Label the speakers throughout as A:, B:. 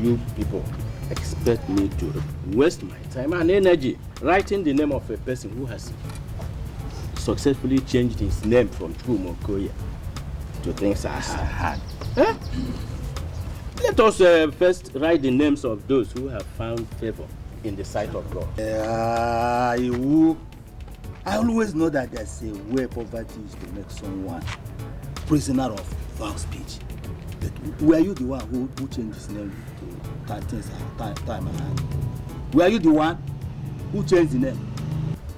A: you people expect me to waste my time and energy writing the name of a person who has successfully changed his name from Chumokoya to things I had? Huh? Let us first write the names of those who have found favor in the sight of God.
B: I always know that there's a way poverty is to make someone prisoner of foul speech. But were you the one who changed his name to things time and hand? Were you the one who changed the name?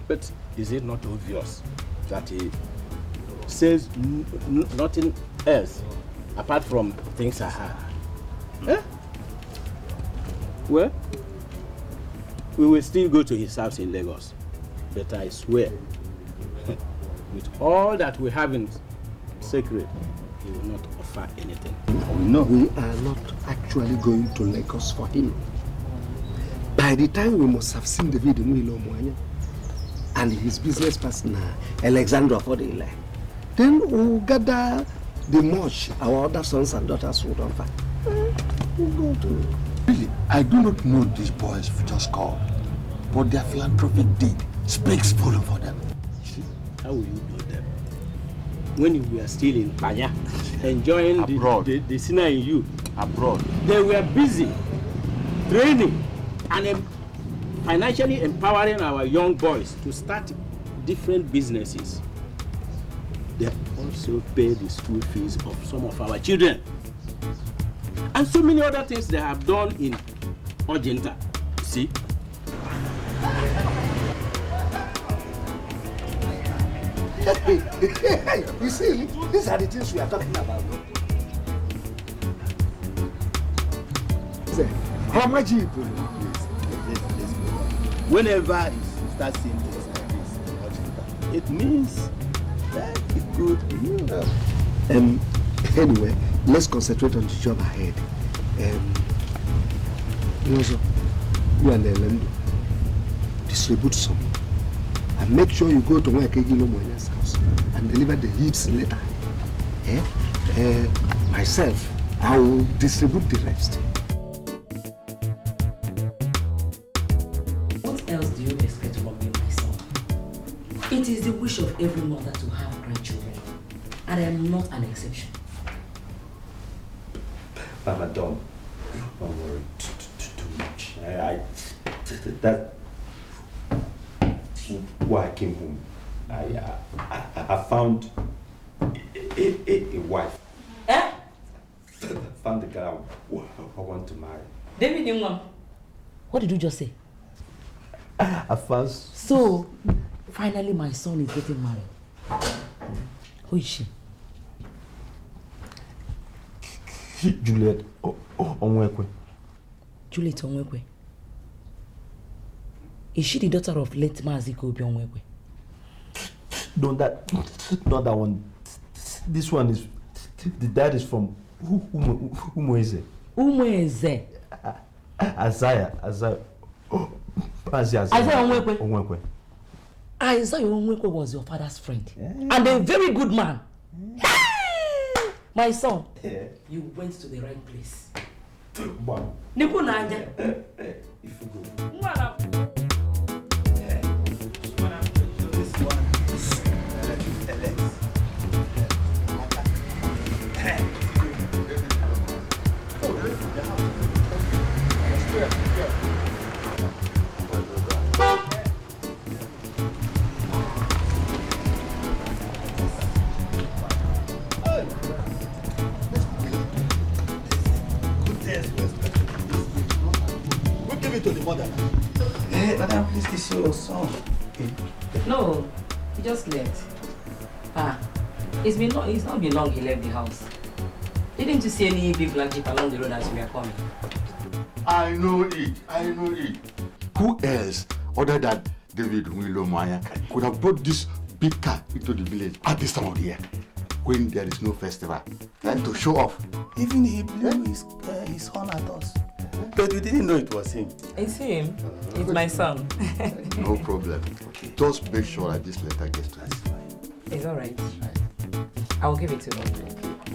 A: But is it not obvious that he says nothing else apart from things I had? Eh? Well, we will still go to his house in Lagos. But I swear, with all that we have in secret, he will not offer anything.
C: No, we are not actually going to Lagos for him. By the time we must have seen David Mwanya and his business partner, Alexandra Fodele, then we'll gather the much our other sons and daughters would offer. We'll go to...
D: Really, I do not know these boys you just called, but their philanthropic deed speaks volume for them.
A: See, how will you know them? When you were still in Panya, enjoying the sinner in you.
D: Abroad.
A: They were busy training and financially empowering our young boys to start different businesses. They also pay the school fees of some of our children. And so many other things they have done in Ojenta. See?
C: You see, these are the things we are talking about. How much you put?
B: Whenever you start seeing things like this, it means that it could be.
C: Anyway, let's concentrate on the job ahead. You and Elendo distribute some. And make sure you go to AkaGod house and deliver the hits later. Myself, I will distribute the rest.
E: What else do you expect from me, my son? It is the wish of every mother to have grandchildren, and I am not an exception.
F: Mama, don't worry too much. That why I came home. I found a wife.
E: Eh?
F: Found the girl I want to marry.
E: David, what did you just say?
F: I found.
E: So, finally, my son is getting married. Who is she?
F: Juliet Onwekwe.
E: Juliet Onwekwe. Is she the daughter of late Maziko Obi Onwekwe?
F: No, not that one. This one is, the dad is from Umueze.
E: Umueze?
F: Isaiah Onwekwe.
E: Isaiah Onwekwe was your father's friend. Yeah. And a very good man. Yeah. My son, you went to the right place.
F: Wow.
E: If you
F: go.
B: To the mother.
G: Hey, madam, please, this is your son.
E: No, he just left. It's not been long he left the house. Didn't you see any big black jeep along the road as we are coming?
D: I know it. Who else other than David Mwilomaya could have brought this big car into the village at this time of the year when there is no festival and to show off?
G: Even he blew his horn at us. But we didn't know it was him.
E: It's him. It's my son.
D: No problem. Okay. Just make sure that this letter gets to us.
E: It's all right. I will give it to him.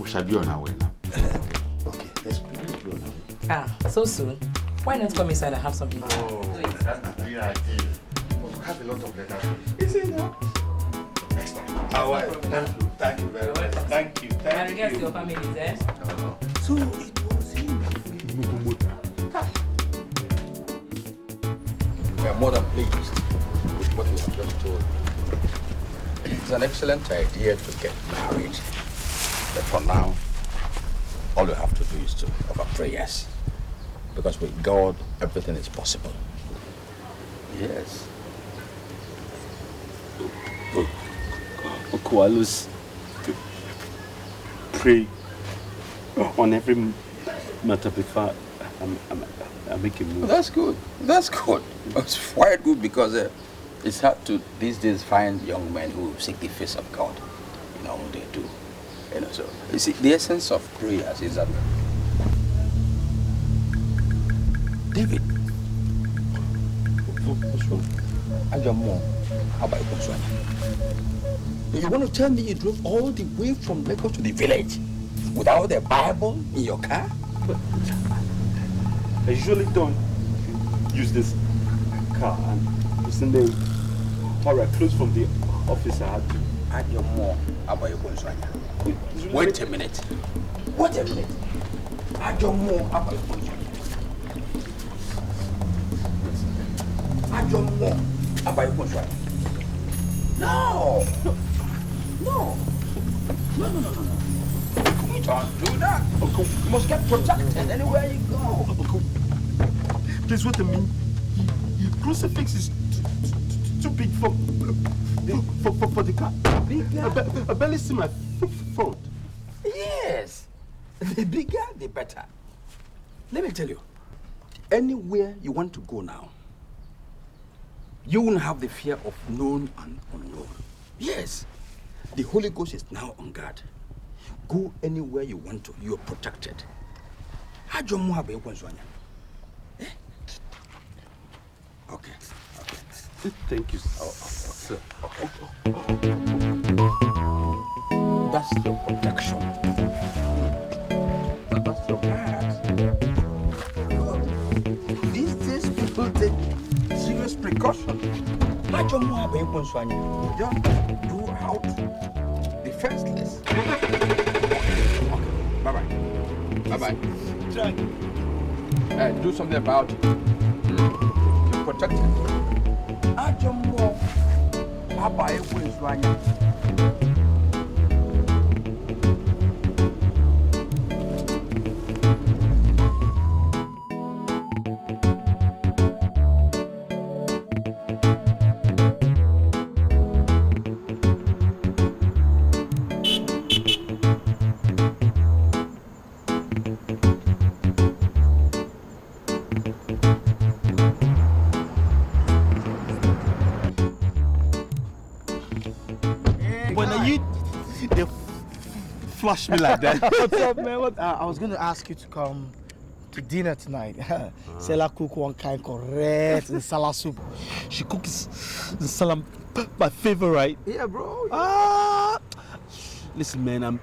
D: We shall be on our way now.
G: Okay, let's be on our way.
E: So soon? Why not come inside and have something to
D: Oh, that's a great idea. We have a lot of letters. Is it now? Next time.
G: All right. Thank you very much. Thank you.
E: I guess your family is there.
B: So it was him.
H: We are more than pleased with what we have just told you. It's an excellent idea to get married. But for now, all you have to do is to offer prayers. Because with God, everything is possible. Yes.
A: Uncle Alus pray on every matter before I make a move.
H: That's good. That's good. It's quite good because it's hard to these days find young men who seek the face of God. You know, they do. You know, so you see, the essence of prayers is that David. What's wrong? And your mom. How about you? You want to tell me you drove all the way from Lagos to the village without a Bible in your car?
A: But I usually don't use this car, and it's in the horror close from the office. I had to.
H: And your mom. How about you? Wait a minute. Wait a minute. And your mom. How about you? And your mom. How about you? No. No. You don't do that. You must get protected anywhere you go.
A: Please, what I mean? Crucifix is too big for the car.
H: Bigger?
A: I barely see my front.
H: Yes. The bigger, the better. Let me tell you, anywhere you want to go now, you won't have the fear of known and unknown. Yes. The Holy Ghost is now on guard. Go anywhere you want to. You are protected. Eh? Okay.
A: Thank you, sir.
H: Okay. That's your protection. That's your guard. These days people take serious precaution. Just do out defenseless. Okay. Bye-bye. Bye-bye. Do something about it. You're protected.
A: Flush me like that.
G: What's up, man? I was going to ask you to come to dinner tonight. Sela cook one kind correct nsala soup. She cooks nsala, my favorite.
A: Yeah, bro.
G: Listen, man, I'm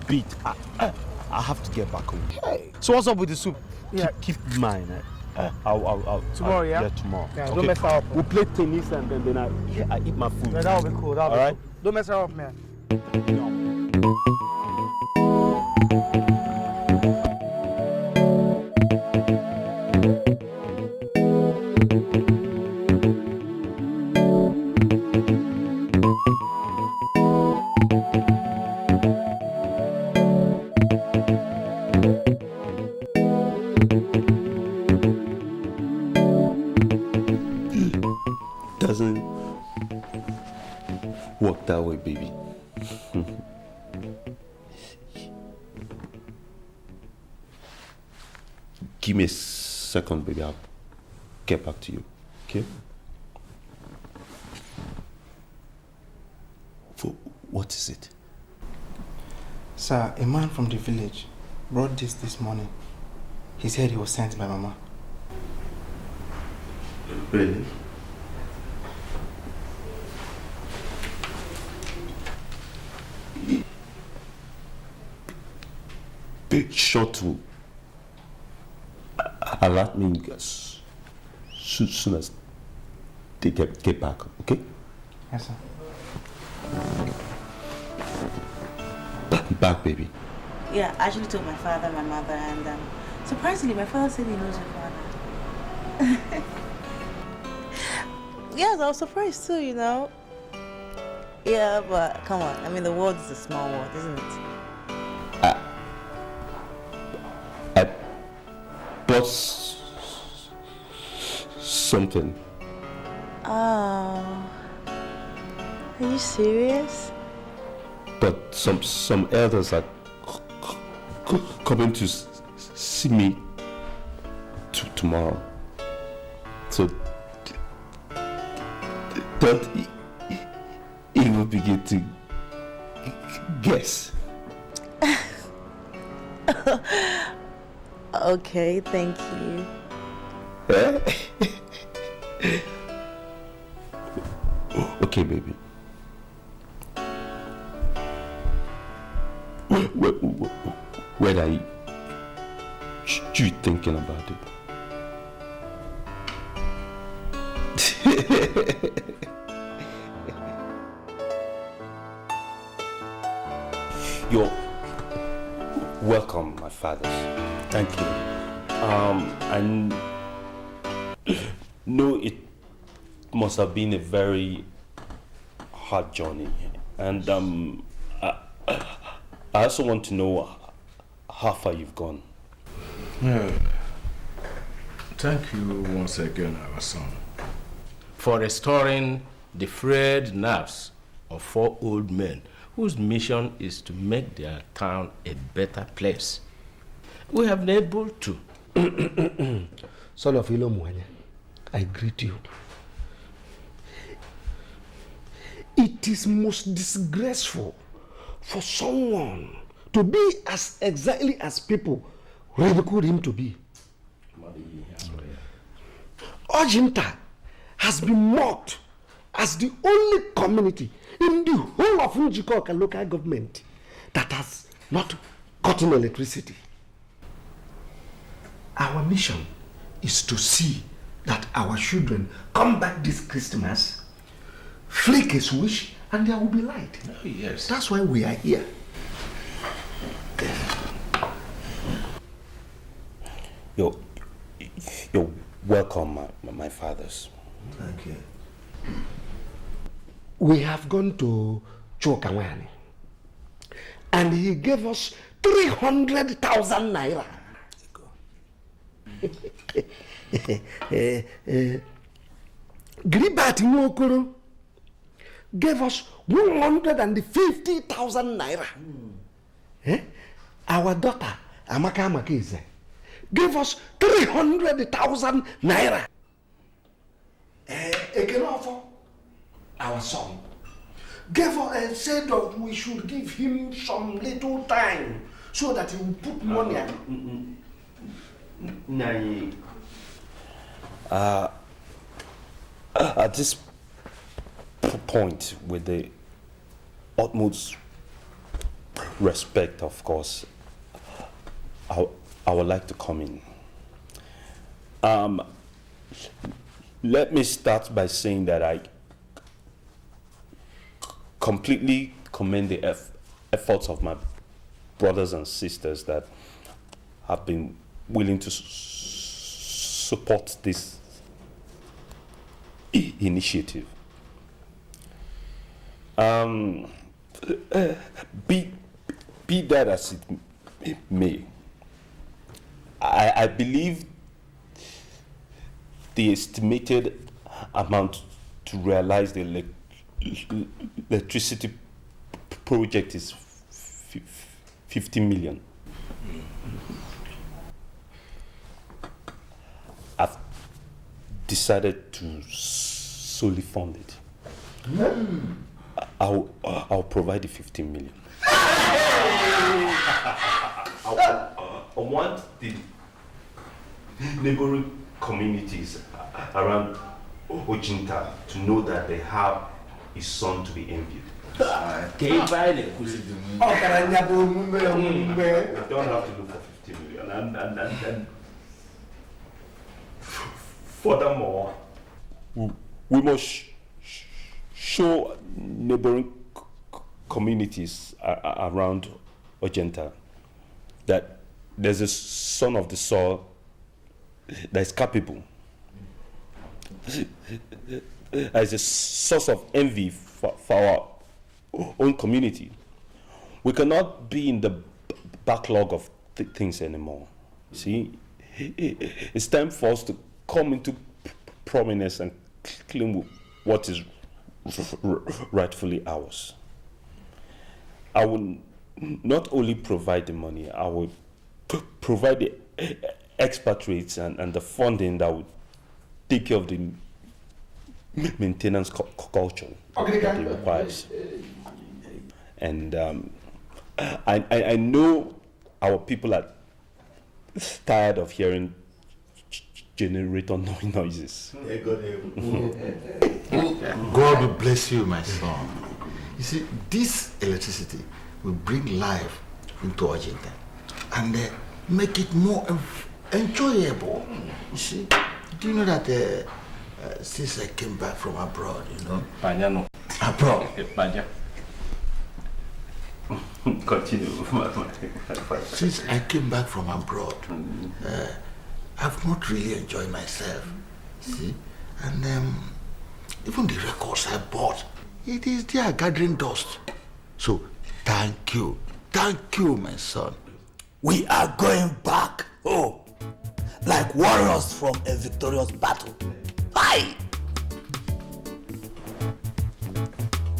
G: beat. I have to get back home. Hey. So what's up with the soup? Yeah, keep mine. I'll tomorrow. Yeah, tomorrow. Yeah, okay. Don't mess her up. We'll play tennis and then I eat my food. Yeah, that'll be cool. All right. Cool. Don't mess her up, man. No.
F: Doesn't work that way, baby. Give me a second, baby. I'll get back to you. Okay? What is it?
I: Sir, a man from the village brought this morning. He said he was sent by Mama.
F: Really? Big short to
G: alert me as soon as they get back, okay?
I: Yes, sir.
G: Back, baby.
J: Yeah, I actually told my father, my mother, and surprisingly, my father said he knows your father. Yes, I was surprised too, you know. Yeah, but come on. I mean, the world is a small world, isn't it?
G: I bought something.
J: Oh. Are you serious?
G: But some elders are coming to see me tomorrow. So don't even begin to guess.
J: Okay, thank you.
G: Okay, baby. When are you thinking about it? You're welcome, my fathers.
A: Thank you.
G: I know it must have been a very hard journey, and I also want to know how far you've gone.
A: Thank you once again, our son, for restoring the frayed nerves of 4 old men whose mission is to make their town a better place. We have been able to.
C: Son of Ilomwanya, I greet you. It is most disgraceful for someone to be as exactly as people ridiculed him to be. Ojinta has been mocked as the only community in the whole of Njikoka local government that has not gotten electricity. Our mission is to see that our children come back this Christmas, flick a switch, and there will be light.
A: Oh, yes.
C: That's why we are here.
G: You're welcome, my fathers.
C: Thank you. We have gone to Chokawani, and he gave us 300,000 naira. Gribat Nwokoro gave us 150,000 naira. Our daughter, Amaka Amakize, gave us 300,000 naira. Ekenofo, our son, gave us and said that we should give him some little time so that he will put money
G: at this point, with the utmost respect, of course, I would like to come in. Let me start by saying that I completely commend the efforts of my brothers and sisters that have been willing to support this initiative. Be that as it may, I believe the estimated amount to realize the electricity project is 50 million. I've decided to solely fund it. I'll provide the 15 million. I want the neighboring communities around Ojinta to know that they have a son to be envied. You don't have to look for 50 million. And Furthermore, we must show neighboring communities around Ojenta that there's a son of the soil that is capable. As a source of envy for our own community. We cannot be in the backlog of things anymore. See, it's time for us to come into prominence and claim what is rightfully ours. I will not only provide the money, I will provide the expatriates and the funding that will take care of the maintenance culture that it requires. And I know our people are tired of hearing generator noises.
D: God will bless you, my son. You see, this electricity will bring life into Ojenta and make it more enjoyable. You see, do you know that since I came back from abroad, abroad.
G: Continue.
D: Since I came back from abroad, I've not really enjoyed myself. See, and even the records I bought, they are gathering dust. So thank you, my son.
B: We are going back home like warriors from a victorious battle. Aye!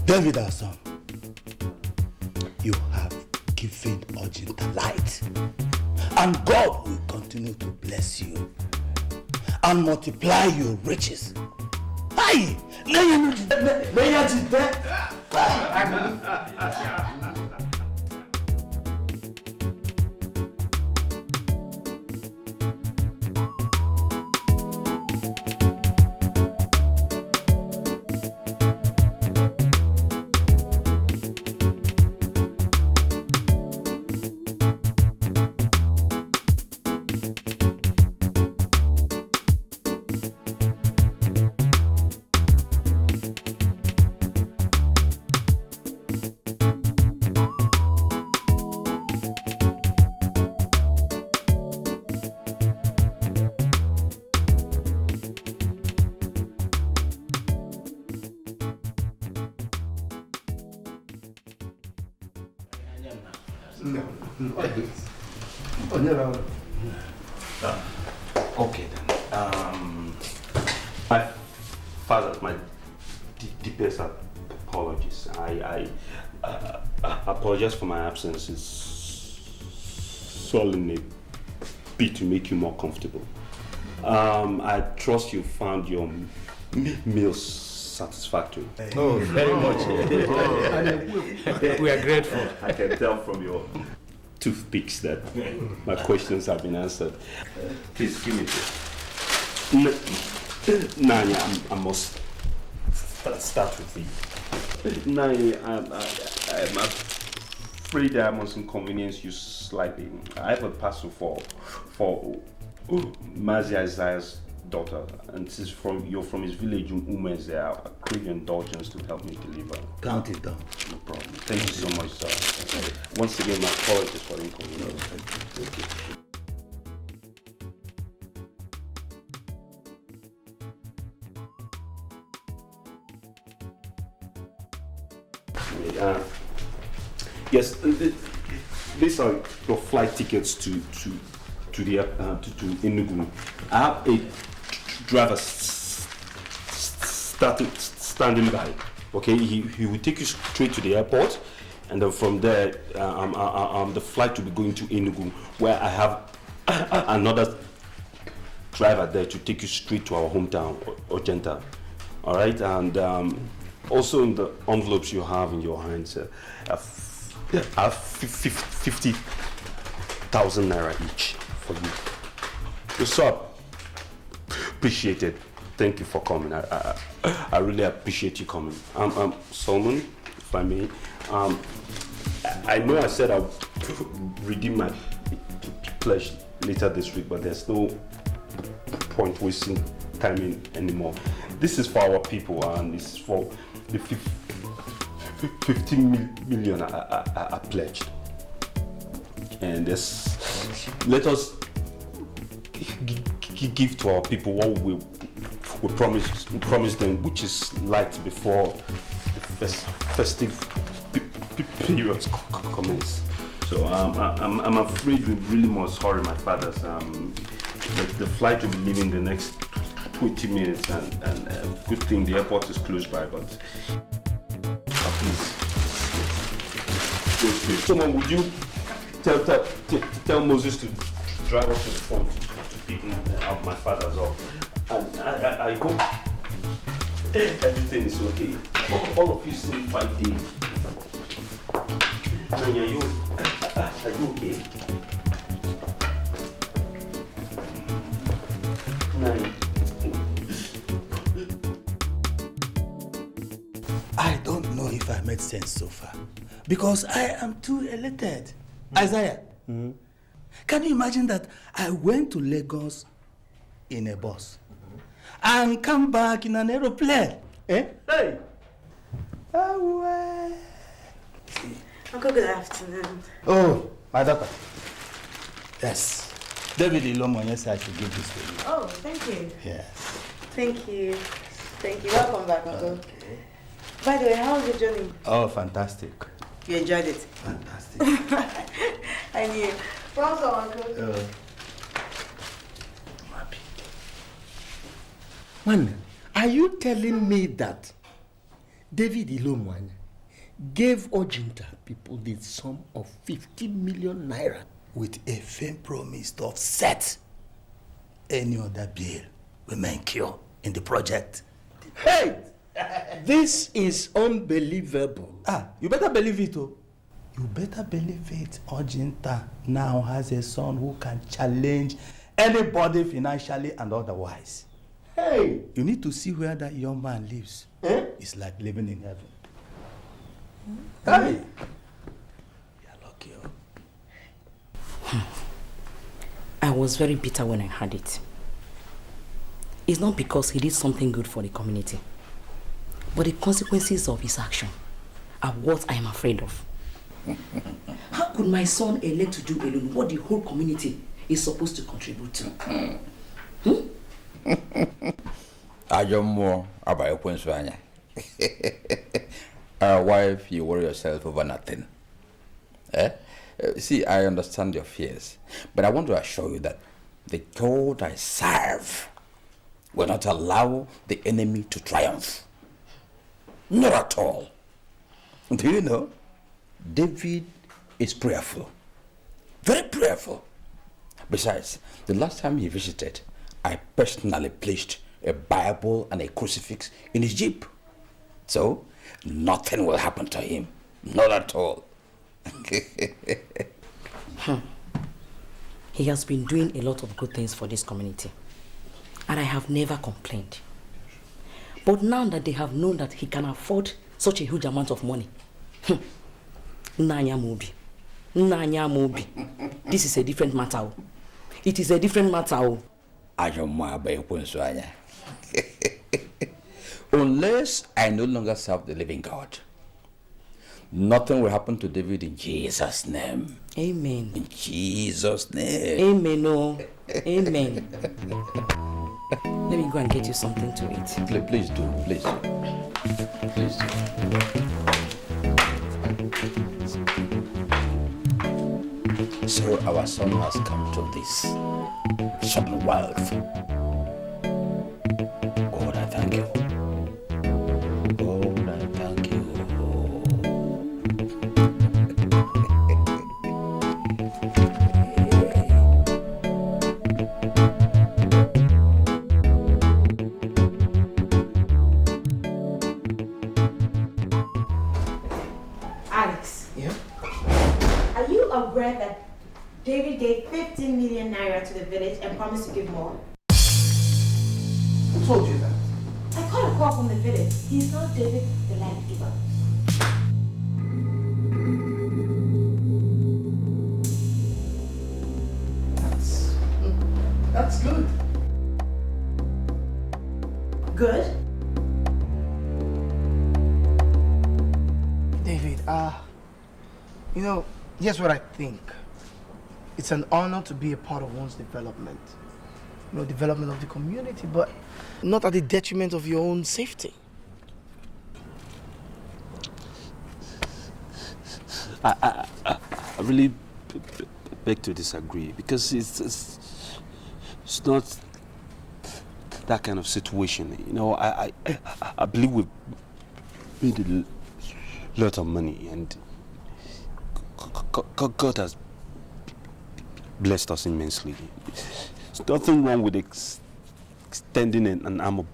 B: David, our son, you have given Ojenta light, and God will continue to bless you and multiply your riches. Aye!
G: Okay then. My father, my deepest apologies. I apologize for my absence. It's solely be to make you more comfortable. I trust you found your meals satisfactory.
A: Oh, very much. We are grateful.
G: I can tell from your toothpicks that my questions have been answered. Please give me this. Nanya, I must start with you. Nanya, I'm afraid I must inconvenience you slightly. I have a parcel for Mazi Isaiah's daughter, and since you're from his village in Umeze, I crave your indulgence to help me deliver.
B: Count it down.
G: No problem. Thank you so much, sir. Once again, my apologies for the inconvenience. Thank you. Yes, these are your flight tickets to Enugu. I have a driver standing by. Okay, he will take you straight to the airport, and then from there, the flight will be going to Enugu, where I have another driver there to take you straight to our hometown, Ojenta. All right, and also in the envelopes you have in your hands, I have 50,000 naira each for you. You're so appreciated. Thank you for coming. I really appreciate you coming. Solomon, if I may. I know I said I'll redeem my pledge later this week, but there's no point wasting time in anymore. This is for our people, and this is for the 15 million I pledged. And let us give to our people what we promised them, which is light before the festive periods commence. So I'm afraid we really must hurry, my fathers. The flight will be leaving the next 20 minutes, and good thing the airport is close by, but please. Someone, would you tell Moses to drive up to the front to pick up my father's up? And I hope everything is okay. All of you sleep 5 days. Nanya, are you okay?
B: I don't know if I made sense so far, because I am too elated. Isaiah, can you imagine that I went to Lagos in a bus and come back in an aeroplane? Eh? Hey!
J: Uncle, good afternoon.
B: Oh, my daughter. Yes. David Ilomonye said I should give this to you.
J: Oh, thank you.
B: Yes.
J: Thank you. Thank you. Welcome back, Uncle.
B: Okay.
J: By the way, how was your journey?
B: Oh, fantastic.
J: You enjoyed it?
B: Fantastic.
J: I knew. Welcome, Uncle.
C: I'm happy. Man, are you telling me that David Ilomonye gave Ojinta people the sum of 50 million naira
B: with a firm promise to offset any other bill we may incur in the project?
C: Hey! This is unbelievable.
B: You better believe it, oh. You better believe it. Ojinta now has a son who can challenge anybody financially and otherwise.
C: Hey!
B: You need to see where that young man lives. It's like living in heaven. Hey! You're lucky, oh.
E: I was very bitter when I heard it. It's not because he did something good for the community, but the consequences of his action are what I am afraid of. How could my son elect to do alone what the whole community is supposed to contribute to?
H: Wife, you worry yourself over nothing. See, I understand your fears, but I want to assure you that the God I serve will not allow the enemy to triumph. Not at all. Do you know, David is prayerful. Very prayerful. Besides, the last time he visited, I personally placed a Bible and a crucifix in his jeep. So, nothing will happen to him. Not at all.
E: He has been doing a lot of good things for this community, and I have never complained. But now that they have known that he can afford such a huge amount of money, Nanya Mobi, this is a different matter. It is a different matter.
H: Unless I no longer serve the living God, nothing will happen to David in Jesus' name.
E: Amen.
H: In Jesus' name.
E: Amen. Oh, amen. Let me go and get you something to eat.
H: Please do. Please do. Please do. So our son has come to this sudden wealth. God, I thank you. God, I thank you.
J: Alex.
I: Yeah?
J: Are you aware that David gave 15 million naira to the village and promised to give more?
I: Who told you that?
J: I got a call from the village. He's not David the land giver.
I: That's good. You know, here's what I think. It's an honor to be a part of one's development. You know, development of the community, but not at the detriment of your own safety.
G: I really beg to disagree, because it's not that kind of situation. You know, I believe we've made a lot of money, and God has blessed us immensely. There's nothing wrong with extending an arm of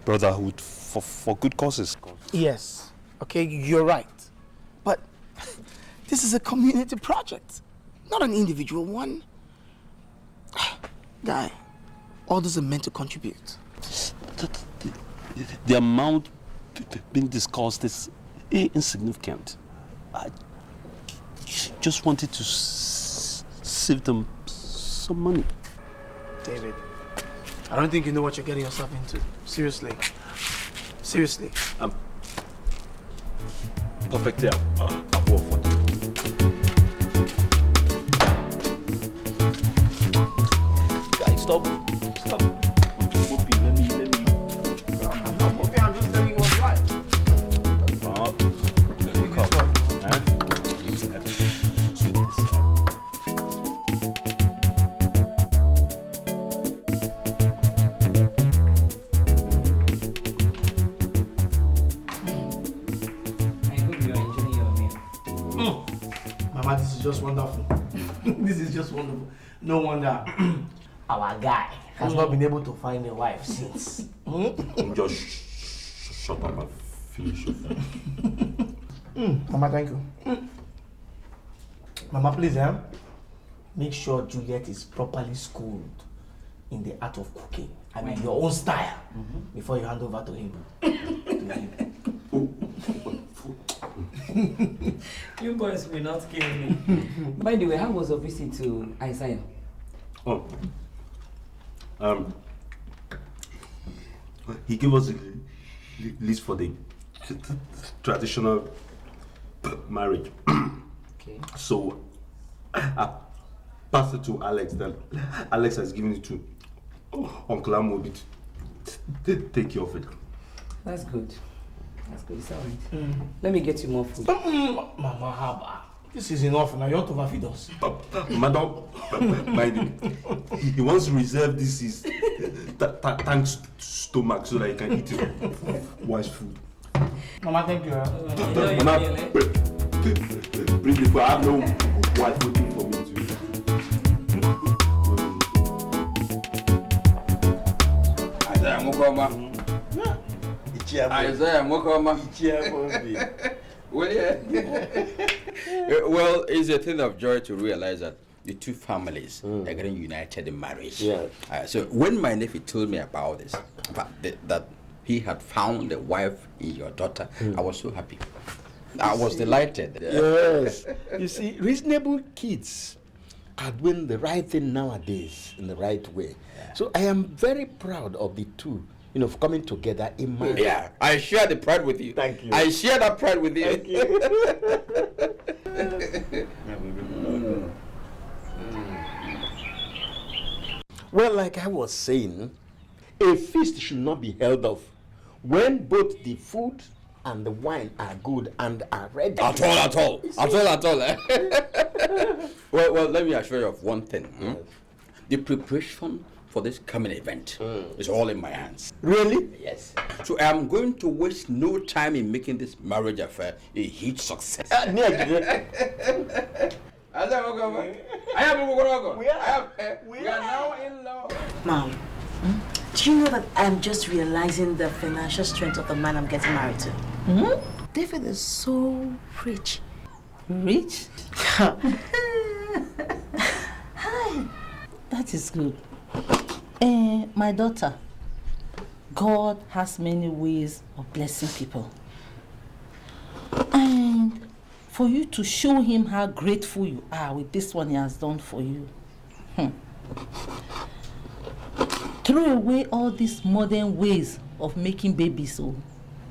G: brotherhood for good causes.
I: Yes, okay, you're right. But this is a community project, not an individual one. Guy, others are meant to contribute.
G: The amount being discussed is insignificant. I just wanted to save them some money.
I: David, I don't think you know what you're getting yourself into. Seriously. Seriously.
G: Perfectly above what. Guys, stop. Stop. Let me.
I: I'm not moving, I'm just telling you what's right. Mama, this is just wonderful. This is just wonderful. No wonder our guy has not been able to find a wife since.
G: Just shut up and finish your food.
I: Mama, thank you. Mama, please, make sure Juliet is properly schooled in the art of cooking. I mean, your own style, before you hand over to him.
E: You boys will not kill me. By the way, how was your visit to Isaiah?
G: Oh. He gave us a list for the traditional marriage.
E: Okay.
G: So I passed it to Alex. Then Alex has given it to Uncle Amobi to take care of it.
E: That's good. That's good. It's all right. Let me get you more food.
I: Mama, Haba, this is enough now. You ought to overfeed us.
G: Madam, mind him. He wants to reserve this his thanks stomach so that he can eat his wife's food.
I: Mama, thank you.
G: Mama, bring the food. I have no wife waiting for me to.
H: Isaiah Mokoma. Well, it's a thing of joy to realize that the two families are getting united in marriage.
G: Yeah.
H: So when my nephew told me about this, that he had found a wife in your daughter, I was so happy. I was delighted.
C: Yes. You see, reasonable kids are doing the right thing nowadays in the right way. Yeah. So I am very proud of the two, you know, coming together in marriage.
H: Yeah, I share the pride with you.
C: Thank you.
H: I share that pride with you.
C: Thank you. Well, like I was saying, a feast should not be held off when both the food and the wine are good and are ready.
H: At all. Well, let me assure you of one thing. The preparation for this coming event is all in my hands.
C: Really?
H: Yes. So I am going to waste no time in making this marriage affair a huge success.
J: We are now in love. Mom, do you know that I'm just realizing the financial strength of the man I'm getting married to? David is so rich.
E: Rich?
J: Hi.
K: That is good. My daughter, God has many ways of blessing people. And for you to show him how grateful you are with this one he has done for you. Throw away all these modern ways of making babies, so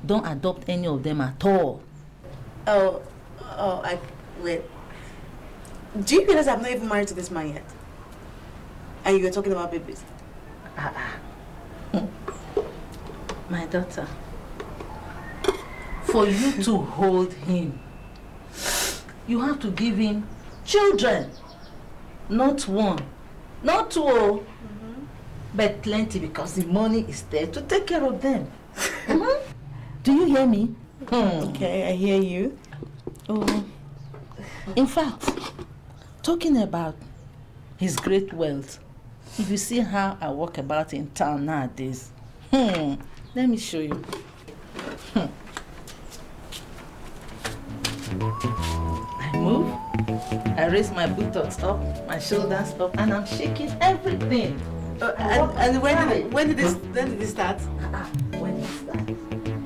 K: don't adopt any of them at all.
J: Oh, Wait. Do you realize I'm not even married to this man yet? And you're talking about babies?
K: My daughter, for you to hold him, you have to give him children. Not one, not two, but plenty, because the money is there to take care of them. Do you hear me?
J: Okay, I hear you.
K: Oh, in fact, talking about his great wealth, if you see how I walk about in town nowadays, let me show you. I move, I raise my buttocks up, my shoulders up, and I'm shaking everything.
J: And when did this start?
K: When did it start?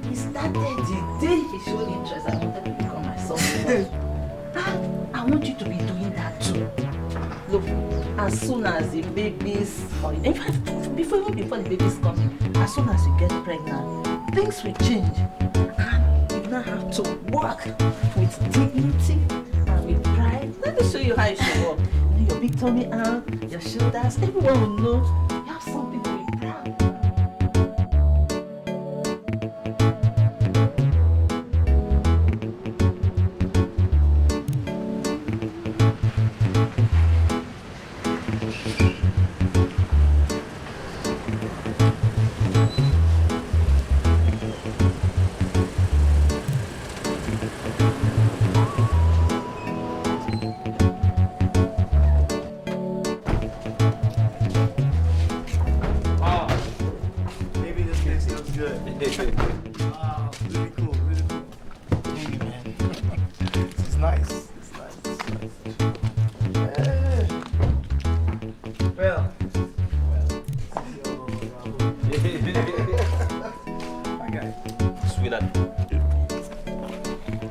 K: He started the day he showed interest. I wanted to become my son. I want you to be doing that too. Look, as soon as the babies, or in fact, before the babies come, as soon as you get pregnant, things will change. And you now have to work with dignity and with pride. Let me show you how you should work. Your big tummy out, your shoulders, everyone will know you have something to be proud of.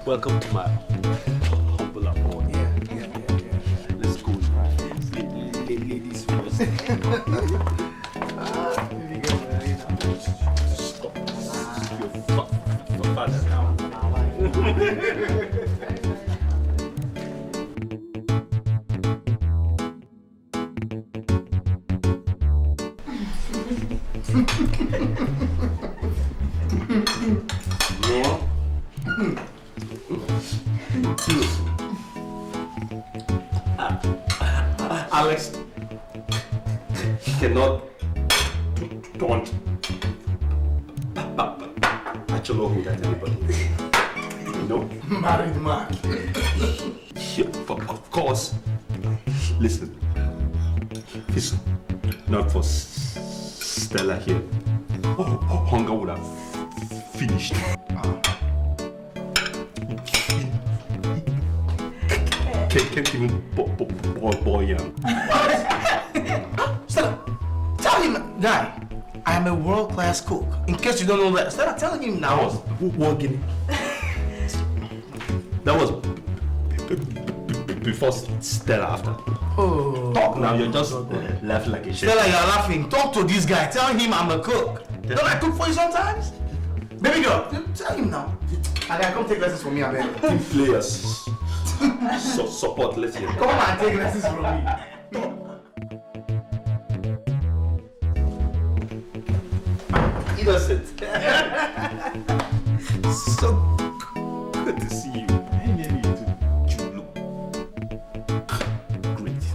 G: Welcome to my humble abode.
I: Yeah.
G: Let's go. Ladies first. Stop. Your father now. Alex cannot taunt Acholoho at anybody. No?
I: Married man.
G: Of course. Listen. It's not for Stella here. Hunger would have finished. Can't even boy young.
I: Stella, tell him, guy, I am a world-class cook. In case you don't know that. Stella, tell him now.
G: That was before Stella, after.
I: Oh.
G: Talk now, you're just laughing like a shit.
I: Stella, you're laughing. Talk to this guy. Tell him I'm a cook. Don't I cook for you sometimes? Baby girl, tell him now. I gotta come take lessons from me, I bet.
G: Team players. Support, let's hear.
I: Come on, take lessons from me.
G: Innocent. So good to see you. You look great.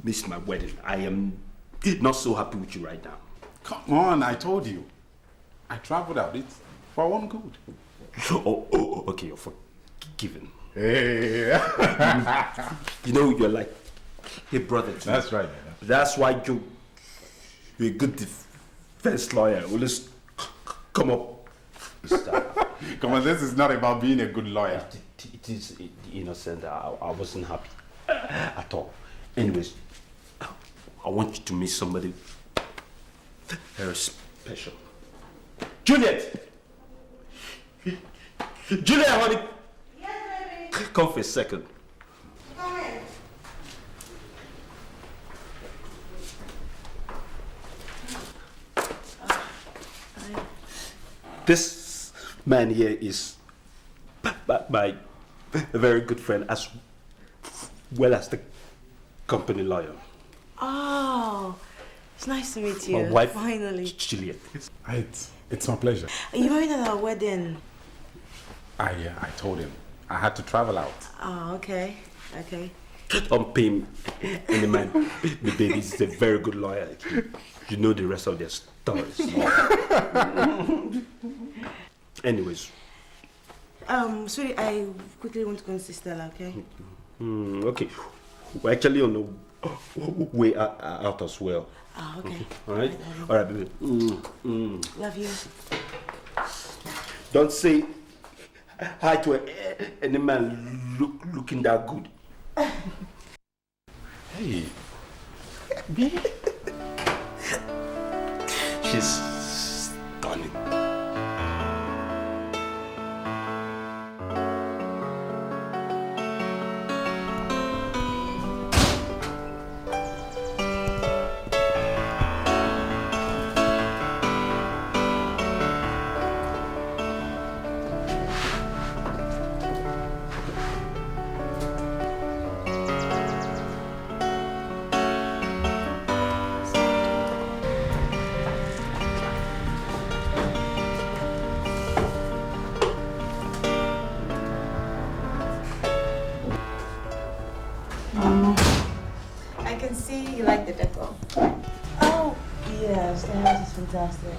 G: Missed my wedding. I am not so happy with you right now.
L: Come on, I told you. I traveled out. It's for one good.
G: Oh, okay, you're forgiven.
L: Hey.
G: You know, you're like a brother to me.
L: That's right.
G: That's why you're a good defense lawyer. Always come up.
L: Come on, this is not about being a good lawyer.
G: It is innocent. I wasn't happy at all. Anyways, I want you to meet somebody very special. Juliet! Juliet, honey!
J: Yes, baby.
G: Come for a second.
J: Come in.
G: This man here is my very good friend as well as the company lawyer.
J: Oh, it's nice to meet you.
G: My wife,
J: finally.
G: Juliet.
L: It's my pleasure.
J: You married at our wedding.
L: I told him I had to travel out.
J: Oh, okay.
G: Don't pay me any man. The baby is a very good lawyer. You know the rest of their stories. Anyways.
J: Sweetie, I quickly want to go and see Stella, okay?
G: Okay. We're actually on the way out as well.
J: Oh, okay.
G: All right, baby.
J: Love you.
G: Don't say hi to any man looking that good.
L: Hey.
G: She's stunning.
K: I can see you like the decor.
J: Oh, yes, the house is fantastic.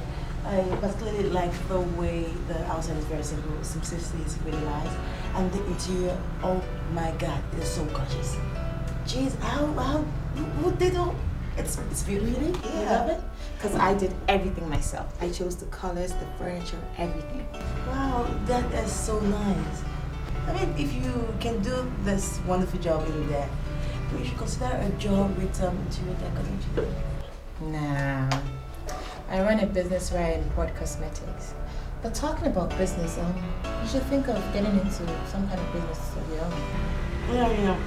J: I particularly like the way the outside is very simple. Simplicity is really nice. And the interior, oh my God, it is so gorgeous. Jeez, how what they do? It's beautiful.
K: Really?
J: Yeah.
K: You love it? Because I did everything myself. I chose the colors, the furniture, everything.
J: Wow, that is so nice. I mean, if you can do this wonderful job in there, you should consider a job with interior decor, don't you?
K: Nah. I run a business where I import cosmetics. But talking about business, you should think of getting into some kind of business of your own.
J: Yeah.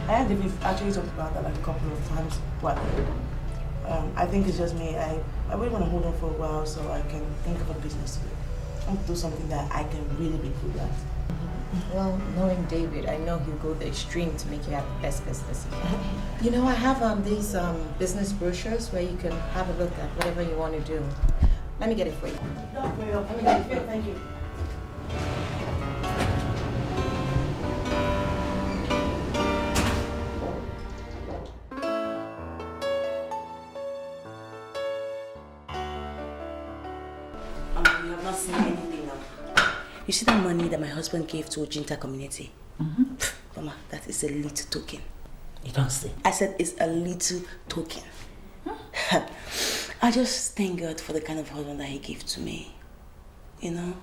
J: I and David actually talked about that like a couple of times, but I think it's just me. I really want to hold on for a while so I can think of a business to do. I want to do something that I can really be good at.
K: Well, knowing David, I know he'll go the extreme to make you have the best business you can. You know, I have these business brochures where you can have a look at whatever you want to do. Let me get it for you.
J: Let me get it for you. Thank you. You have not seen anything now. You see that money that my husband gave to Ojinta community? Mama, that is a little token.
K: You don't see?
J: I said it's a little token. I just thank God for the kind of husband that he gave to me. You know,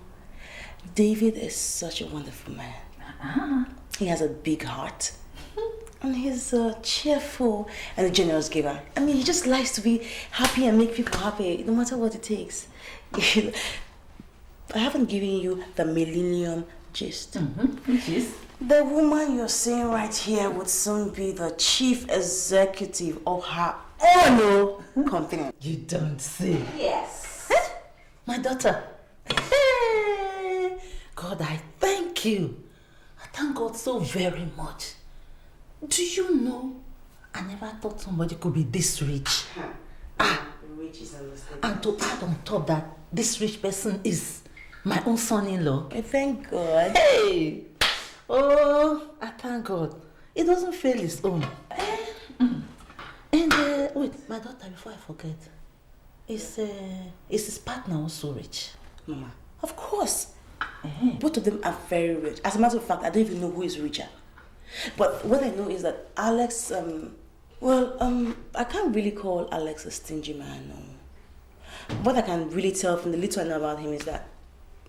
J: David is such a wonderful man. He has a big heart. And he's cheerful and a generous giver. I mean, he just likes to be happy and make people happy, no matter what it takes. I haven't given you the millennium gist.
K: Which is?
J: The woman you're seeing right here would soon be the chief executive of her own company.
K: You don't see?
J: Yes.
K: My daughter. Hey, God, I thank you. I thank God so very much. Do you know, I never thought somebody could be this rich.
J: Rich is a mistake.
K: And to add on top that this rich person is my own son-in-law.
J: Thank God.
K: Hey! Oh, I thank God. It doesn't fail his own. And wait, my daughter, before I forget, is his partner also rich?
J: Mama, of course. Both of them are very rich. As a matter of fact, I don't even know who is richer. But what I know is that Alex, I can't really call Alex a stingy man. No. What I can really tell from the little I know about him is that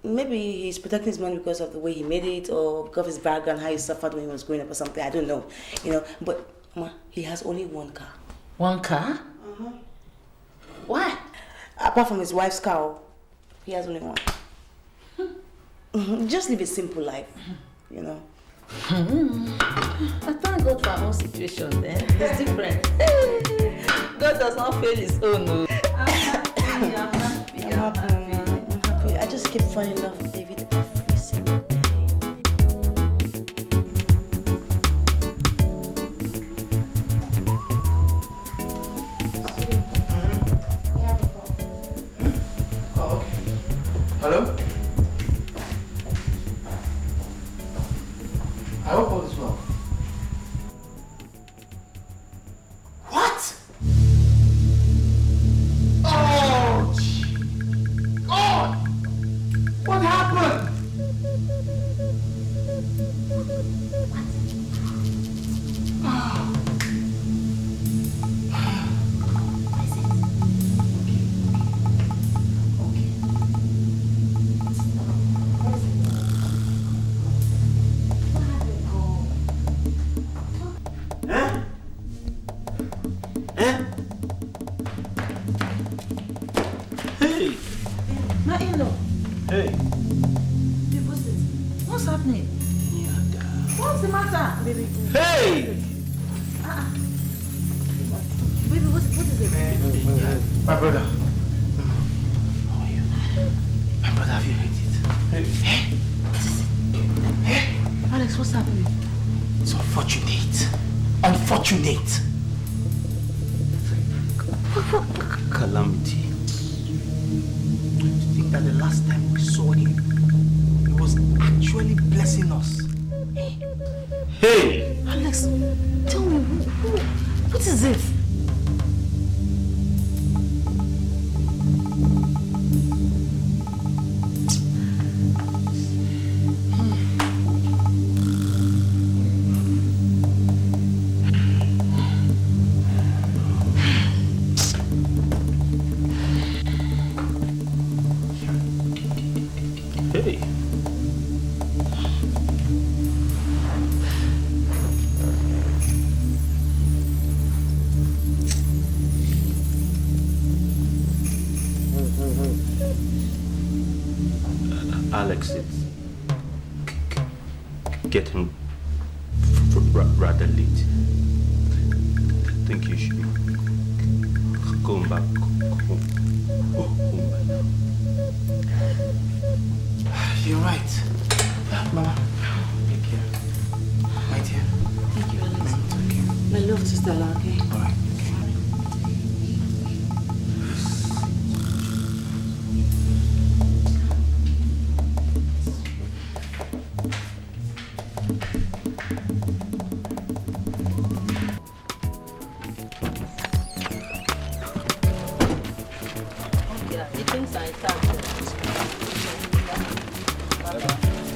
J: maybe he's protecting his money because of the way he made it or because of his background, how he suffered when he was growing up or something. I don't know, But he has only one car.
K: One car? Why?
J: Apart from his wife's car, he has only one. Just live a simple life,
K: I thank God for our own situation then. It's different. God does not fail his own. I'm happy.
J: I just keep fall in love with David every single day.
I: Oh, okay. Hello? I hope all is well. What? Oh, God! What happened?
A: Hey!
K: My in-law.
A: Hey!
K: What's happening? What's the matter? Baby.
A: Hey!
K: Baby, what is it?
I: My brother. How are you? My brother, have you heard it? Hey! Hey!
K: Alex, what's happening?
I: It's unfortunate. Unfortunate.
A: Calamity.
I: To think that the last time we saw him, he was actually blessing us.
A: Hey!
K: Alex, tell me, what is it?
A: Hey! Alex, it's getting rather late. I think you should be going back home by now.
I: You're right. Mama, take care. My dear.
K: Thank you, Alex.
I: Take care.
K: My love to Stella, okay?
I: All right.
K: The things I start.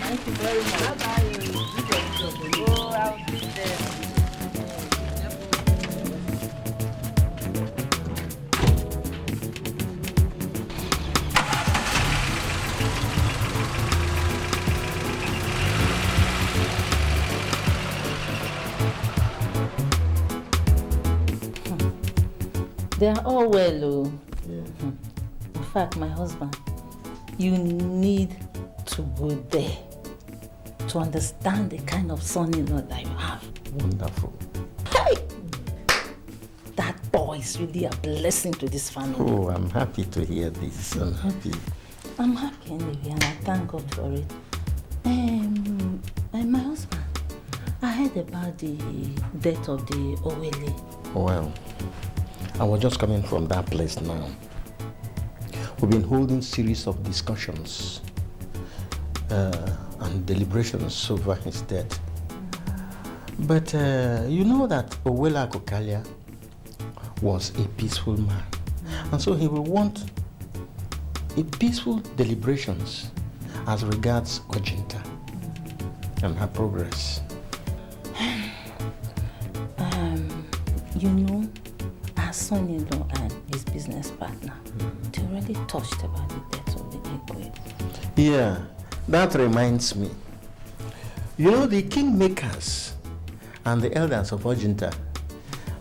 K: Thank you very much. Bye-bye. Go out there. They are all well, oh.
F: Yeah.
K: In fact, my husband, you need to go there to understand the kind of son-in-law that you have.
F: Wonderful.
K: Hey! That boy is really a blessing to this family.
F: Oh, I'm happy to hear this. I'm happy.
K: I'm happy anyway, and I thank God for it. And my husband, I heard about the death of the Owele.
F: Well, I was just coming from that place now. We've been holding series of discussions and deliberations over his death. But you know that Owele Akokalia was a peaceful man. And so he will want a peaceful deliberations as regards Ojinta and her progress.
K: You know, our son-in-law and his business partner, they already touched about the death of the Igwe.
F: Yeah, that reminds me. You know, the kingmakers and the elders of Ojinta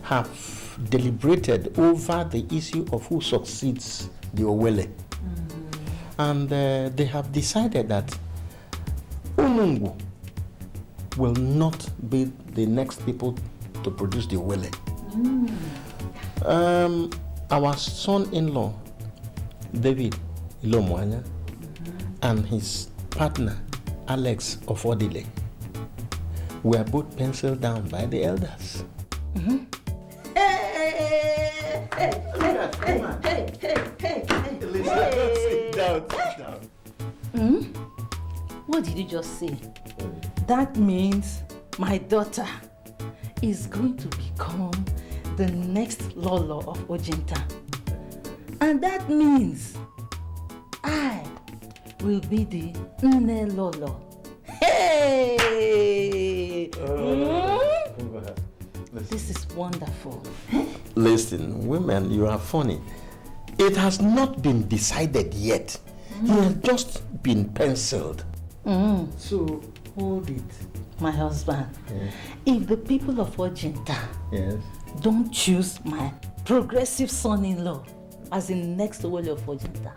F: have deliberated over the issue of who succeeds the Owele. And they have decided that Onungu will not be the next people to produce the Owele. Our son-in-law, David Ilomwanya, and his partner, Alex of Odile, were both penciled down by the elders.
K: Hey!
F: Sit down.
K: What did you just say? That means my daughter is going to become the next Lolo of Ojinta. And that means I will be the Nne Lolo. Hey! This is wonderful.
F: Listen, women, you are funny. It has not been decided yet. It has just been penciled.
K: So, hold it, my husband. If the people of Ojinta don't choose my progressive son-in-law as the next Owele of Ojinta,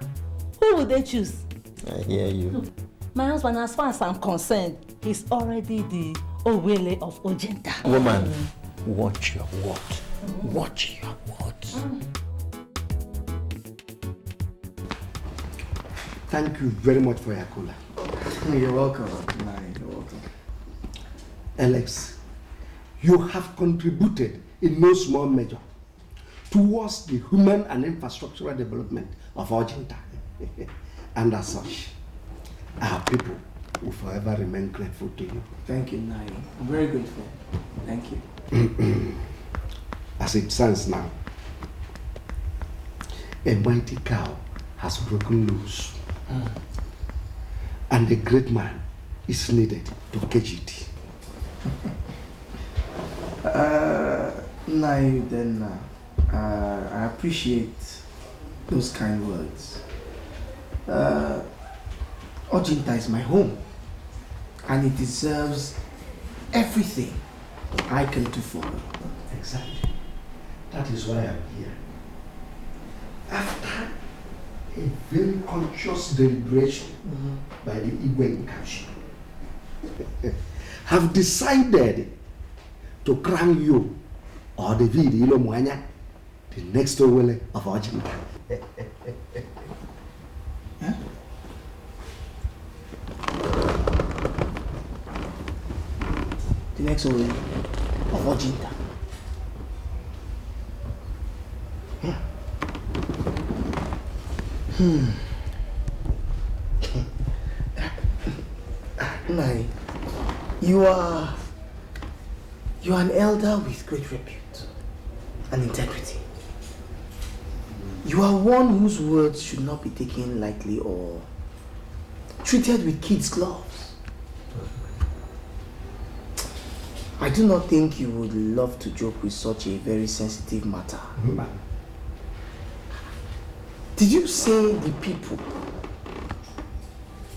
K: who will they choose?
F: I hear you.
K: Look, my husband, as far as I'm concerned, he's already the Owele of Ojinta.
F: Woman, watch your word. Watch your words.
C: Thank you very much for your cola.
I: You're welcome. You're welcome.
C: Alex, you have contributed in no small measure towards the human and infrastructural development of Ojinta. And as such, our people will forever remain grateful to you.
I: Thank you, Nai. I'm very grateful. Thank you.
C: As it stands now, a mighty cow has broken loose. And a great man is needed to catch it.
I: Nai, then I appreciate those kind words. Ojinta is my home, and it deserves everything I can do for it.
C: Exactly. That is why I'm here. After a very conscious deliberation by the Igwe Council, have decided to crown you or David Ilomwanya the next Owele of Ojinta.
I: The next Owele of Ojinta. Nai, you are an elder with great repute and integrity. You are one whose words should not be taken lightly or treated with kids' gloves. I do not think you would love to joke with such a very sensitive matter. Did you say the people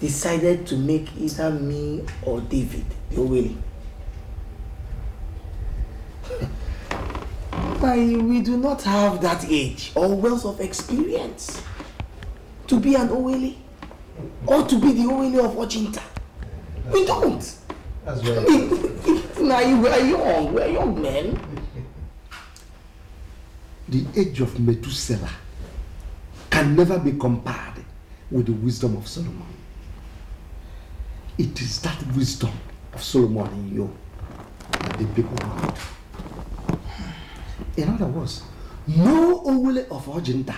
I: decided to make either me or David the Owele? We do not have that age or wealth of experience to be an Owele or to be the Owele of Ojinta. We don't.
C: That's right.
I: We're young men.
C: The age of Methuselah can never be compared with the wisdom of Solomon. It is that wisdom of Solomon in you that the people need. In other words, no Owele of Ojinta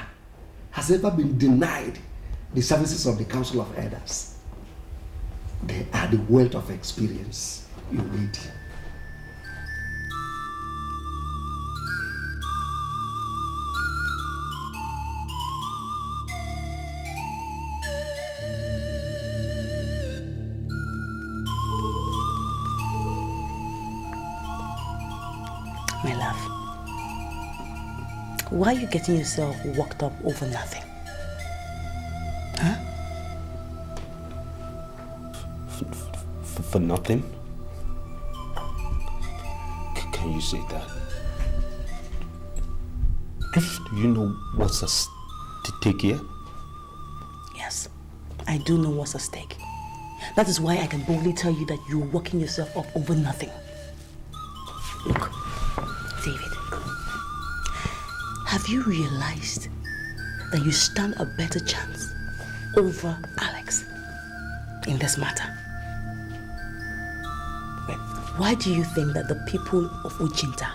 C: has ever been denied the services of the Council of Elders. They are the wealth of experience you need.
J: My love, why are you getting yourself worked up over nothing? Huh?
G: For nothing? Can you say that? Do you know what's at stake here?
J: Yes, I do know what's at stake. That is why I can boldly tell you that you're working yourself up over nothing. Look, David, have you realized that you stand a better chance over Alex in this matter. Why do you think that the people of Ujinta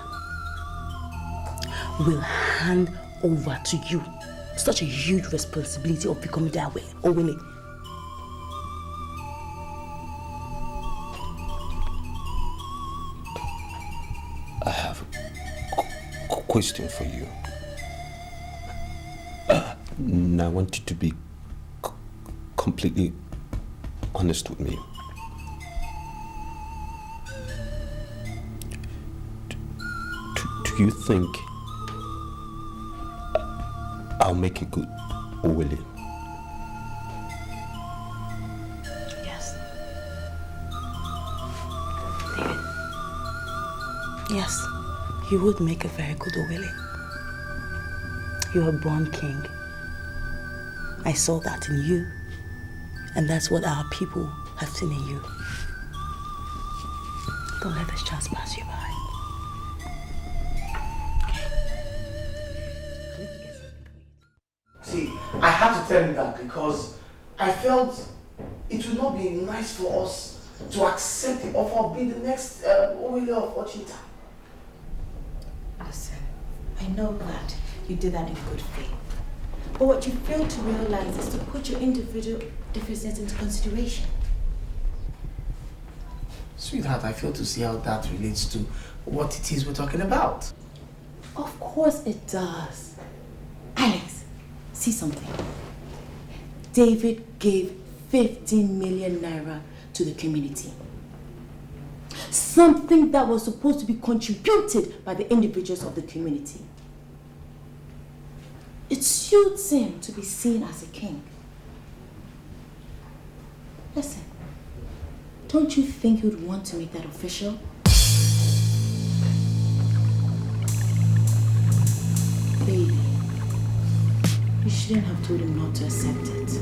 J: will hand over to you such a huge responsibility of becoming their way, Owele?
F: I have a question for you. And I want you to be completely honest with me. Do you think I'll make a good Owele?
J: Yes. David. Yes, you would make a very good Owele. You're a born king. I saw that in you, and that's what our people have seen in you. Don't let this chance pass you by.
I: See, I had to tell him that because I felt it would not be nice for us to accept the offer of being the next Owele of Ujinta.
K: Listen, I know that you did that in good faith. But what you fail to realize is to put your individual differences into consideration.
I: Sweetheart, I fail to see how that relates to what it is we're talking about.
K: Of course it does. Alex, see something. David gave 15 million naira to the community. Something that was supposed to be contributed by the individuals of the community. It suits him to be seen as a king. Listen, don't you think he would want to make that official? Baby, you shouldn't have told him not to accept it.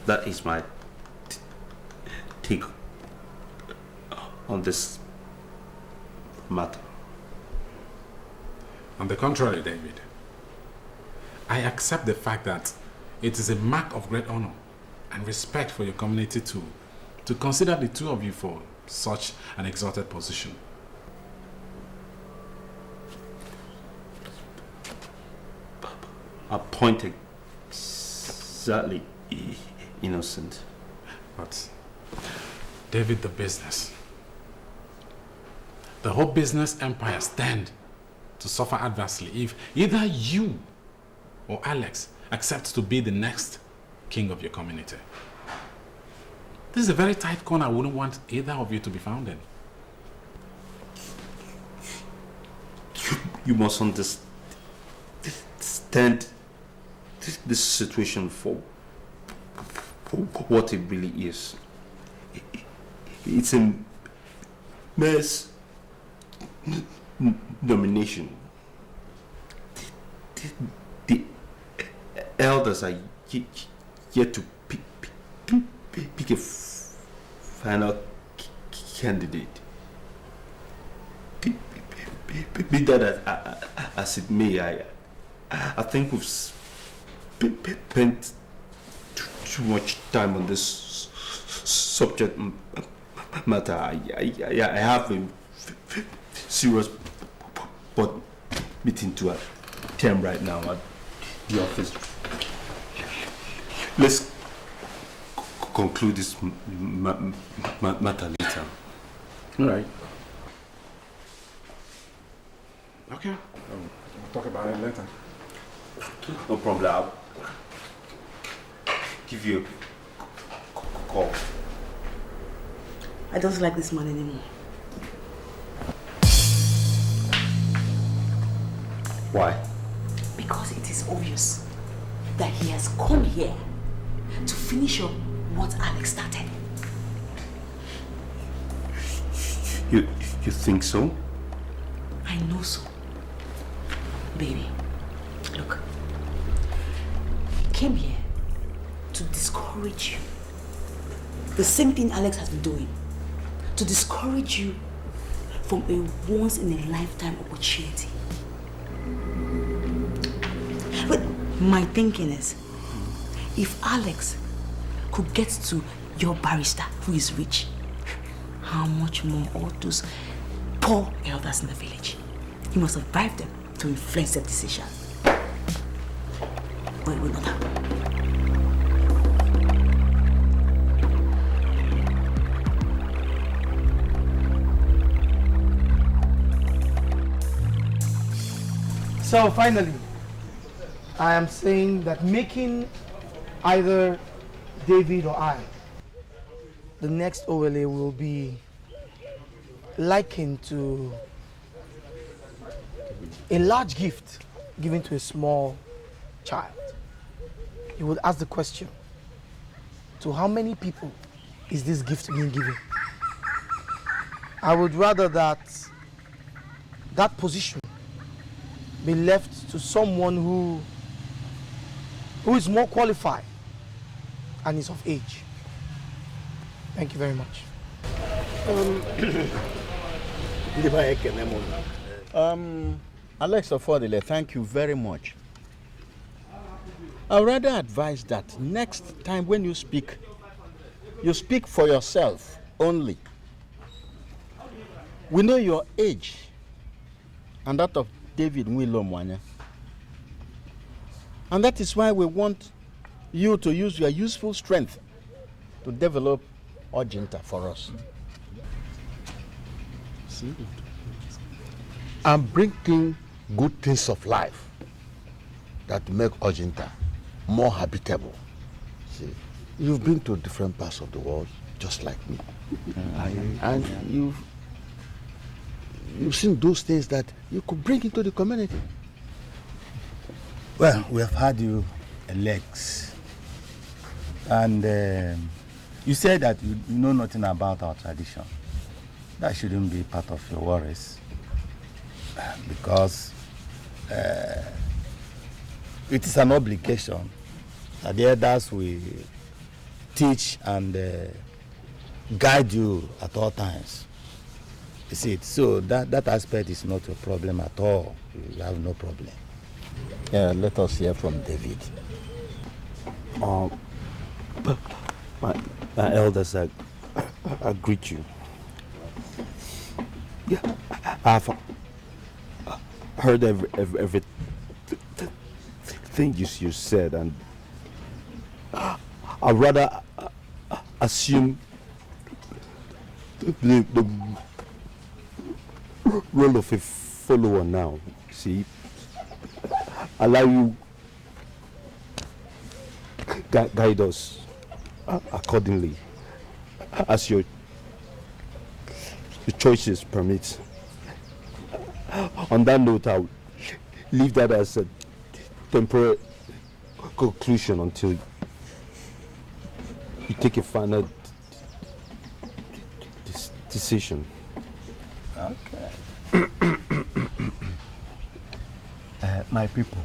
F: That is my take on this matter.
L: On the contrary, David, I accept the fact that it is a mark of great honor and respect for your community to consider the two of you for such an exalted position.
F: A point exactly innocent.
L: But David, the business, the whole business empire stand to suffer adversely if either you or Alex accepts to be the next king of your community. This is a very tight corner I wouldn't want either of you to be found in.
F: You must understand this situation for what it really is. It's a mass nomination. The elders are yet to pick a final candidate. Be that as it may, I think we've spent too much time on this subject matter. I have a serious board meeting to attend right now at the office. Let's conclude this matter later.
L: All right. Okay. We'll talk about it later.
F: No problem. I'll give you a call.
J: I don't like this man anymore.
F: Why?
J: Because it is obvious that he has come here to finish up what Alex started.
F: You think so?
J: I know so. Baby, look. He came here to discourage you The same thing Alex has been doing. To discourage you from a once-in-a-lifetime opportunity. But my thinking is, if Alex could get to your barrister who is rich, how much more all those poor elders in the village? He must have bribed them to influence their decision. But it will not happen.
I: So finally, I am saying that making either David or I the next overlay will be likened to a large gift given to a small child. You would ask the question, to how many people is this gift being given? I would rather that position be left to someone who is more qualified and is of age. Thank you very much.
F: Alex Affordile, thank you very much. I would rather advise that next time when you speak for yourself only. We know your age and that of David Nwilomwanya. And that is why we want you to use your useful strength to develop Ojinta for us.
D: I'm bringing good things of life that make Ojinta more habitable. See, you've been to different parts of the world, just like me. And you've seen those things that you could bring into the community.
B: Well, we have had you, Alex. And you said that you know nothing about our tradition. That shouldn't be part of your worries. Because it is an obligation that the elders will teach and guide you at all times. You see it? So that aspect is not a problem at all. You have no problem.
F: Yeah, let us hear from David.
M: My elders, I greet you. Yeah, I've heard everything you said, and I'd rather assume the role of a follower now. See, allow you guide us accordingly as your choices permit. On that note, I'll leave that as a temporary conclusion until you take a final decision.
B: Okay.
M: My people,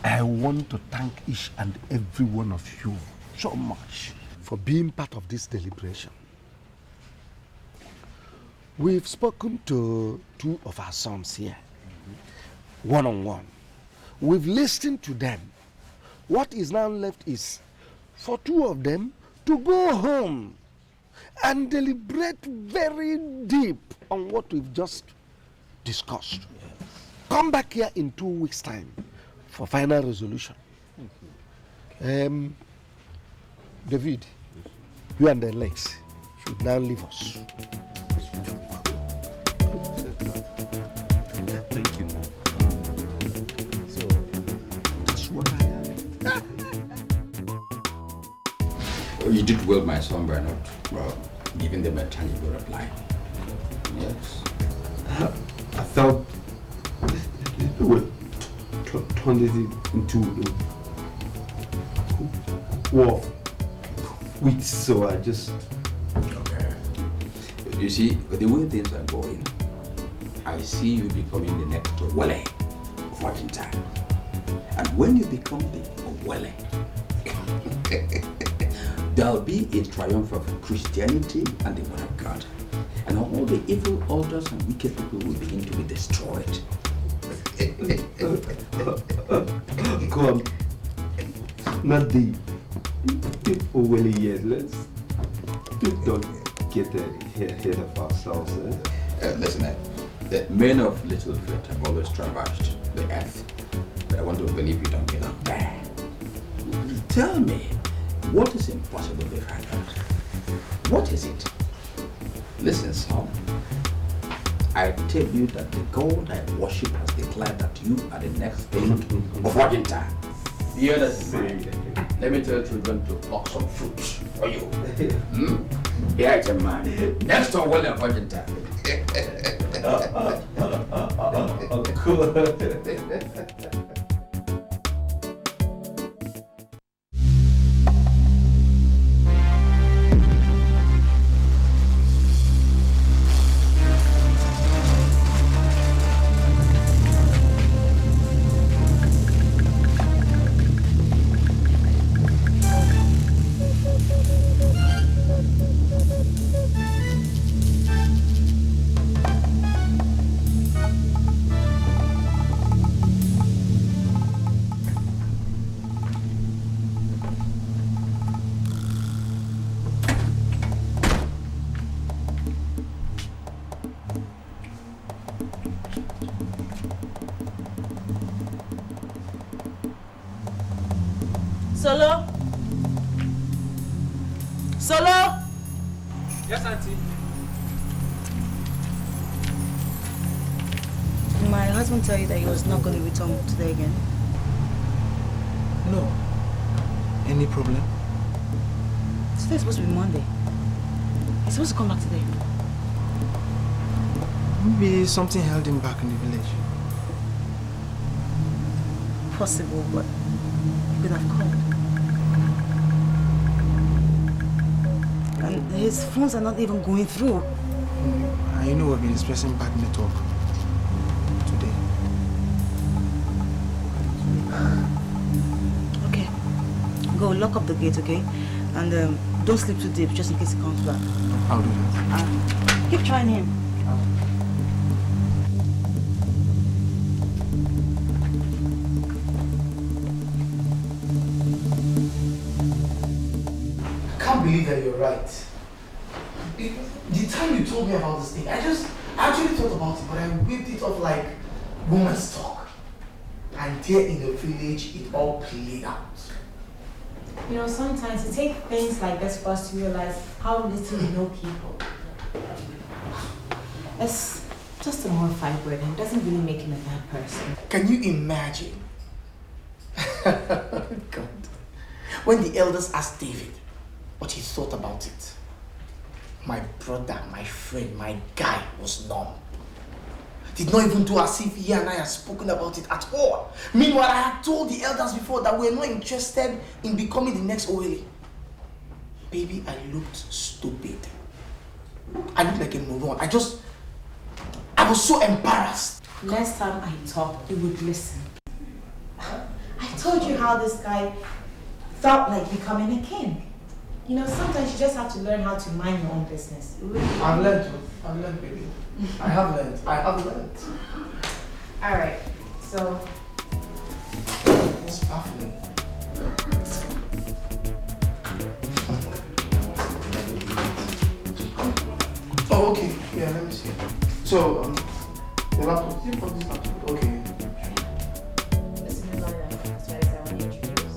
M: I want to thank each and every one of you so much for being part of this deliberation. We've spoken to two of our sons here, one-on-one. We've listened to them. What is now left is for two of them to go home and deliberate very deep on what we've just discussed. Yes. Come back here in 2 weeks' time for final resolution. David, you and the Lex should now leave us. Thank you.
B: So, that's what I am.
H: You did well, my son, by not giving them a tangible reply. Yes.
M: I felt it would turn it into a war of wits, so I just...
H: Okay. You see, the way things are going, I see you becoming the next Wale of watching time. And when you become the Wale, there'll be a triumph of Christianity and the Word of God. And all the evil altars and wicked people will begin to be destroyed.
C: Come. Not the overly yet. Let's don't get ahead of ourselves.
H: Listen, the men of little faith have always traversed the earth. But I want to believe you don't belong there. Tell me, what is impossible behind that? What is it? Listen, son. I tell you that the God I worship has declared that you are the next king of Wajinta. Hear that? Let me tell children to pluck some fruits for you. Yeah, it's a man. Next to William Wajinta.
J: Solo? Solo?
A: Yes, Auntie.
J: Did my husband tell you that he was not going to return today again?
I: No. Any problem?
J: Today's supposed to be Monday. He's supposed to come back today.
I: Maybe something held him back in the village.
J: Possible, but he could have called. And his phones are not even going through.
I: I know we've been expressing bad network today.
J: Okay. Go lock up the gate, okay? And don't sleep too deep, just in case he comes back.
I: I'll do that.
J: Keep trying him.
I: I can't believe that you're right. The time you told me about this thing, I actually thought about it, but I whipped it off like woman's talk. And there in the village, it all played out.
N: You know, sometimes it takes things like this for us to realize how little we know people. It's just a modified word and it doesn't really make him a bad person.
I: Can you imagine? God. When the elders asked David what he thought about it, my brother, my friend, my guy was numb. Did not even do as if he and I had spoken about it at all. Meanwhile, I had told the elders before that we were not interested in becoming the next OLA. Baby, I looked stupid. I looked like a moron. I was so embarrassed.
N: Next time I talk, you would listen. I told you how this guy felt like becoming a king. You know, sometimes you just have to learn how to mind your own business.
I: I've learned, baby. I have learned.
N: Alright, so...
I: It's baffling. Oh, okay. Yeah, let me see. So, the laptop, you put this laptop? Okay.
N: Listen to Lorna, as well as I want to introduce.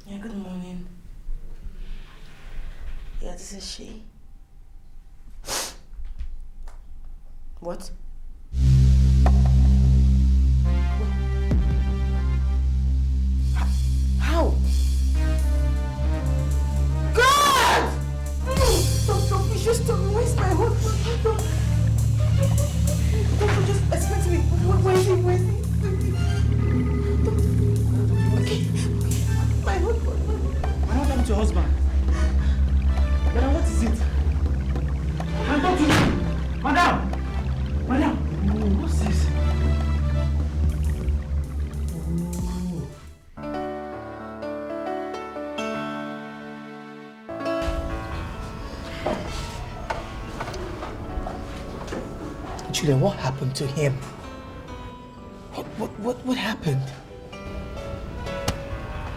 J: Yeah, good morning. Yeah, this is she. What? How? God! Doctor, please just tell me, where's my husband? Doctor, just explain to me, where is he? Okay. My husband.
I: your husband. Madam, what is it? Can I talk to you? Madam! Madam! What's this? Juliet, what happened to him? What happened?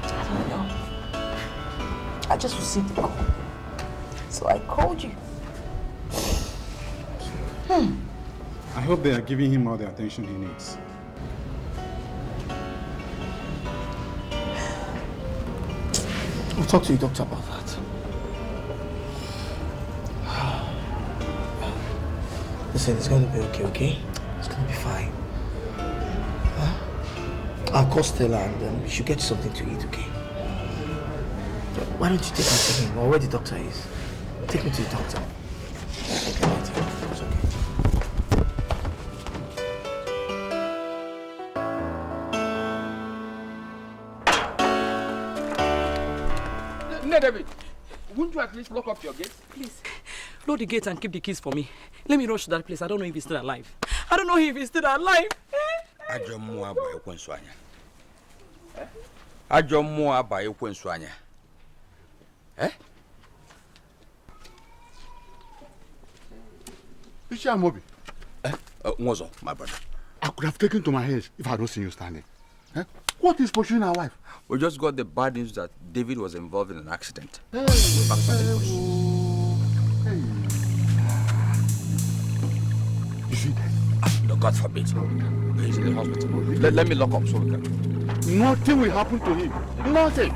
J: I don't know. I just received the call. So I called you.
O: I hope they are giving him all the attention he needs.
I: We'll talk to your doctor about that. Listen, it's going to be okay? It's going to be fine. I'll call Stella and she'll get you something to eat, okay? Why don't you take me to him or where the doctor is? Take me to the doctor. Okay, later. It's okay.
H: No, David, wouldn't you at least lock up your gate?
P: Please, lock the gate and keep the keys for me. Let me rush to that place. I don't know if he's still alive. I don't know if he's still alive.
H: Ajo mua ba ekwensu anya. Ajo mua ba ekwensu anya.
D: Ishamobi.
H: Nwozo, my brother.
D: I could have taken to my head if I had not seen you standing. What is pursuing our wife?
H: We just got the bad news that David was involved in an accident.
D: Hey. Is he dead?
H: No, God forbid. He's in the hospital. Let me lock up so we can.
D: Nothing will happen to him. Nothing.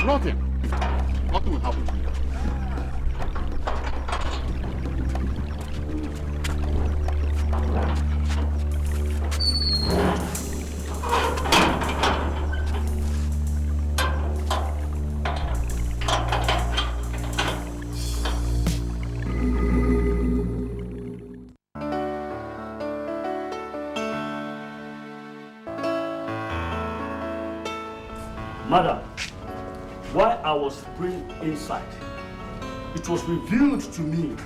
D: Nothing will happen to him.
Q: Madam, while I was praying inside, it was revealed to me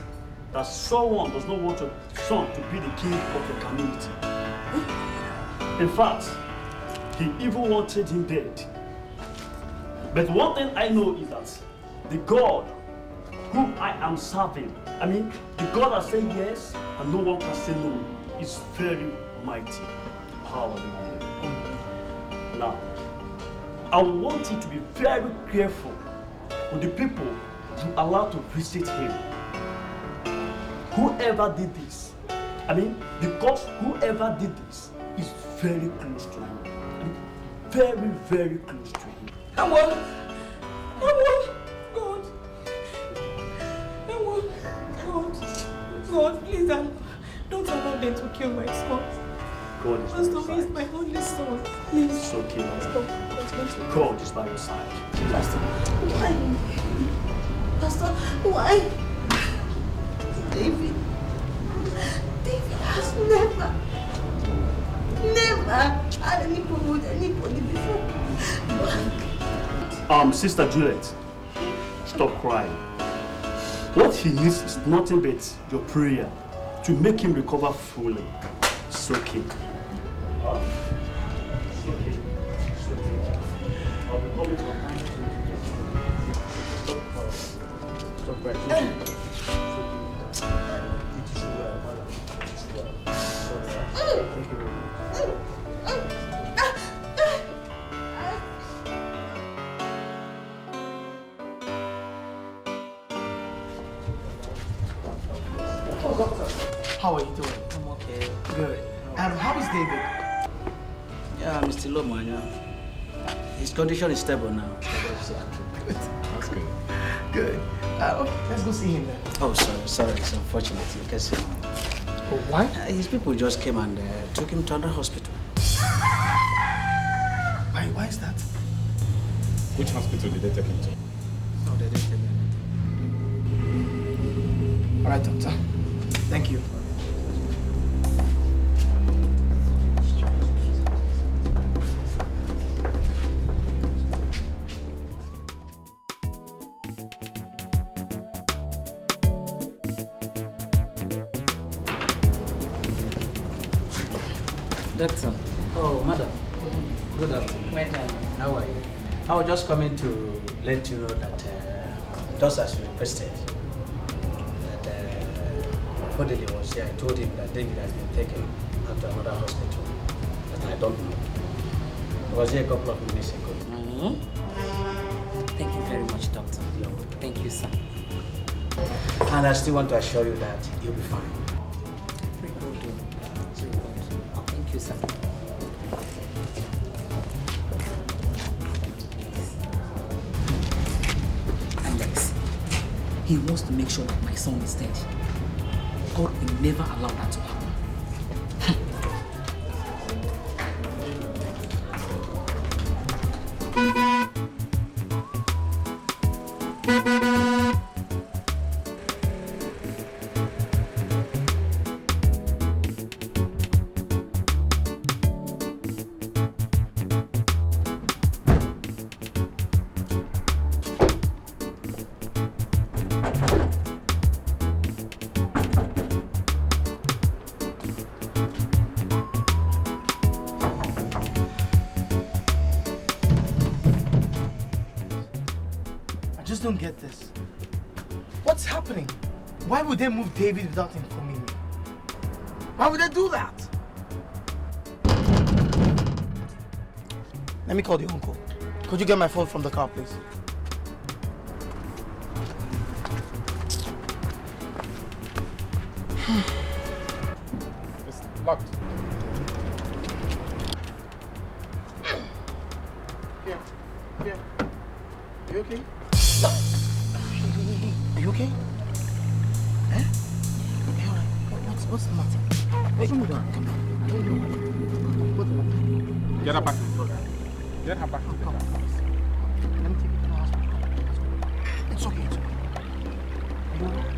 Q: that someone does not want your son to be the king of the community. In fact, he even wanted him dead. But one thing I know is that the God whom I am serving, the God that says yes and no one can say no, is very mighty, powerful. Now, I want you to be very careful with the people you allow to visit him. Whoever did this, because whoever did this is very close to him. Very, very close to him.
P: God. God, please don't allow them to kill my son.
Q: God is
P: Pastor, he's my only son. Please.
Q: It's okay.
P: Stop.
Q: God is by your side.
P: Pastor, why? Pastor, why? David has never had any problem with anybody before.
Q: Sister Juliet, stop crying. What he needs is nothing but your prayer to make him recover fully. It's okay.
I: How are you doing?
A: I'm okay.
I: Good. How is David?
A: Yeah, I'm still low, man. His condition is stable now.
I: Good. That's good. Good. Let's go see him then.
A: Oh, sorry. It's unfortunate because
I: why?
A: His people just came and took him to another hospital.
I: Why is that?
O: Which hospital did they take him to?
A: No, they didn't tell me anything.
I: All right, doctor. Thank you.
R: Doctor. Oh, madam. Good afternoon.
K: Madam.
R: How are you? I was just coming to let you know that, just as you requested, that Odele was here. I told him that David has been taken out to another hospital that I don't know. He was here a couple of minutes ago.
E: Thank you very much, Doctor. Thank you, sir.
R: And I still want to assure you that you'll be fine.
E: Very good. Very good. Thank you, sir. Alex, he wants to make sure that my son is dead. God will never allow that to happen.
I: Don't get this. What's happening? Why would they move David without informing me? Why would they do that? Let me call the uncle. Could you get my phone from the car, please?
O: It's locked. Here. You okay?
I: Are you okay? Eh? Hey, all right. What's the matter? Hey, come on.
O: Get her back to the car. Get her back to the car.
I: Let me take you to the hospital. It's okay. Are you all right?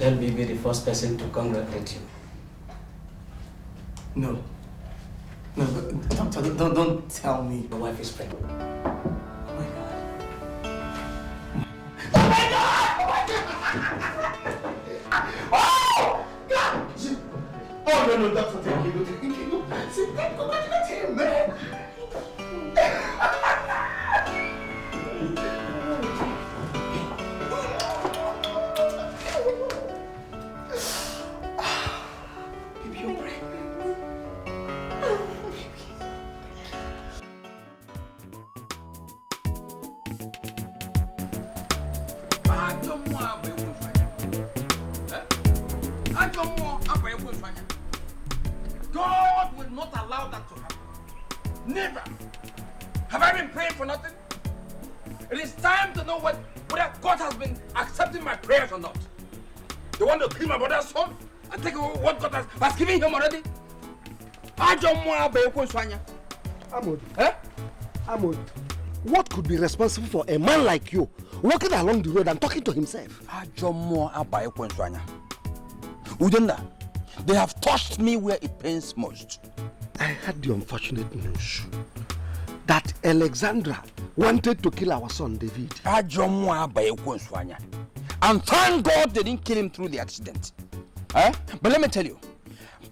R: Let me be the first person to congratulate you.
I: No. No, doctor, don't tell me.
R: Your wife is pregnant.
I: Oh my God. Oh God! Oh no, doctor, thank you. See, congratulate him, man.
H: God will not allow that to happen. Never. Have I been praying for nothing? It is time to know whether God has been accepting my prayers or not. They want to kill my brother's son and take what God has given him already.
M: Amod. Eh? Amod. What could be responsible for a man like you walking along the road and talking to himself?
H: Udenda, they have touched me where it pains most.
M: I had the unfortunate news that Alexandra wanted to kill our son David.
H: And thank God they didn't kill him through the accident. Eh? But let me tell you,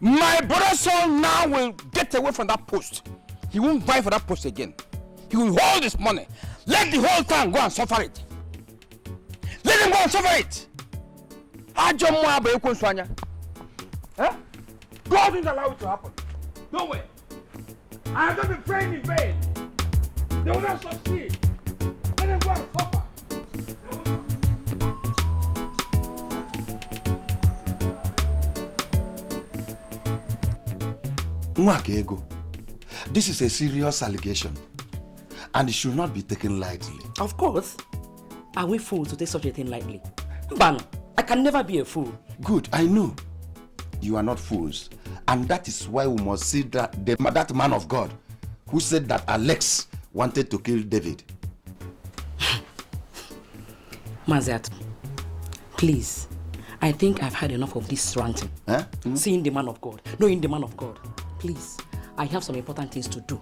H: my brother's son now will get away from that post. He won't vie for that post again. He will hold his money. Let the whole town go and suffer it. Let him go and suffer it. Eh? God didn't allow it to happen. No way. I have not been praying in vain. They will not succeed. Let them go and suffer.
D: Nwakego, this is a serious allegation and it should not be taken lightly.
E: Of course. Are we fools to take such a thing lightly? Ban, I can never be a fool.
D: Good, I know. You are not fools. And that is why we must see that man of God who said that Alex wanted to kill David.
E: Maziat, please. I think I've had enough of this ranting.
D: Huh?
E: Seeing the man of God, knowing the man of God. Please, I have some important things to do.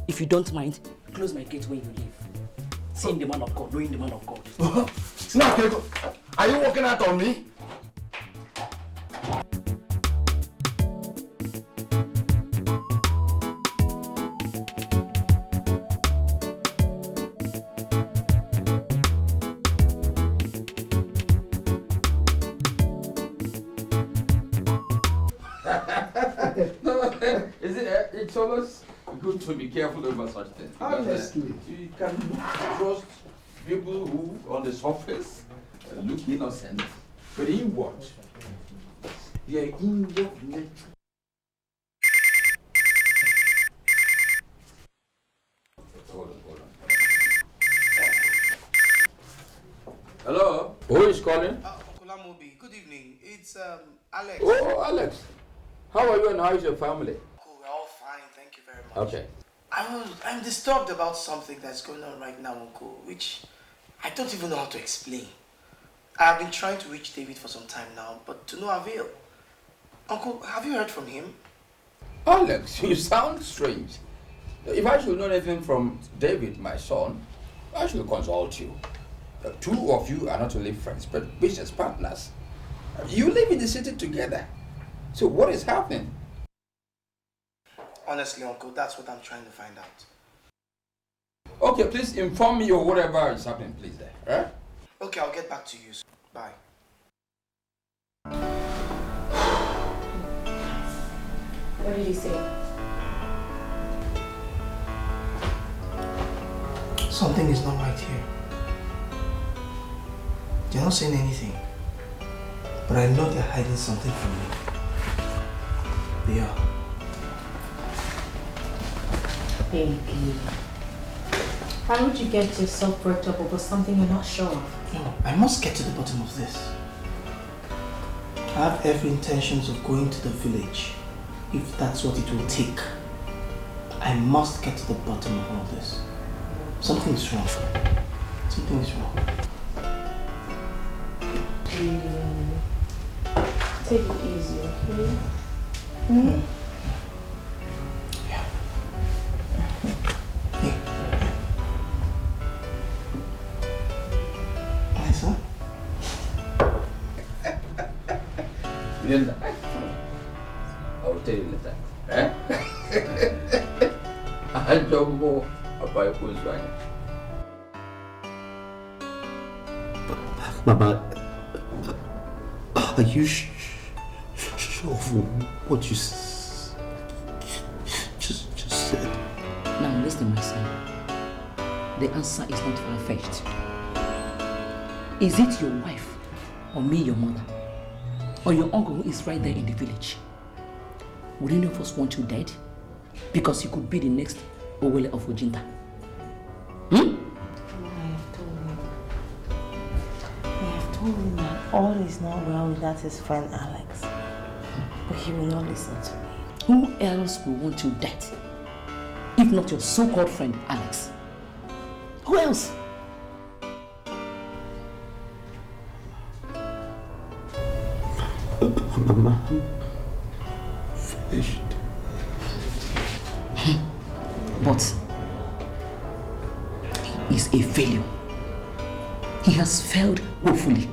E: If you don't mind, close my gate when you leave. Seeing the man of God, knowing the man of God.
D: Now, are you working out on me?
H: It's always good to be careful over such things.
C: Honestly.
H: You can trust people who, on the surface, look innocent, but inward, their inward nature. Hold on. Hello? Who is calling?
I: Okulamobi, good evening. It's Alex.
H: Oh, Alex. How are you and how is your family?
I: Cool, we're all fine, thank you very much.
H: Okay.
I: I'm disturbed about something that's going on right now, Uncle, which I don't even know how to explain. I've been trying to reach David for some time now, but to no avail. Uncle, have you heard from him?
H: Alex, you sound strange. If I should know anything from David, my son, I should consult you. The two of you are not only friends, but business partners. You live in the city together. So what is happening?
I: Honestly, Uncle, that's what I'm trying to find out.
H: Okay, please inform me of whatever is happening, please, there, right?
I: Okay, I'll get back to you. Bye.
N: What did he say?
I: Something is not right here. They're not saying anything. But I know they're hiding something from me. They are.
N: Baby. Why would you get yourself worked up over something you're not sure of?
I: No, I must get to the bottom of this. I have every intentions of going to the village, if that's what it will take. I must get to the bottom of all this. Something is wrong. Something is wrong.
N: Take it easy, okay?
I: Mm-hmm.
H: Linda, I will tell you later. Eh? I don't know about who's right.
C: Mama, are you sure of what you just said?
E: Now listen, my son. The answer is not far-fetched. Is it your wife or me, your mother? Or your uncle who is right there in the village? Would any of us want you dead? Because you could be the next Owele of Ojinta.
J: I have told him that all is not well without his friend Alex. But he will not listen to me.
E: Who else will want you dead? If not your so-called friend Alex? Who else?
C: Mama, finished.
E: But he is a failure. He has failed woefully.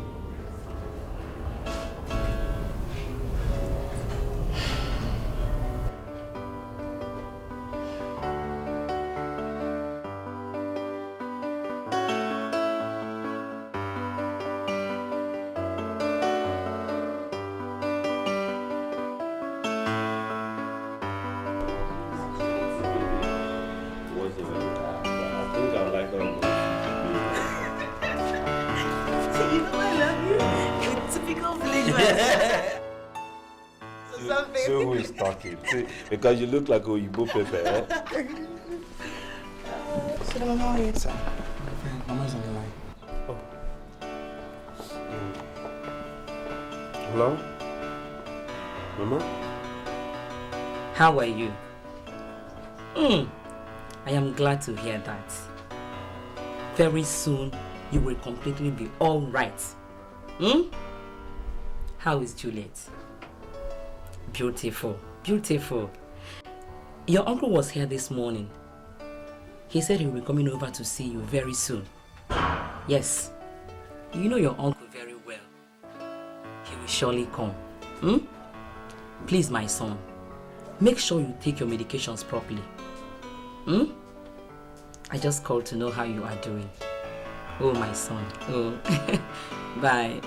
A: talking. See, because you look like a Oyibo pepper, eh?
I: So, Mama, how are you?
P: Sir, Mama's on the line.
A: Oh. Hello? Mama?
E: How are you? I am glad to hear that. Very soon, you will completely be all right. How is Juliet? Beautiful, beautiful. Your uncle was here this morning. He said he will be coming over to see you very soon. Yes, you know your uncle very well. He will surely come. Please, my son, make sure you take your medications properly. I just called to know how you are doing. Oh, my son. Oh, bye.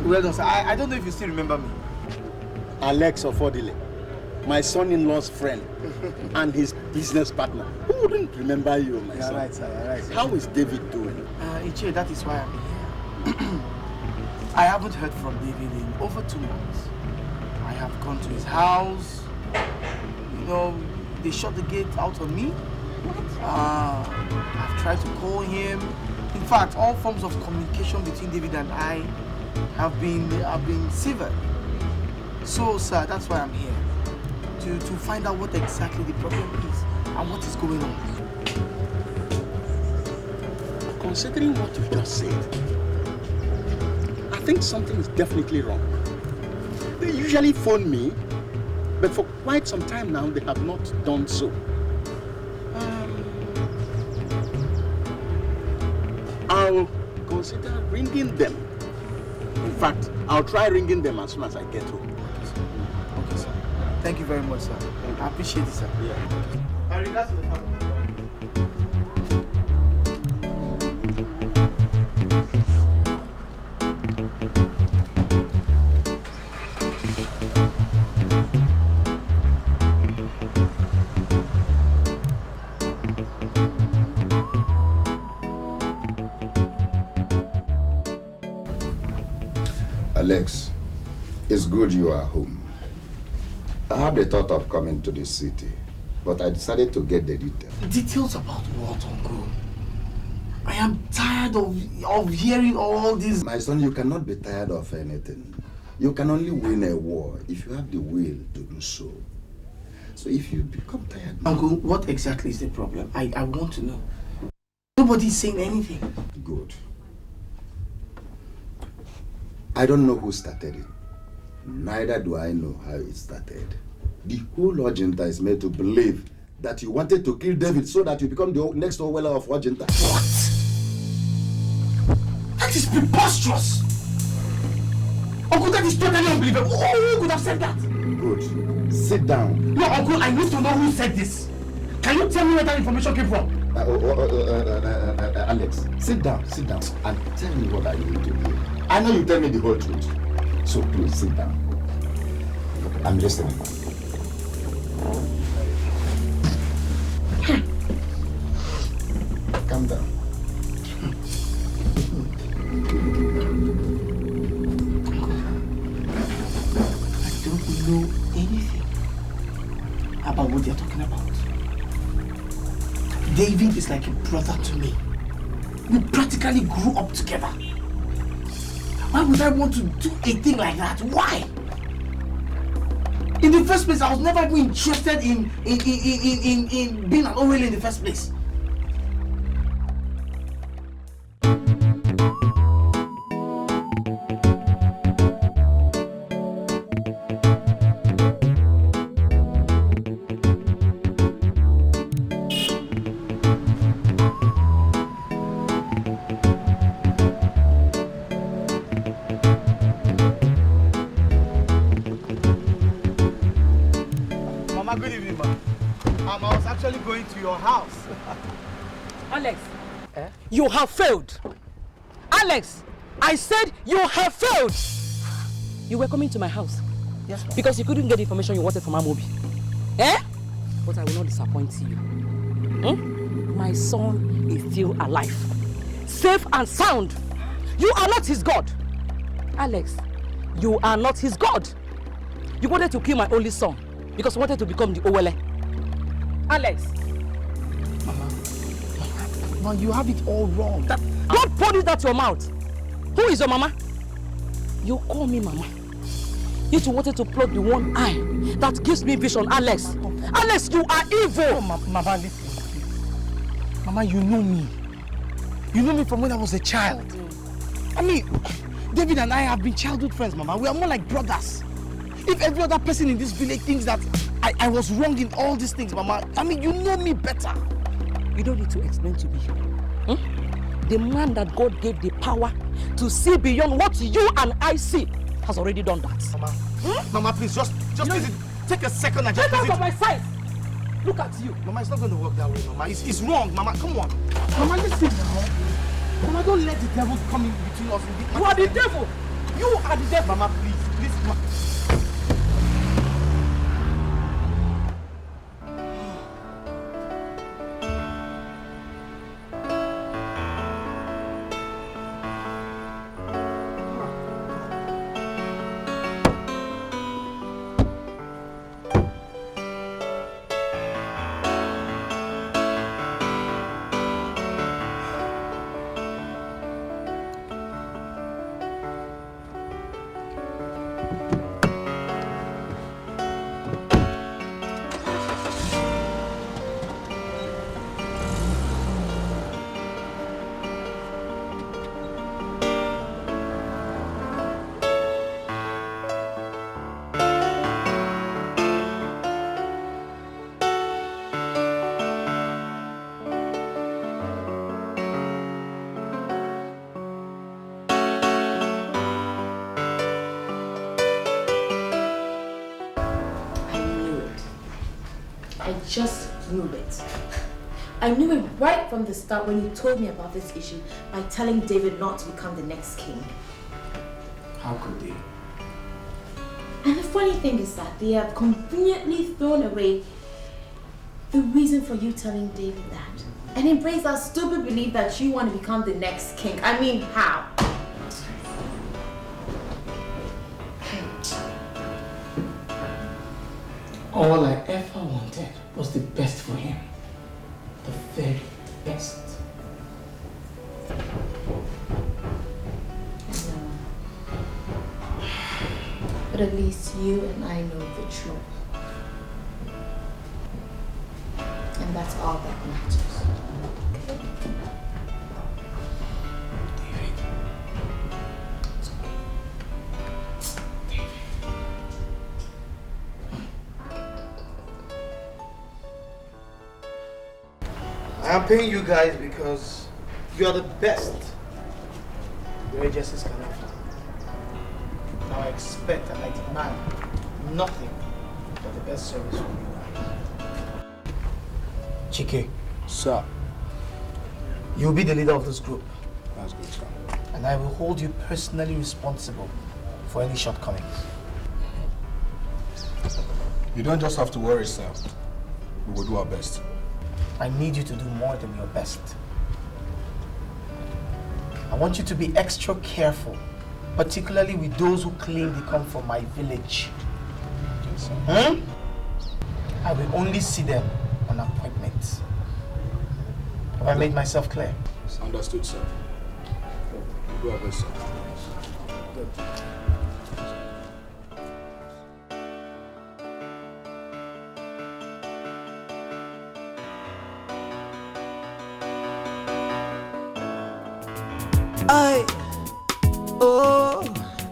I: Well done, sir. I don't know if you still remember me.
B: Alex Ofodile, my son-in-law's friend and his business partner. Who wouldn't remember you, my son?
I: Right, sir. You're right, sir.
B: How is David doing?
I: Ichie, that is why I'm here. I haven't heard from David in over 2 months. I have gone to his house. You know, they shut the gate out on me. I've tried to call him. In fact, all forms of communication between David and I have been severed. So, sir, that's why I'm here. To find out what exactly the problem is and what is going on.
B: Considering what you've just said, I think something is definitely wrong. They usually phone me, but for quite some time now, they have not done so. I'll consider ringing them. In fact, I'll try ringing them as soon as I get home.
I: Okay, sir. Thank you very much, sir. I appreciate it, sir.
B: Yeah.
I: My regards to the family.
S: Alex, it's good you are home. I had the thought of coming to the city, but I decided to get the details.
I: Details about what, Uncle? I am tired of hearing all this.
S: My son, you cannot be tired of anything. You can only win a war if you have the will to do so. So if you become tired...
I: Uncle, what exactly is the problem? I want to know. Nobody's saying anything.
S: Good. I don't know who started it. Neither do I know how it started. The whole Ojinta is made to believe that you wanted to kill David so that you become the next Orwell of Ojinta.
I: What? That is preposterous! Uncle, that is totally unbelievable. Who could have said that?
S: Good. Sit down.
I: No, Uncle, I need to know who said this. Can you tell me where that information came from?
S: Alex, sit down, and tell me what I need to do. I know you tell me the whole truth. So please sit down. I'm listening. Calm down.
I: I don't know anything about what they're talking about. David is like a brother to me. We practically grew up together. Why would I want to do a thing like that? Why? In the first place, I was never even interested in being an Orwell in the first place. Good evening, ma. I was actually going to your house.
P: Alex, you have failed. Alex, I said you have failed. You were coming to my house.
I: Yes, ma'am.
P: Because you couldn't get the information you wanted from Amobi. But I will not disappoint you. My son is still alive. Safe and sound. You are not his God. Alex, you are not his God. You wanted to kill my only son because you wanted to become the Owele. Alex.
I: Mama, you have it all wrong.
P: Don't put it out your mouth. Who is your mama? You call me mama. You two wanted to plug the one eye that gives me vision, Alex. Alex, you are evil.
I: Oh, Mama, listen. Mama, you know me. You know me from when I was a child. I mean, David and I have been childhood friends, Mama. We are more like brothers. If every other person in this village thinks that I was wrong in all these things, Mama, I mean, you know me better.
P: You don't need to explain to me. The man that God gave the power to see beyond what you and I see has already done that.
I: Mama, Mama, please, just listen. Take a second and just
P: get out of my sight. Look at you.
I: Mama, it's not going to work that way, Mama. It's wrong, Mama. Come on. Mama, listen now. Mama, don't let the devil come in between us.
P: You are the devil. You are the devil.
I: Mama, please, Mama.
N: I just knew it. I knew it right from the start when you told me about this issue by telling David not to become the next king.
I: How could they?
N: And the funny thing is that they have conveniently thrown away the reason for you telling David that and embrace that stupid belief that you want to become the next king. I mean, how?
I: All I ever wanted was the best for him. The very best.
N: But at least you and I know the truth. And that's all that matters.
I: I'm paying you guys because you are the best your agencies can offer. Now I expect and I demand nothing but the best service from you guys. Chike, sir, you'll be the leader of this group.
O: That's good, sir.
I: And I will hold you personally responsible for any shortcomings.
O: You don't just have to worry, sir. We will do our best.
I: I need you to do more than your best. I want you to be extra careful, particularly with those who claim they come from my village. I will only see them on appointment. Have I made myself clear?
O: Understood, sir. We'll do our best, sir.
I: Good.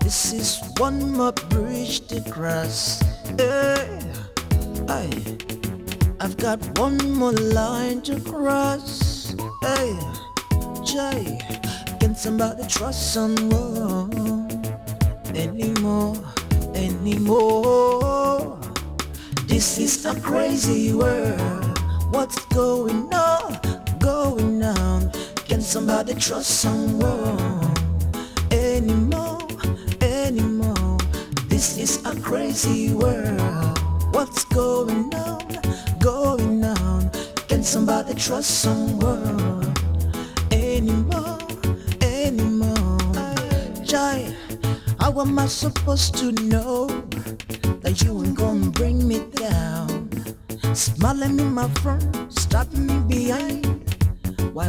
T: This is one more bridge to cross. I've got one more line to cross. Can somebody trust someone anymore? This is a crazy world. What's going on? Can somebody trust someone anymore? This is a crazy world. What's going on? Can somebody trust someone anymore? How am I supposed to know You ain't gonna bring me down. Smiling in my front, stopping me behind. Why?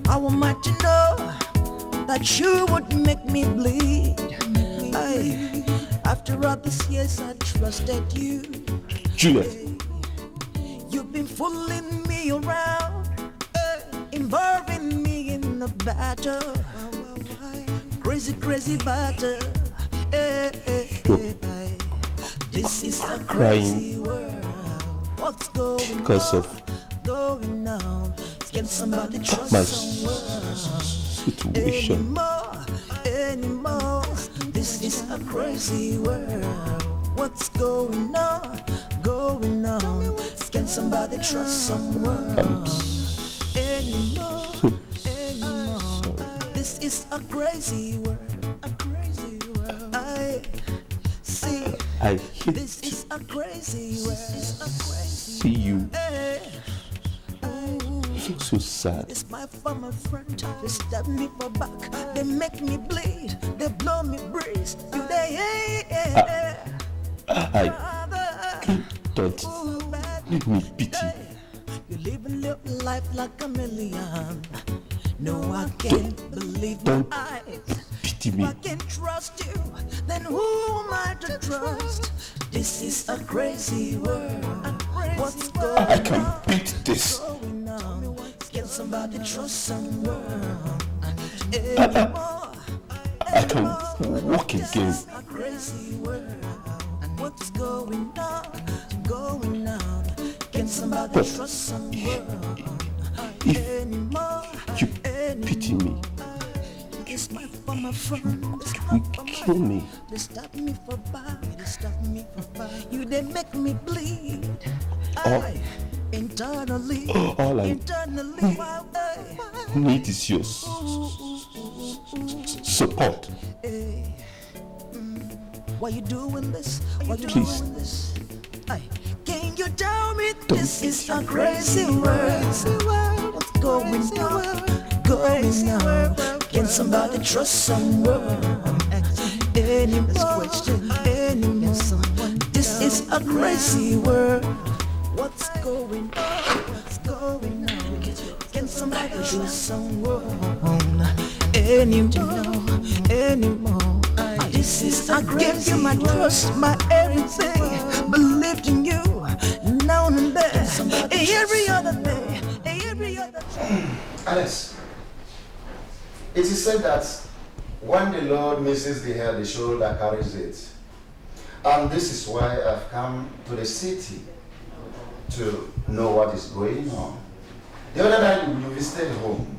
T: I want my to know that you would make me bleed. After all these years I trusted you.
A: Juliet.
T: You've been fooling me around, involving me in a battle. Crazy battle. This is a crazy world. What's going
A: because of
T: on? Can somebody trust
A: my
T: situation? Anymore. This is a crazy world. What's going on? Can somebody trust someone? Anymore. This is a crazy world.
A: I hate
T: this is a crazy world.
A: See you so sad.
T: It's my former friend. They stab me for back. They make me bleed. They blow me breeze.
A: I don't need me pity.
T: You live a little life like a million. No, I can't believe my eyes.
A: Pity me.
T: If I can't trust you, then who am I to trust? This is a crazy world. What's going on?
A: I can beat this.
T: Can somebody trust someone?
A: I can walk again.
T: Crazy world. What's going on? Can somebody trust someone?
A: If you pity me,
T: It's my former friend.
A: you kill me.
T: They stop me for bad. You they make me bleed. Internally.
A: All I need is your support.
T: Why you doing this?
A: Please.
T: Can you tell me this is a crazy world? What's going on? Can somebody trust someone? Any question? This is a crazy world. What's going on? Can somebody trust someone? Anymore. This is I give you my trust, my everything. Believed in you, now and then, every other day,
S: Alex, it is said that when the Lord misses the head, the shoulder carries it. And this is why I've come to the city to know what is going on. The other night we visited home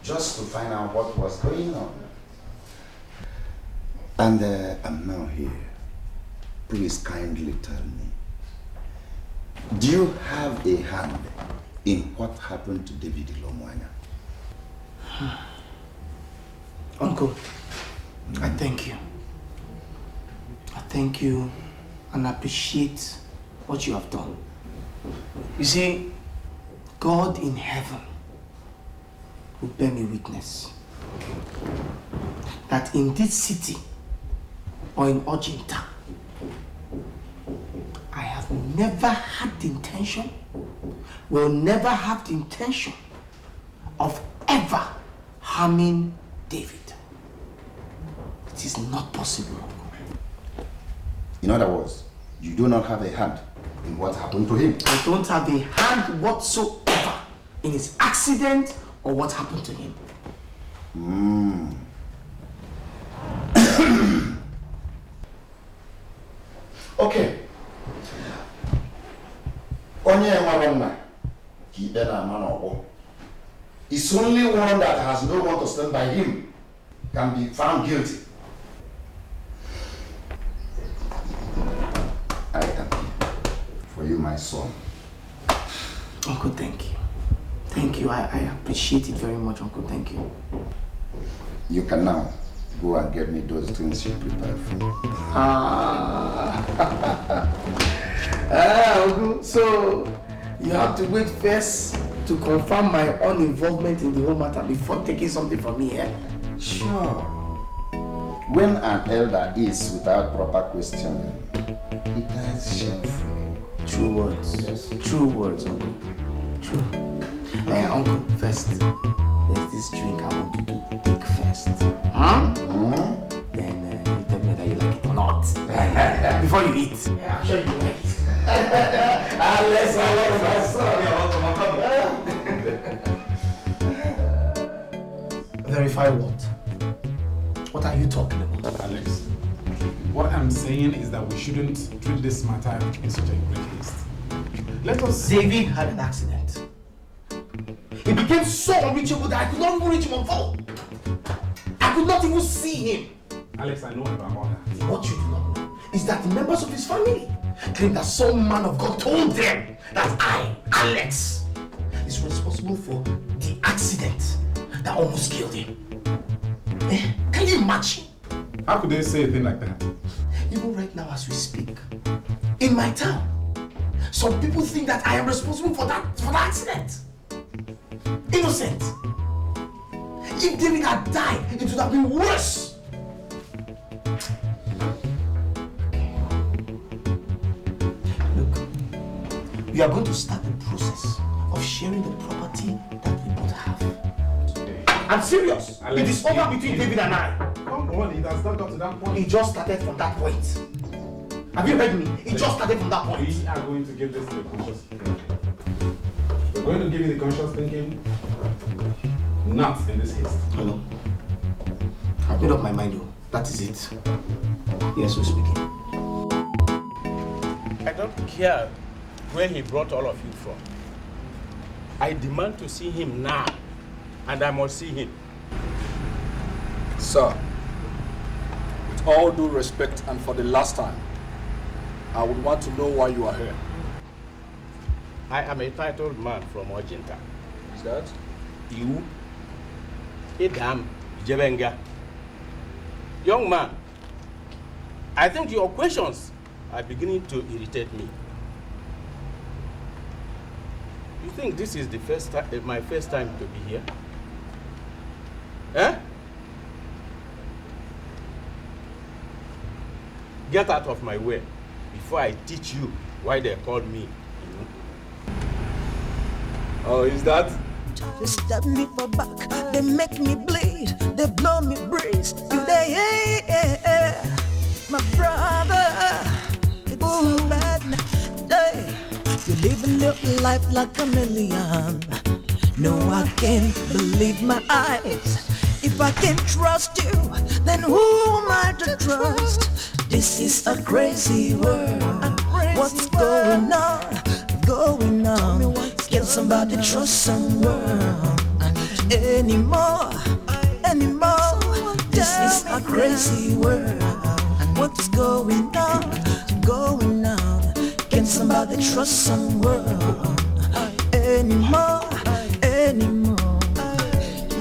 S: just to find out what was going on. And I'm now here. Please kindly tell me, do you have a hand in what happened to David Ilomwanya?
I: Uncle, I thank you. I thank you and appreciate what you have done. You see, God in heaven will bear me witness that in this city or in Ojinta, I have never had the intention, will never have the intention of ever harming David. It is not possible.
S: In other words, you do not have a hand in what happened to him.
I: I don't have a hand whatsoever in his accident or what happened to him.
S: Okay. It's only one that has no one to stand by him can be found guilty. I am here for you, my son.
I: Uncle, thank you. Thank you. I appreciate it very much, Uncle. Thank you.
S: You can now go and get me those things you prepared for me.
I: Uncle, so you have to wait first to confirm my own involvement in the whole matter before taking something from me, eh?
S: Sure. When an elder is without proper questioning, he dies shamefully.
I: True words. Yes. True words, Uncle. True. Uncle, first, there's this drink I want you to take first. Huh? Then you tell me whether you like it or not. Before you eat. Yeah, I'm sure you like it. Let's verify what? What are you talking about?
L: Alex, what I'm saying is that we shouldn't treat this matter in such a great haste. Let us...
I: David had an accident. He became so unreachable that I could not even reach him on phone. I could not even see him.
L: Alex, I know about all that.
I: What you do not know is that the members of his family claim that some man of God told them that I, Alex, is responsible for the accident that almost killed him. Can you imagine?
L: How could they say a thing like that?
I: Even right now as we speak, in my town, some people think that I am responsible for the accident. Innocent. If David had died, it would have been worse. Look, we are going to start the process of sharing the property that we both have. I'm serious.
L: Alex,
I: it is over between David and I.
L: Come on, it has not got to that point.
I: It just started from that point. Have you heard me? It just started from that point.
L: We are going to give this the conscious thinking. We're going to give you the conscious thinking, not in this haste.
I: Hello. I've made up my mind though. That is it. Yes, we're speaking.
A: I don't care where he brought all of you from. I demand to see him now, and I must see him.
H: Sir, with all due respect and for the last time, I would want to know why you are here.
A: I am a titled man from Ojinta.
H: Is that?
A: You? Idam Jebenga. Young man, I think your questions are beginning to irritate me. You think this is the first time, my first time to be here? Eh? Get out of my way before I teach you why they called me.
H: Oh, is that?
T: They stab me for back, they make me bleed, they blow me breeze. Today, my brother, it's so bad now. You living your life like a million. No, I can't believe my eyes. If I can't trust you, then who am I to trust? This is a crazy world. What's going on? Going on? Can somebody trust someone anymore? This is a crazy world. What's going on? Going on? Can somebody trust someone anymore?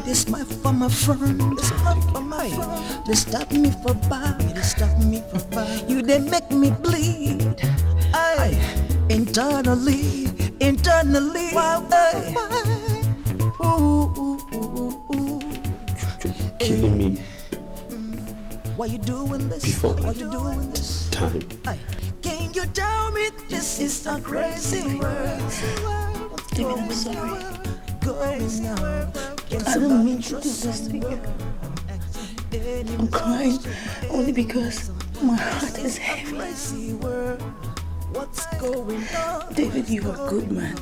T: This my for my friend. This my for my friend. They stop me for back. They stop me for back. You they make me bleed. Internally.
F: Killing me.
T: Why you doing this?
F: Before
T: Why you doing this?
F: Time.
T: Can you tell me this is a crazy world?
J: David, I'm sorry.
T: I
J: don't mean to do this to you. I'm crying only because my heart is heavy. David, you are a good man.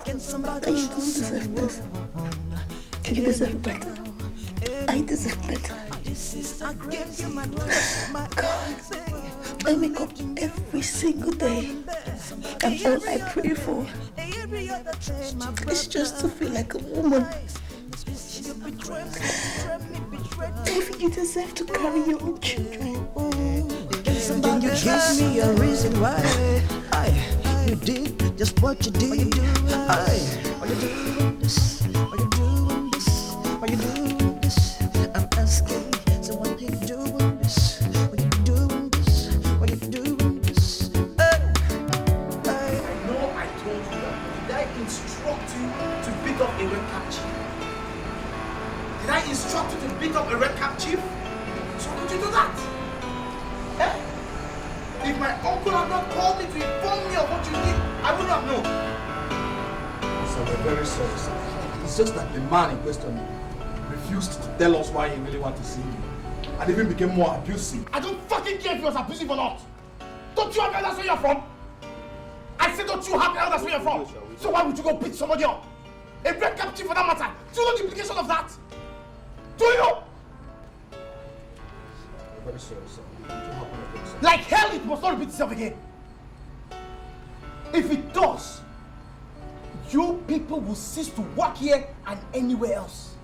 J: But you don't deserve this. You deserve better. I deserve better. God, I wake up every single day, and all I pray for is just to feel like a woman. David, you deserve to carry your own children.
T: Can you give me a reason why you did just what you did? Why you doing this? Why you doing this? Why you doing this? I'm asking. So why you doing this? Why you doing this? Why you doing this?
I: I know I told you that. Did I instruct you to beat up a red cap chief? Did I instruct you to beat up a red cap chief? So would you do that? Eh? If my uncle had not called me to inform me of what you did, I wouldn't have known.
H: So we're very sorry, sir. It's just that the man in question refused to tell us why he really wanted to see you. And even became more abusive.
I: I don't fucking care if he was abusive or not. Don't you have elders where you're from? I said, don't you have elders where you're from? So why would you go beat somebody up? A red captive for that matter. Do you know the implication of that? Do you know?
H: I'm very sorry, sir. It won't happen again, sir.
I: Like hell, it must not repeat itself again. If it does, you people will cease to work here and anywhere else.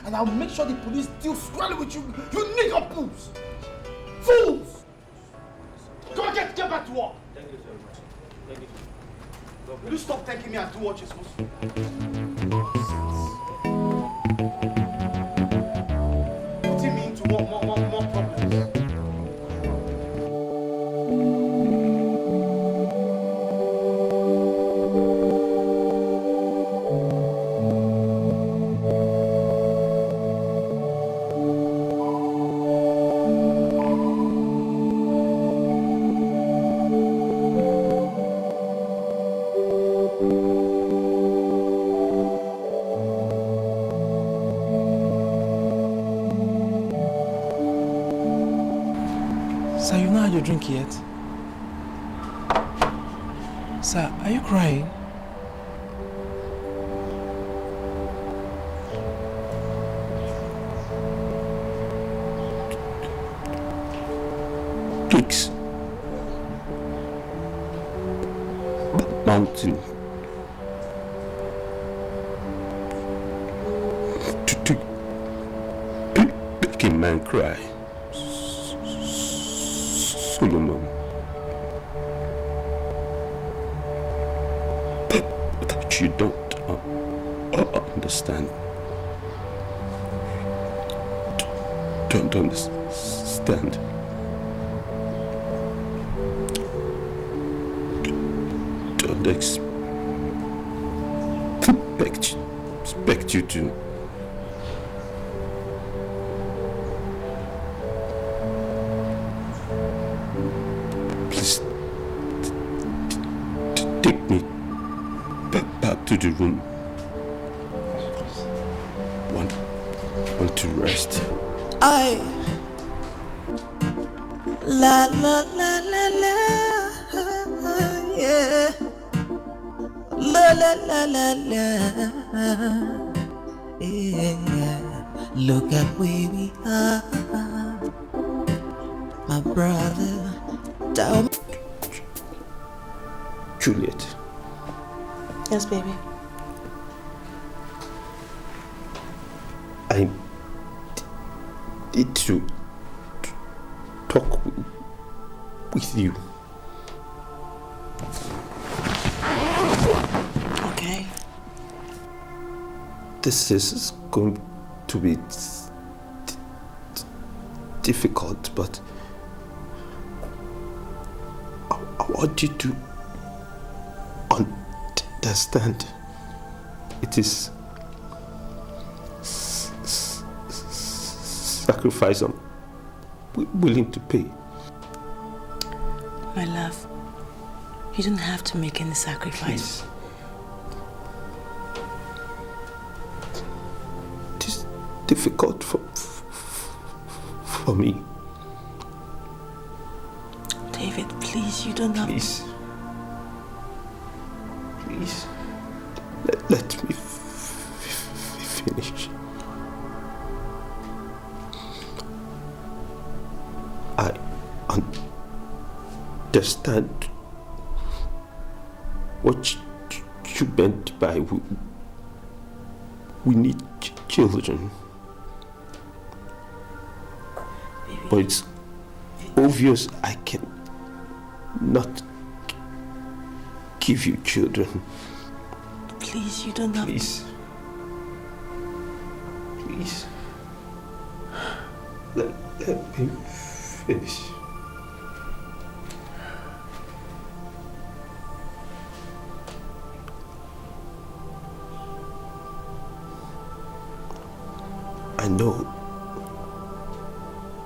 I: And I'll make sure the police deal squarely with you, you nigger fools! Fools! Go on, get back to work!
H: Thank you very much. Thank you.
I: Will you stop thanking me and do what you're supposed to do? Putting me into more problems. Sir, you've not had your drink yet. Sir, are you crying?
A: Peaks. Mountain. To make a man cry. Solomon. But you don't understand. Don't understand. Don't expect you to. Please take me back to the room. Want to rest.
T: La la la la la, yeah. La la la la la, yeah. Look at where we are, my brother. Down.
A: Juliet.
J: Yes, baby.
A: I need to talk with you.
J: Okay.
A: This is going to be difficult, but I want you to understand. It is sacrifice I'm willing to pay.
J: My love, you don't have to make any sacrifice.
A: It is difficult for me.
J: David, please, you don't have
A: to. Please, let me finish. I understand what you meant by we need children. But it's obvious I can not give you children.
J: Please, you don't have
A: Please. Please. Let me finish. I know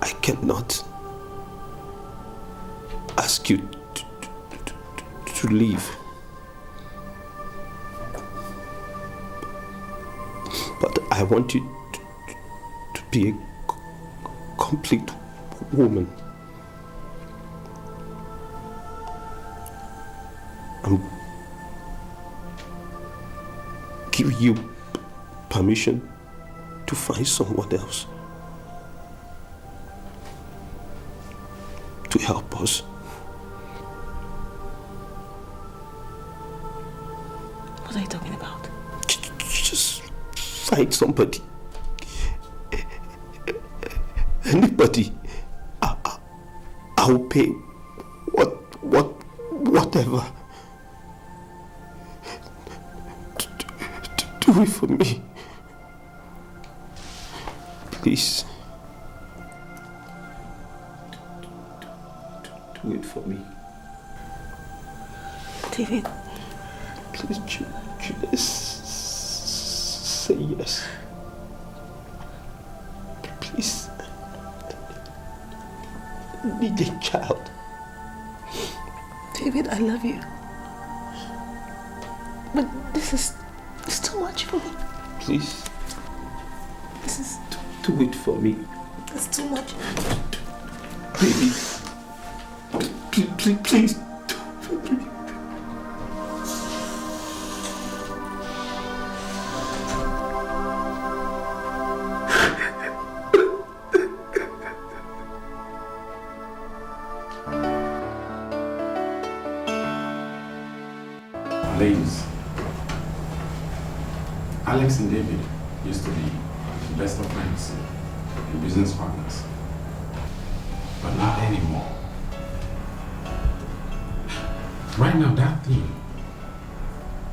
A: I
U: cannot ask you to leave. But I want you to be a complete woman. I'm giving you permission to find someone else to help us.
J: What are you talking about?
U: Just find somebody. Anybody. I'll pay whatever. Do it for me. Please. Do it for me.
J: David.
U: Please, Juliet, say yes. Please. I need a child.
J: David, I love you. But this is too much for me.
U: Please.
J: This is...
U: Do it for me.
J: It's too much.
U: Baby. Please.
L: Ladies, Alex and David used to be the best of friends and business partners, but not anymore. Right now, that thing,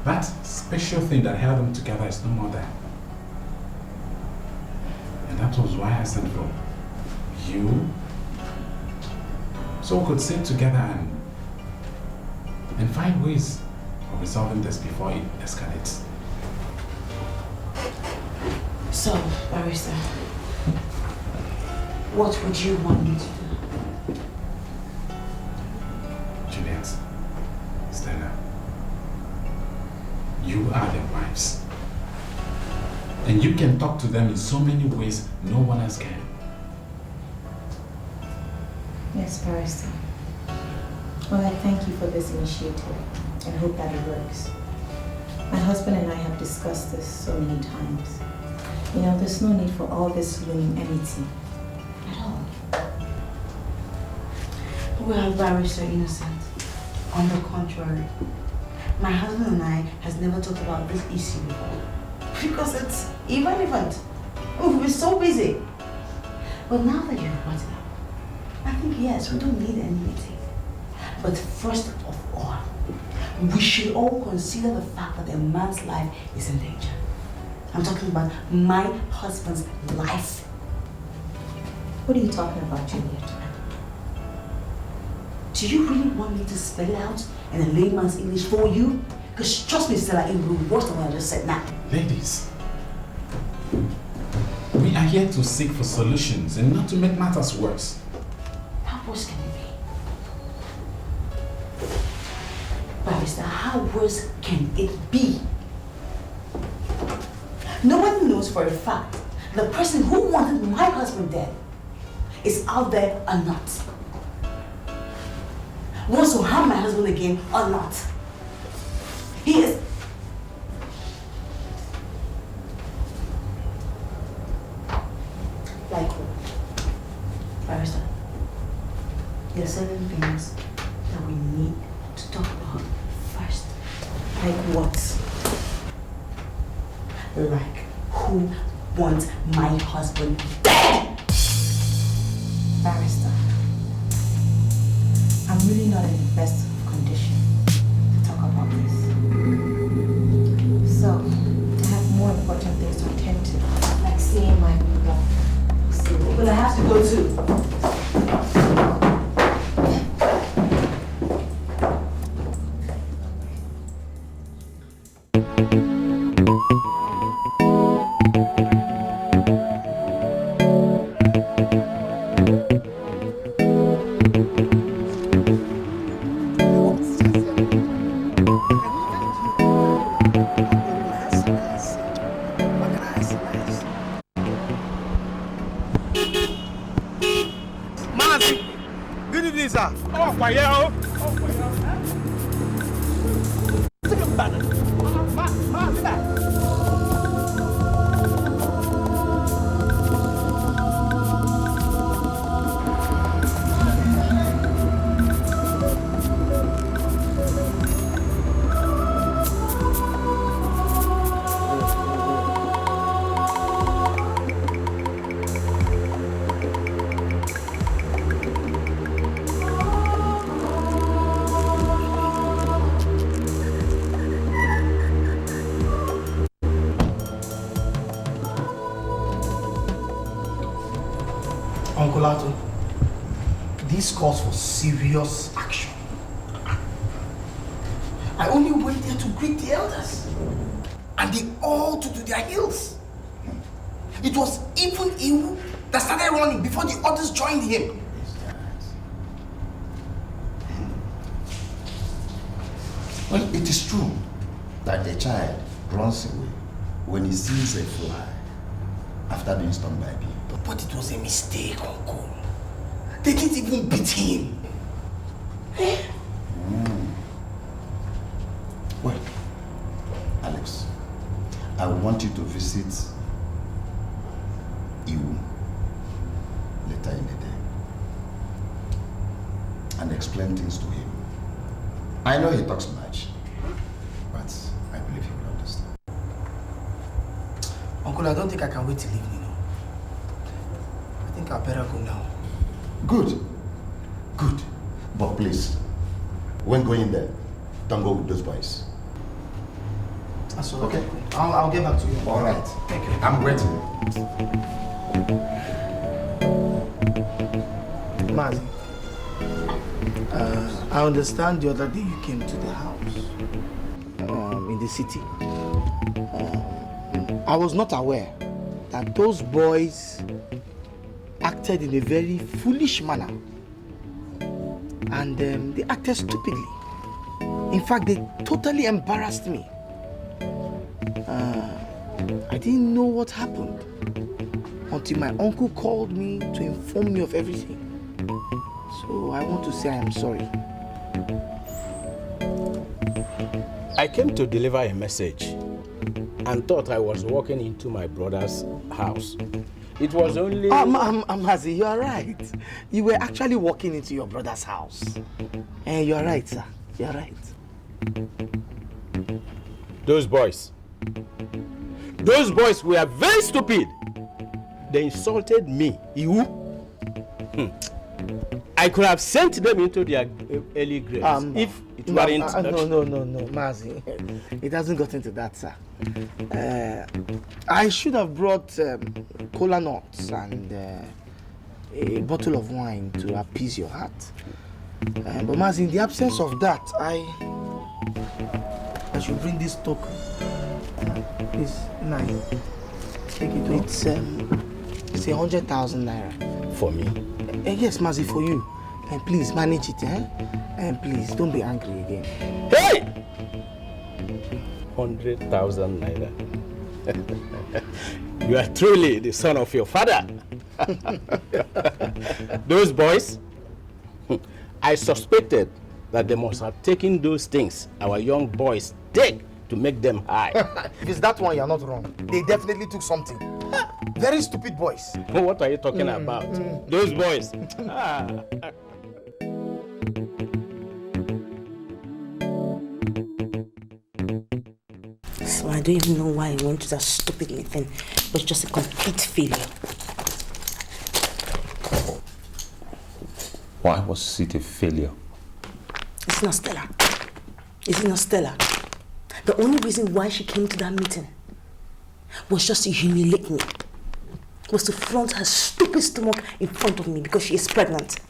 L: that special thing that held them together is no more there. And that was why I sent for you, so we could sit together and find ways of resolving this before it escalates.
J: So, Barrister, what would you want me to do?
L: Juliet, Stella, you are their wives. And you can talk to them in so many ways no one else can.
N: Yes, Barrister. Well, I thank you for this initiative and hope that it works. My husband and I have discussed this so many times. You know, there's no need for all this looming enmity at all.
J: Well, Barrister Innocent, on the contrary, my husband and I has never talked about this issue before because it's irrelevant. We've been so busy. But now that you've brought it up, I think yes, we don't need enmity. But first of all, we should all consider the fact that a man's life is in danger. I'm talking about my husband's life.
N: What are you talking about, Juliet?
J: Do you really want me to spell it out in a layman's English for you? Because trust me, Stella, it will be worse than what I just said now.
L: Ladies, we are here to seek for solutions and not to make matters worse.
J: How worse can it be? Barrister, how worse can it be? Nobody knows for a fact the person who wanted my husband dead is out there or not. Wants to harm my husband again or not. He is... Like what? Barrister, there are certain things that we need to talk about first.
N: Like what?
J: Like who wants my husband dead? Barrister, I'm really not in the best condition to talk about this.
N: So, I have more important things to attend to, like seeing my brother.
J: But I have to go too.
M: sir.
A: Oh, fire!
I: Uncle Ato, this calls for serious action. I only went there to greet the elders, and they all took to their heels. It was even Iwu that started running before the others joined him.
S: Well, it is true that the child runs away when he sees a fly after being stung by a bee.
I: But it was a mistake, Uncle. They didn't even beat him.
S: Well, Alex, I want you to visit Iwu later in the day and explain things to him. I know he talks much, but I believe he will understand.
I: Uncle, I don't think I can wait till evening. I think I better go now.
S: Good. Good. But please, when going there, don't go with those boys.
I: That's all. Okay. I'll get back to you.
S: All right.
I: Thank you.
S: I'm waiting.
I: Mazi, I understand the other day you came to the house in the city. I was not aware that those boys acted in a very foolish manner, and they acted stupidly. In fact, they totally embarrassed me. I didn't know what happened until my uncle called me to inform me of everything. So I want to say I am sorry.
A: I came to deliver a message and thought I was walking into my brother's house. It was only...
I: Mazi, you are right. You were actually walking into your brother's house. And you are right, sir. You are right.
A: Those boys were very stupid. They insulted me. You? I could have sent them into their early graves if it weren't...
I: No, Mazi. It hasn't gotten to that, sir. I should have brought cola nuts and a bottle of wine to appease your heart. But Mazi, in the absence of that, I should bring this token. It's 9. Take it. It's 100,000 naira.
A: For me?
I: Yes, Mazi, for you. And please manage it, And please don't be angry again.
A: Hey! 100,000 naira. You are truly the son of your father. Those boys, I suspected that they must have taken those things our young boys take to make them high.
I: If it's that one, you're not wrong. They definitely took something. Very stupid boys.
A: What are you talking about? Those boys.
J: So I don't even know why I went to that stupid thing. It was just a complete failure.
U: Why was it a failure?
J: It's not Stella. Is it not Stella? The only reason why she came to that meeting was just to humiliate me. Was to flaunt her stupid stomach in front of me because she is pregnant.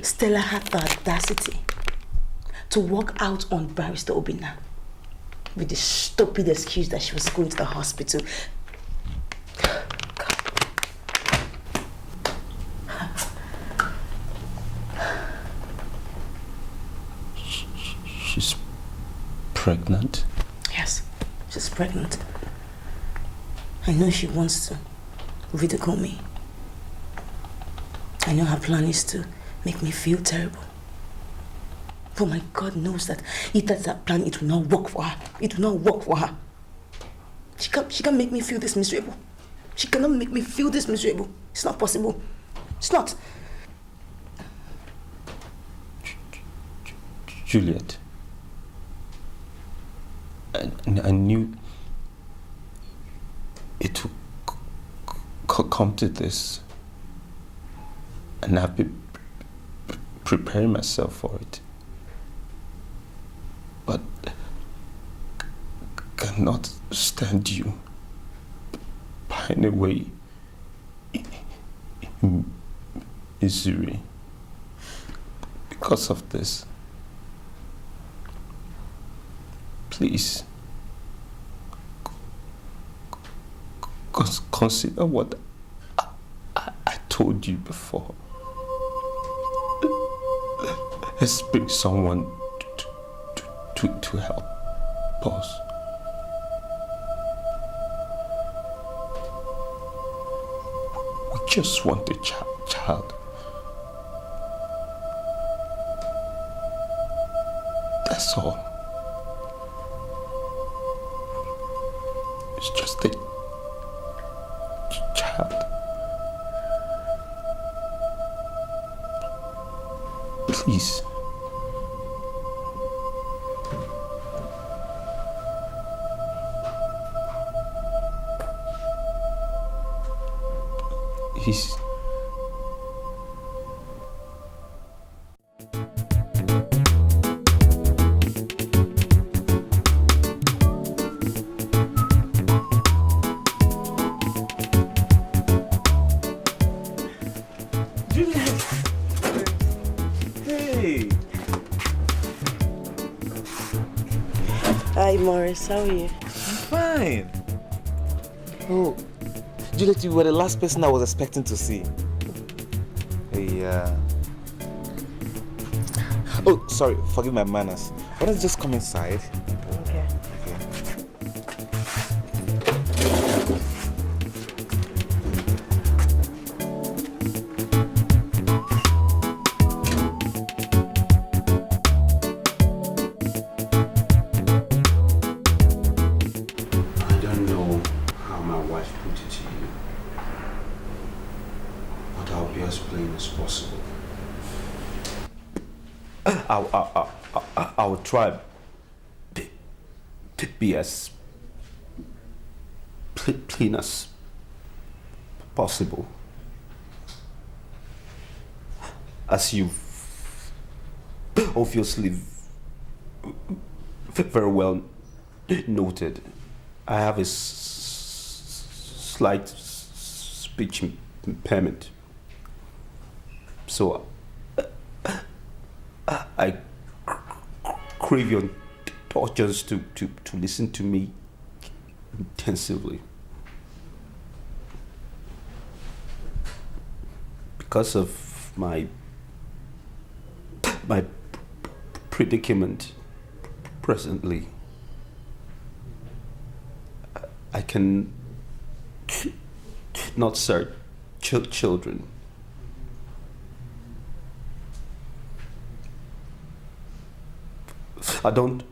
J: Stella had the audacity to walk out on Barrister Obina with the stupid excuse that she was going to the hospital.
U: She's pregnant?
J: Yes, she's pregnant. I know she wants to ridicule me. I know her plan is to make me feel terrible. But my God knows that if that's her plan, it will not work for her. It will not work for her. She can't make me feel this miserable. She cannot make me feel this miserable. It's not possible. It's not.
U: Juliet, I knew it would come to this, and I've been preparing myself for it. But cannot stand you pining away in misery because of this. Please consider what I told you before. Let's bring someone to help us. We just want a child. That's all. It's just a child. Please. Please.
J: Hi, Morris. How are you?
G: I'm fine. Oh, Juliet, you were the last person I was expecting to see. Hey, oh, sorry. Forgive my manners. Why don't you just come inside?
J: Okay.
U: I will try to be as plain as possible. As you've obviously very well noted, I have a slight speech impairment. So I crave your indulgence to listen to me intensively. Because of my predicament presently, I can not serve children. I don't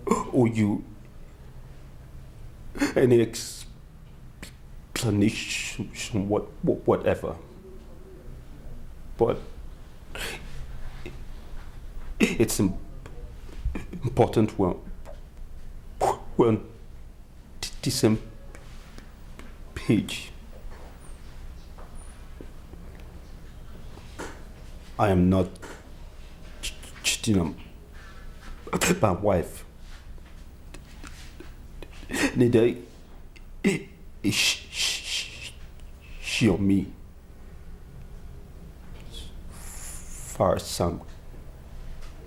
U: owe you any explanation, whatever. But it's important when the same page. I am not cheating on my wife. Neither is she or me. Far as I'm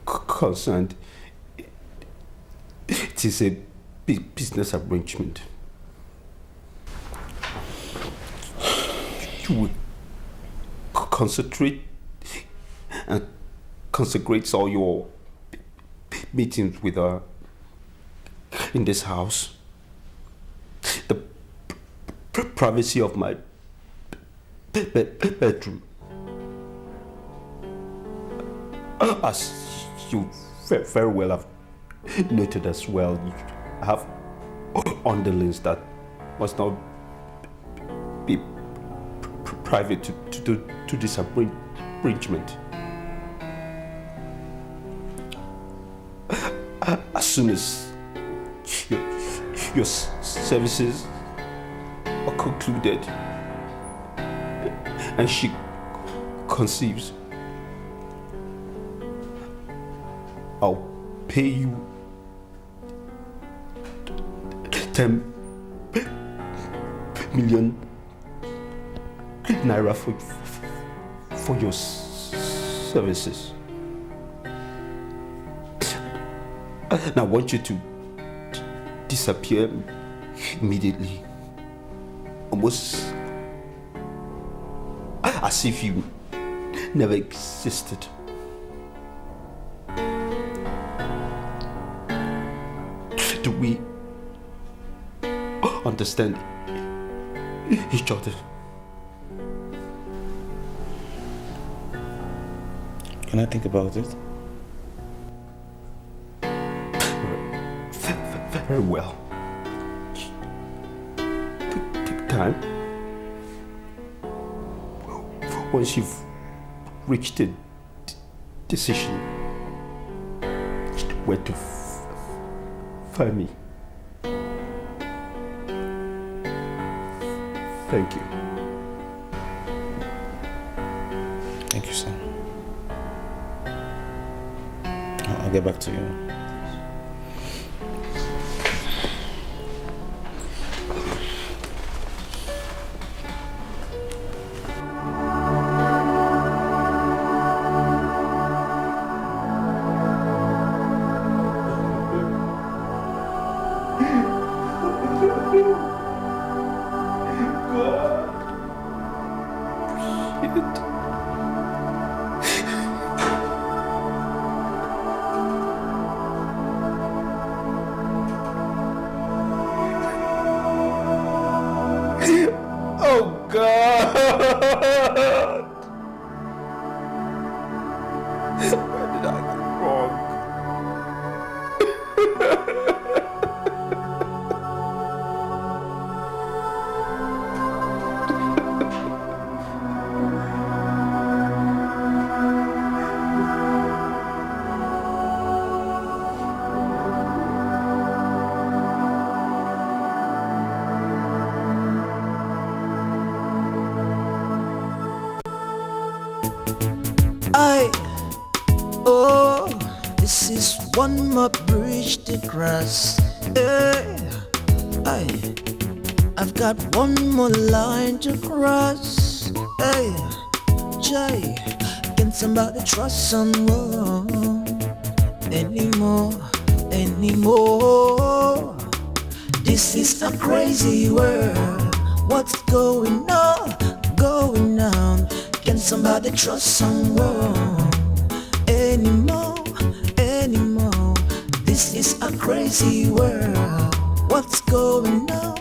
U: concerned, it is a business arrangement. You will concentrate and consecrate all your meetings with her in this house. The privacy of my bedroom.
F: As you very well have noted as well, you have underlings that must not be private to this arrangement. As soon as your services are concluded and she conceives, I'll pay you 10 million naira for your services. And I want you to disappear immediately, almost as if you never existed. Do we understand each other?
G: Can I think about it?
F: Very well. Take time. Once you've reached a decision where to find me. Thank you.
G: Thank you, sir. I'll get back to you.
T: This is one more bridge to cross. I've got one more line to cross. Jay, can somebody trust someone anymore? This is a crazy world. What's going on? Can somebody trust someone anymore? This is a crazy world. What's going on?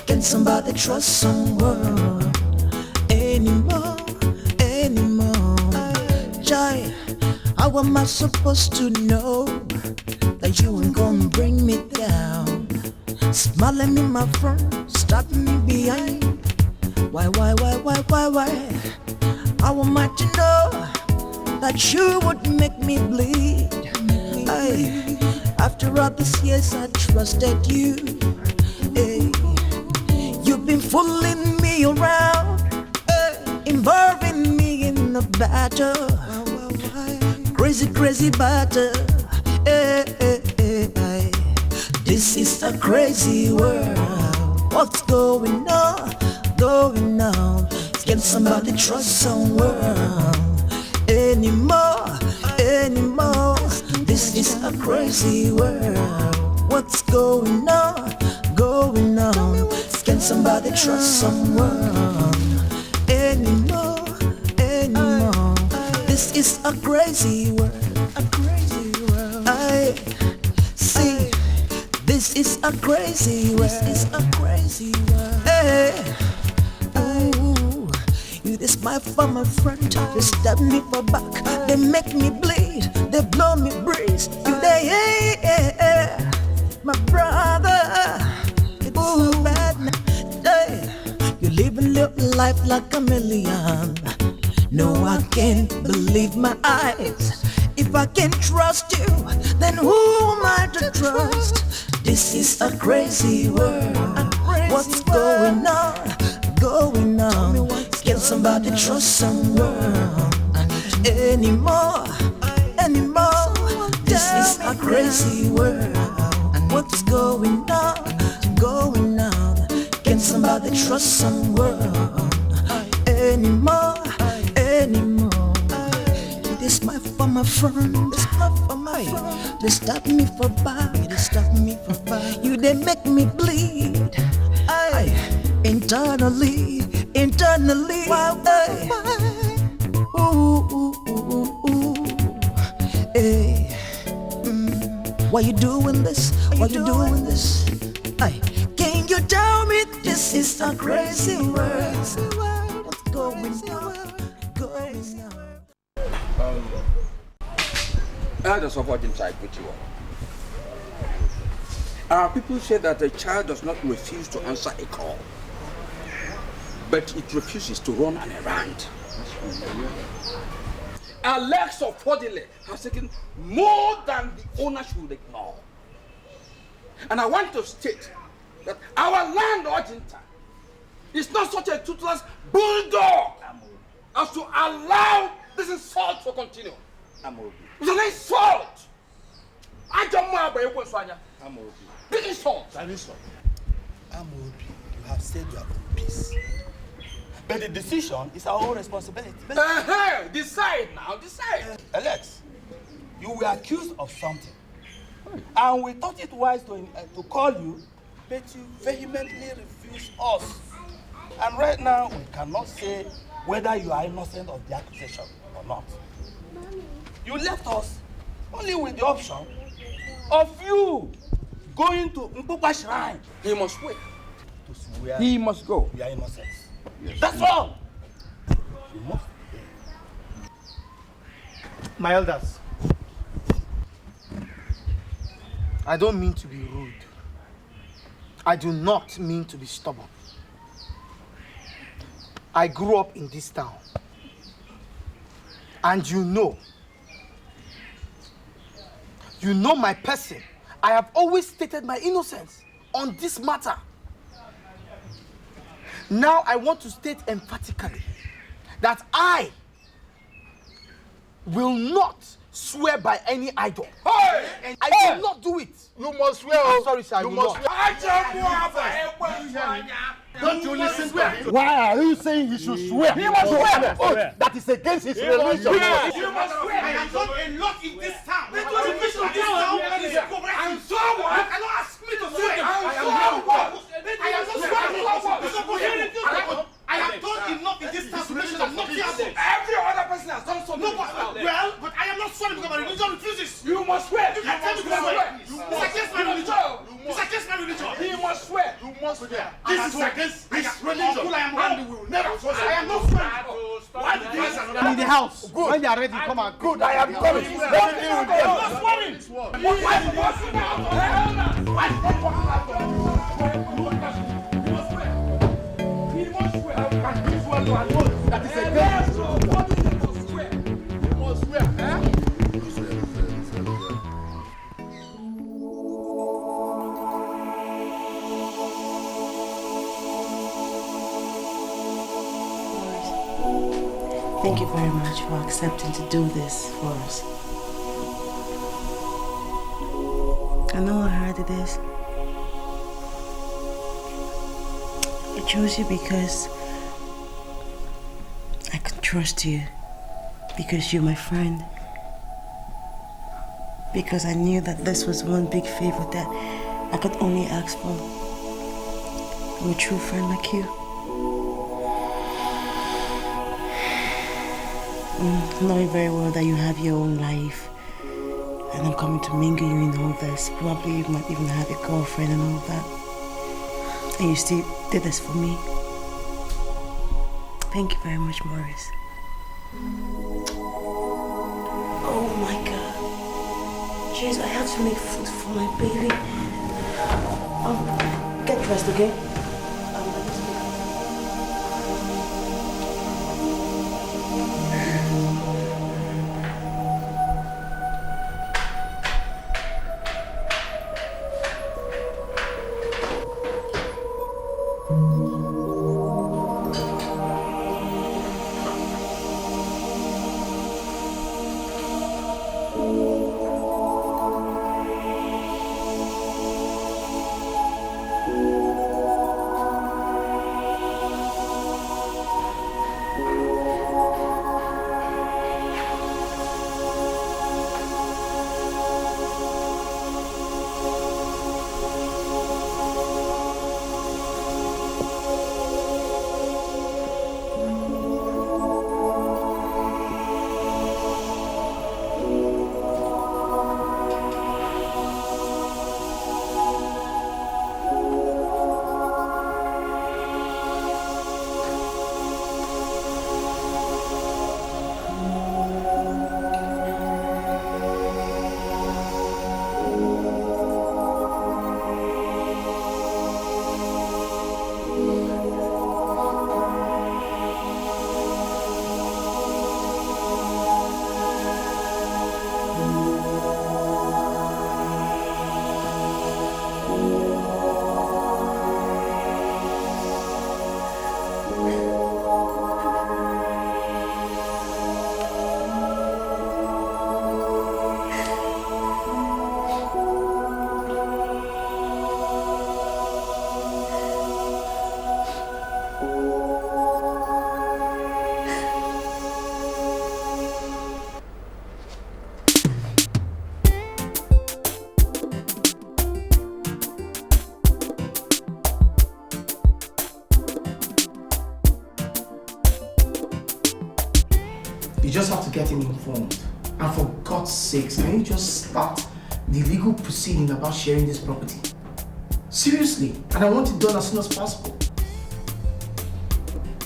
T: Can somebody trust someone anymore? Jai, how am I supposed to know that you ain't gonna bring me down? Smiling in my front, stabbing me behind. Why? How am I to know that you would make me bleed? After all these years I trusted you. You've been fooling me around, involving me in a battle, crazy battle. This is a crazy world. What's going on? Can somebody trust someone anymore? This is a crazy world. What's going on? Can somebody trust someone anymore? This is a crazy world. I see. This is a crazy world. Ooh, this my former friend. They stab me for back, they make me bleed, they blow me breeze. You they, my brother, it's so bad now. You live a little life like a million. No, I can't believe my eyes. If I can't trust you, then who am I to trust? This is a crazy world. What's going on? Going on? Can somebody trust someone anymore? Anymore? This is a crazy world. What's going on? Going on? Can somebody trust someone anymore? Anymore? This my for my friend. This my for my friend. They stab me for back. They stab me for back. You they make me bleed. Internally. Why? Hey. Why you doing this? Why you doing this? Can you tell me this is a crazy world? What's going on?
H: Elders of Argentine with you all. Our people say that a child does not refuse to answer a call, but it refuses to run an errand. Alex of Fodile has taken more than the owner should ignore. And I want to state that our land, Argentine, is not such a toothless bulldog as to allow this insult to continue. It's an insult! I don't know about you. Big insult!
B: Amobi, you have said your own piece. But the decision is our own responsibility.
H: Decide now, decide.
B: Alex, you were accused of something. And we thought it wise to call you, but you vehemently refused us. And right now, we cannot say whether you are innocent of the accusation or not. You left us only with the option of you going to Mpupa Shrine.
H: He must swear.
B: To swear.
H: He must go.
B: We are innocent.
H: Yes.
B: That's all. You must.
I: My elders, I don't mean to be rude. I do not mean to be stubborn. I grew up in this town. And you know my person. I have always stated my innocence on this matter. Now I want to state emphatically that I will not swear by any idol.
M: Hey!
I: And I will not do it.
M: You must swear.
I: I'm sorry, sir.
M: You must swear. Don't you listen to him? Why are you saying he should swear? He must swear. Oh, that is against his religion.
Q: You must swear. I have done a lot in this town. The tradition of this town is correct. I'm so what? I don't ask me to swear. I'm so what? I am not swearing. I have done enough in this town to make sure that nothing happens. Every other person has done something. Well, but I am not swearing because my religion refuses. You must swear. You can't tell me to swear. It's against my religion. It's against my religion. He must swear. You must swear. This is against his religion. I am never swear. I am not swearing. Why did you answer?
I: I'm in the house. Good. When they are ready, come out.
M: Good. I am coming. Don't deal with them.
Q: I'm not swearing. Why did you answer? Why did you
M: that is against what is it to swear? You must swear, eh?
J: Thank you very much for accepting to do this for us. I know how hard it is. I chose you because I could trust you, because you're my friend, because I knew that this was one big favor that I could only ask for from a true friend like you. Knowing very well that you have your own life and I'm coming to mingle you in all this. Probably you might even have a girlfriend and all that. And you still did this for me. Thank you very much, Morris. Oh my God. Jeez, I have to make food for my baby. Get dressed, okay?
I: You just have to get him informed. And for God's sakes, can you just start the legal proceeding about sharing this property? Seriously, and I want it done as soon as possible.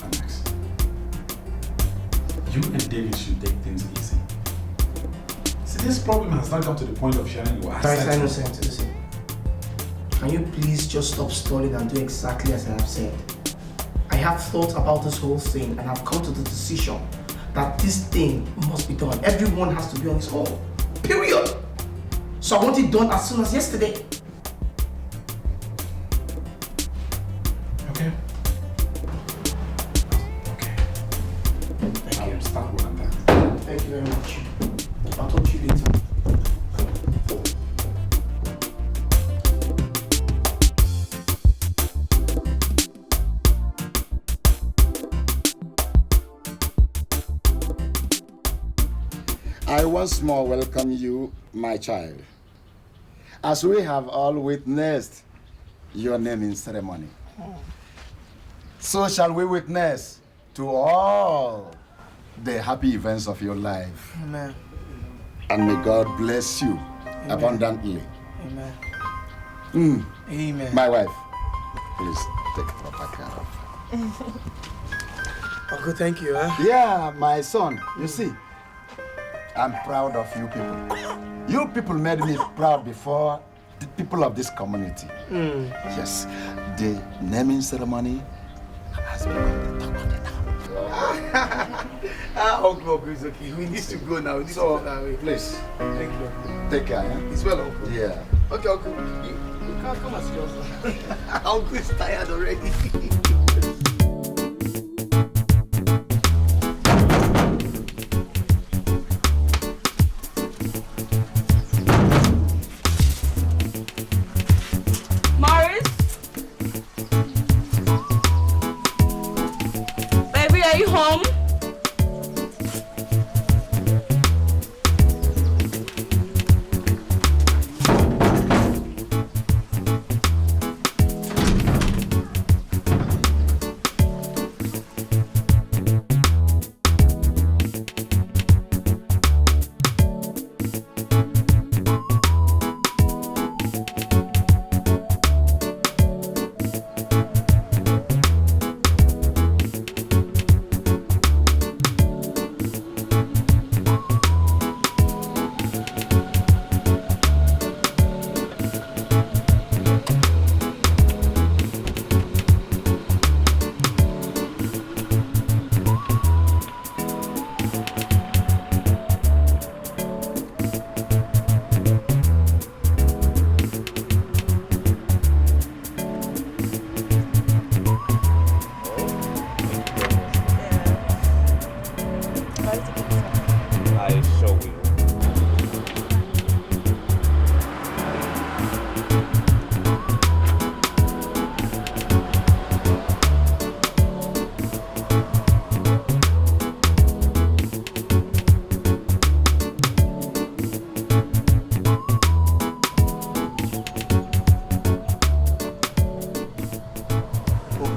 L: Alex, you and David should take things easy. See, this problem has not come to the point of sharing your assets.
I: Very innocent, listen. Can you please just stop stalling and do exactly as I have said? I have thought about this whole thing and have come to the decision that this thing must be done. Everyone has to be on his own. Period. So I want it done as soon as yesterday.
L: Okay. Okay.
I: Thank you.
L: I'll start with that.
I: Thank you very much. I'll talk to you later.
S: I once more welcome you, my child, as we have all witnessed your naming ceremony. So shall we witness to all the happy events of your life.
I: Amen.
S: And may God bless you abundantly.
I: Amen. Amen.
S: My wife, please take proper care of her.
I: Uncle, thank you. Huh?
S: Yeah, my son, you see, I'm proud of you people. You people made me proud before the people of this community. Yes, the naming ceremony has become the talk of the town.
I: Uncle, it's okay. We need to go now. We need to go that way.
S: Please,
I: thank you.
S: take care. Yeah?
I: It's well, Uncle.
S: Yeah.
I: Okay, Uncle. You can't come as yours. Uncle is tired already.
P: Are you home?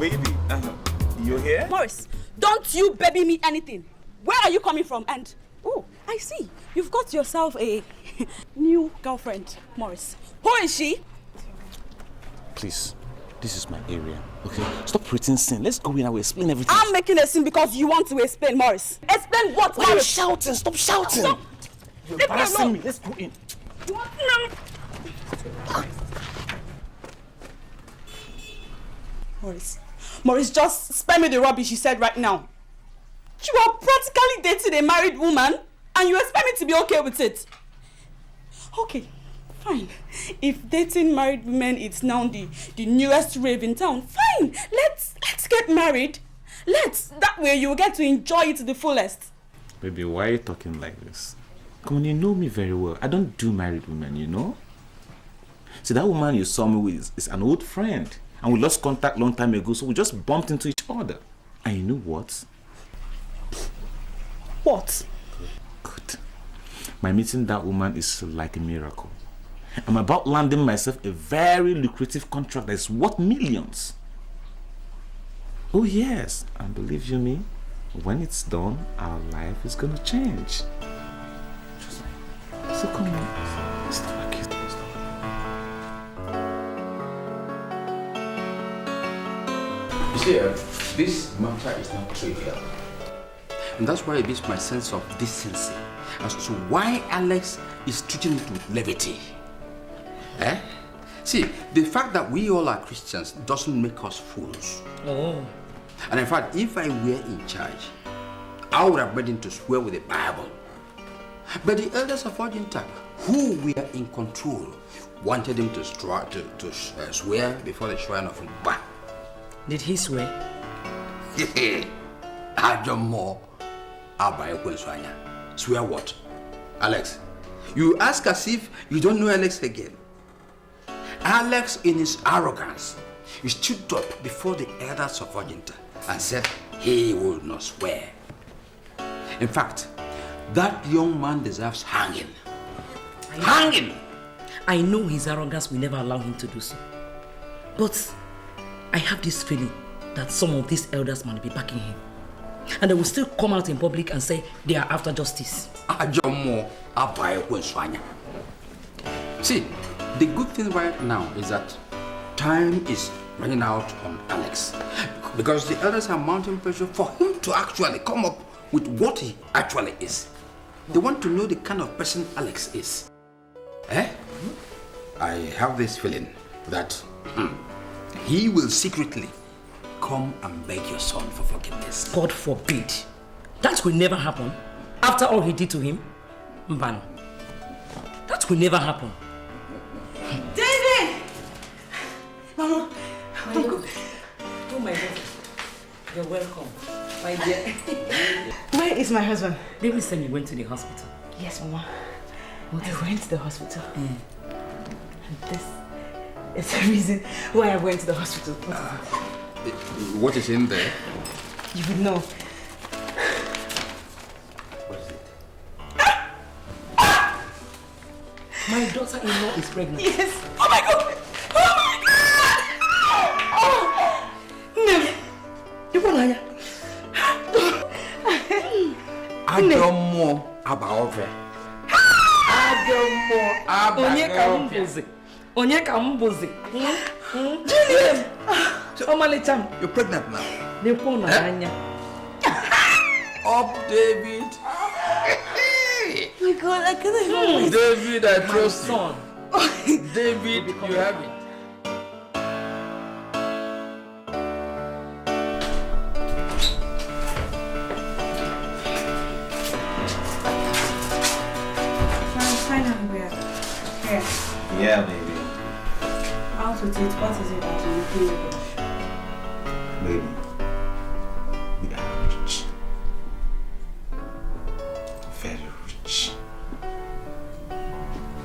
K: baby, you here?
P: Morris, don't you baby me anything. Where are you coming from? And, oh, I see. You've got yourself a new girlfriend, Morris. Who is she?
K: Please, this is my area, okay? Stop creating sin. Let's go in and we'll explain everything.
P: I'm making a scene because you want to explain, Morris. Explain what,
K: Why are you
P: Morris?
K: shouting? Stop shouting.
P: Stop.
K: You're embarrassing me. Let's go in.
P: Morris, just spare me the rubbish you said right now. You are practically dating a married woman and you expect me to be okay with it. Okay, fine. If dating married women is now the newest rave in town, fine. Let's get married. That way you will get to enjoy it to the fullest.
K: Baby, why are you talking like this? Come on, you know me very well. I don't do married women, you know? See, that woman you saw me with is an old friend. And we lost contact long time ago, so we just bumped into each other. And you know what?
P: What?
K: Good. My meeting that woman is like a miracle. I'm about landing myself a very lucrative contract that is worth millions. Oh yes, and believe you me, when it's done, our life is gonna change. Trust me. So come on. Stop.
H: You see, this matter is not trivial. And that's why it gives my sense of decency as to why Alex is treating it with levity. See, the fact that we all are Christians doesn't make us fools.
E: Oh.
H: And in fact, if I were in charge, I would have made him to swear with the Bible. But the elders of Argentina, who were in control, wanted him to swear before the shrine of Mba.
E: Did he swear?
H: Swear what? Alex, you ask as if you don't know Alex again. Alex, in his arrogance, he stood up before the elders of Argentina and said he will not swear. In fact, that young man deserves hanging. Hanging!
E: I know his arrogance will never allow him to do so. But I have this feeling that some of these elders might be backing him. And they will still come out in public and say they are after justice.
H: See, the good thing right now is that time is running out on Alex. Because the elders are mounting pressure for him to actually come up with what he actually is. They want to know the kind of person Alex is. I have this feeling that he will secretly come and beg your son for forgiveness.
E: God forbid. That will never happen. After all he did to him, Mbano. That will never happen.
P: David! Mama,
E: Oh my God. You're welcome. My dear.
P: Where is my husband?
E: David said you went to the hospital.
P: Yes, Mama. I went to the hospital. And this is the reason why I went to the hospital.
H: What is in there?
P: You would know.
H: What is it?
E: My daughter-in-law is pregnant.
P: Yes. Oh my God! Oh my God! Oh! No. You want to
H: Ajomo Abaove. Ajomo Abaove.
E: Onye ka mbuzi. Juliet!
H: You're pregnant now. Up, David.
P: My God, I can't even wait.
H: David, I trust you. David, you have it.
P: Finally, we are here.
K: Yeah, baby.
P: Out with it. What is it that you feel?
K: Baby, we are rich. Very rich.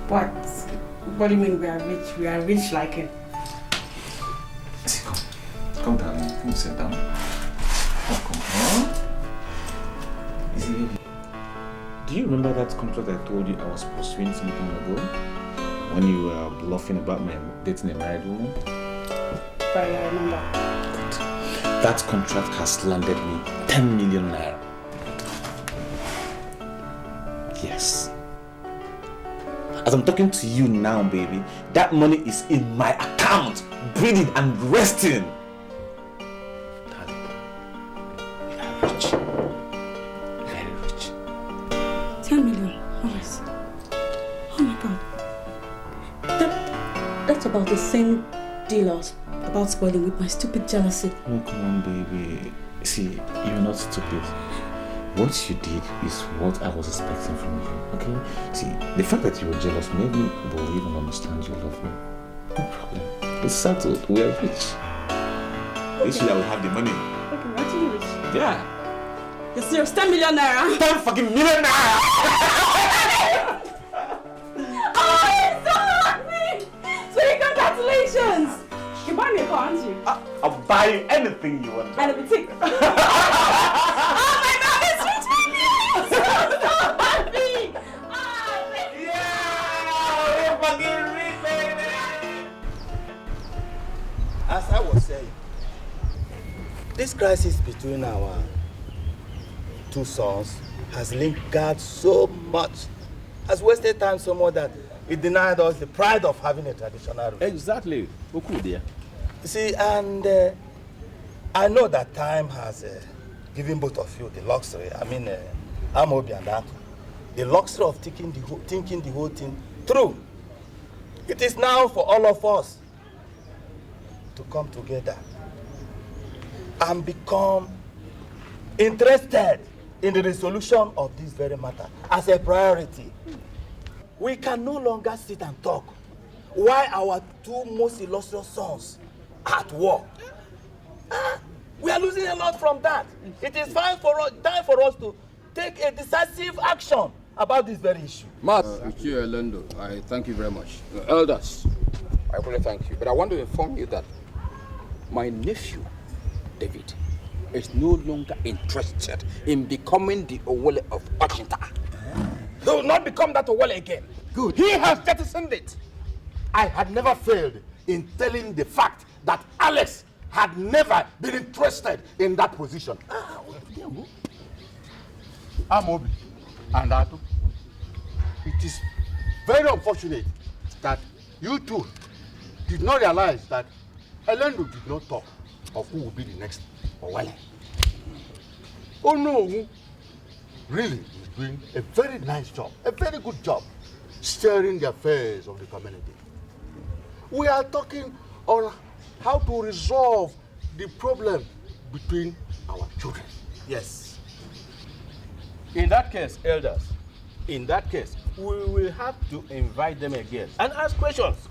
P: What? What do you mean we are rich? We are rich like it.
K: Come down. Come sit down. Oh, come on. Easy, baby. Do you remember that contract I told you I was pursuing some time ago? When you were bluffing about my dating a married woman?
P: But I remember.
K: That contract has landed me 10 million naira. Yes. As I'm talking to you now, baby, that money is in my account, breathing and resting. Darling, we are rich. Very rich.
P: 10 million. Honest. Oh my God. That's about the same dealers about spoiling with my stupid jealousy.
K: Oh, come on, baby. See, you're not stupid. What you did is what I was expecting from you, okay? See, the fact that you were jealous made me believe and understand you love me. No problem. It's settled. We are rich. This year I will have the money.
P: Okay, we're actually rich.
K: Yeah.
P: You're serious? 10 million naira.
K: 10 fucking million naira!
P: Oh, I'm so happy! Sweetie, congratulations! You buy me a car, aren't you?
K: I'll buy you anything you want.
P: And a boutique. Oh my God, it's returning! I'm so happy!
K: We're fucking rich, baby!
B: As I was saying, this crisis between our two sons has lingered so much, has wasted time so much that it denied us the pride of having a traditional role.
A: Exactly. Okay, dear.
B: You see, and I know that time has given both of you the luxury, Amobi and Atu, the luxury of thinking the whole thing through. It is now for all of us to come together and become interested in the resolution of this very matter as a priority. We can no longer sit and talk while our two most illustrious sons are at war. We are losing a lot from that. It is time for us to take a decisive action about this very issue.
H: Monsieur Lendo, I thank you very much. Elders, I really thank you. But I want to inform you that my nephew, David, is no longer interested in becoming the Owole of Ochinta. He will not become that Owole again.
D: Good.
H: He has jettisoned it.
D: I had never failed in telling the fact that Alex had never been interested in that position. Amobi and Atu, it is very unfortunate that you two did not realize that Elendo did not talk of who will be the next Owele. Oh no, really is doing a very nice job, a very good job, steering the affairs of the community. We are talking on how to resolve the problem between our children.
A: Yes. In that case, elders, we will have to invite them again and ask questions.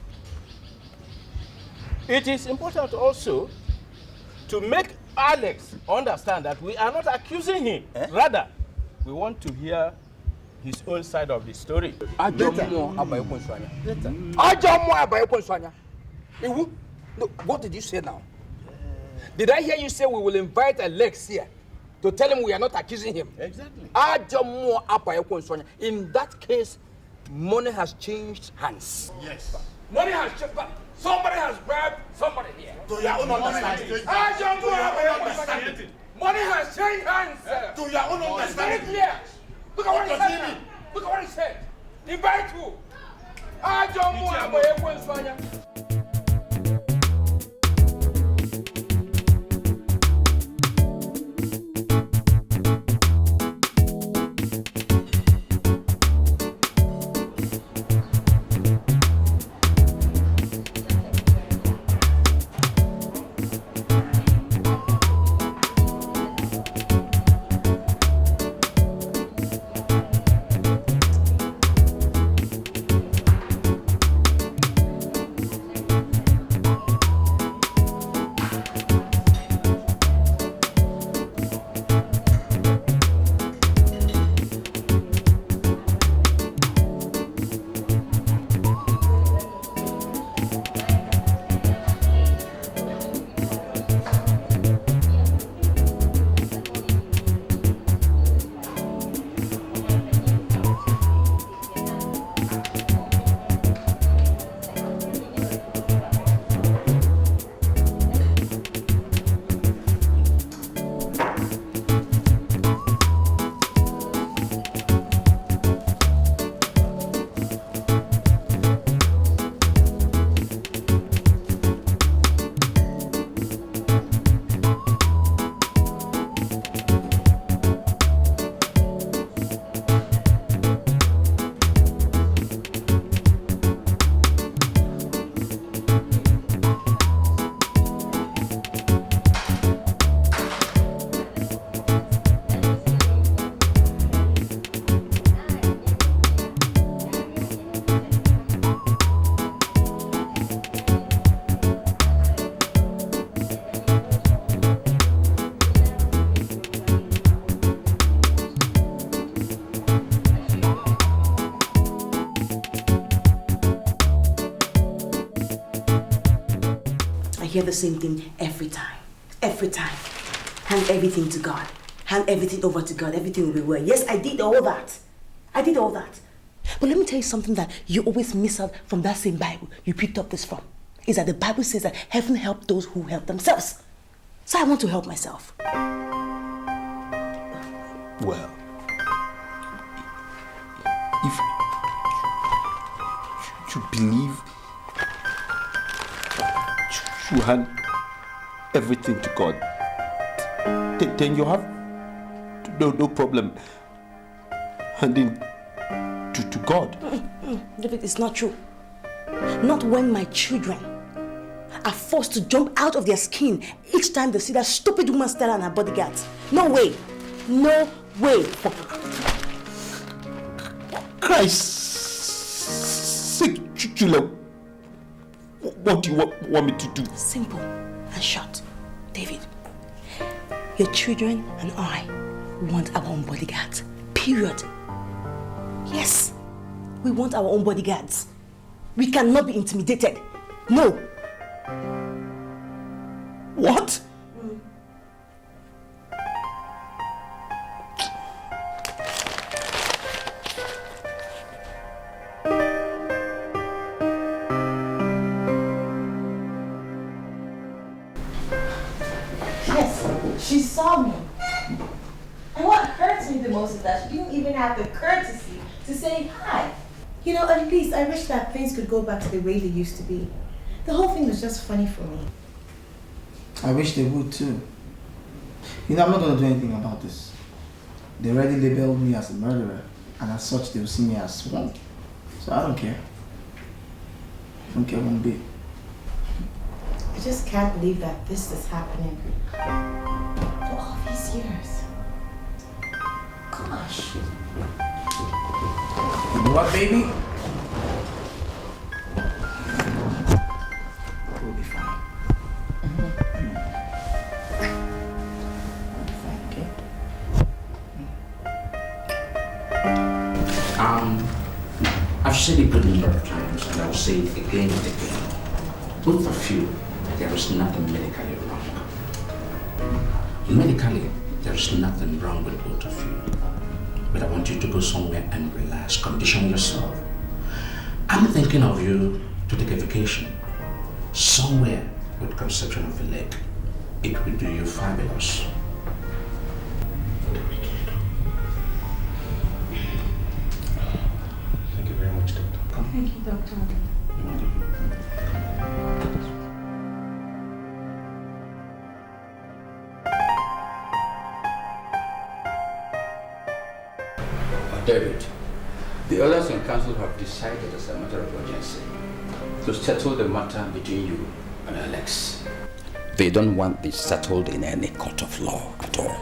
A: It is important also to make Alex understand that we are not accusing him. Rather, we want to hear his own side of the story.
H: What did you say now? Did I hear you say we will invite Alex here to tell him we are not accusing him?
A: Exactly.
H: In that case, money has changed hands.
D: Yes.
H: Money has changed. Somebody has bribed somebody here.
D: To your own understanding.
H: Money has changed hands.
D: To your own
H: It's very
D: understanding.
H: clear. Look at what he
D: What does he
H: said.
D: mean?
H: Look at what he said. Invite who?
J: hear the same thing every time. Every time. Hand everything to God. Hand everything over to God. Everything will be well. Yes, I did all that. I did all that. But let me tell you something that you always miss out from that same Bible you picked up this from. Is that the Bible says that heaven helps those who help themselves. So I want to help myself.
F: Well, if you believe you hand everything to God, then you have no problem handing to God.
J: David, it's not true. Not when my children are forced to jump out of their skin each time they see that stupid woman Stella and her bodyguards. No way. No way.
F: Christ's sake, Juliet, what do you want me to do?
J: Simple and short. David, your children and I want our own bodyguards. Period. Yes, we want our own bodyguards. We cannot be intimidated. No.
F: What?
N: Yes, she saw me. And what hurts me the most is that she didn't even have the courtesy to say hi. You know, at least I wish that things could go back to the way they used to be. The whole thing was just funny for me.
I: I wish they would too. You know, I'm not going to do anything about this. They already labeled me as a murderer, and as such, they will see me as one. So I don't care. I don't care one bit.
N: I just can't believe that this is happening for all these years. Gosh.
I: You know what, baby? We'll be fine.
R: I've said it a number of times, and I'll say it again and again. Both of you, there is nothing medically wrong. Medically, there is nothing wrong with both of you. But I want you to go somewhere and relax, condition yourself. I'm thinking of you to take a vacation. Somewhere with conception of a lake. It will do you fabulous. Thank you very much, Doctor. Come.
N: Thank you, Doctor.
H: David, the others in council have decided as a matter of urgency to settle the matter between you and Alex. They don't want this settled in any court of law at all.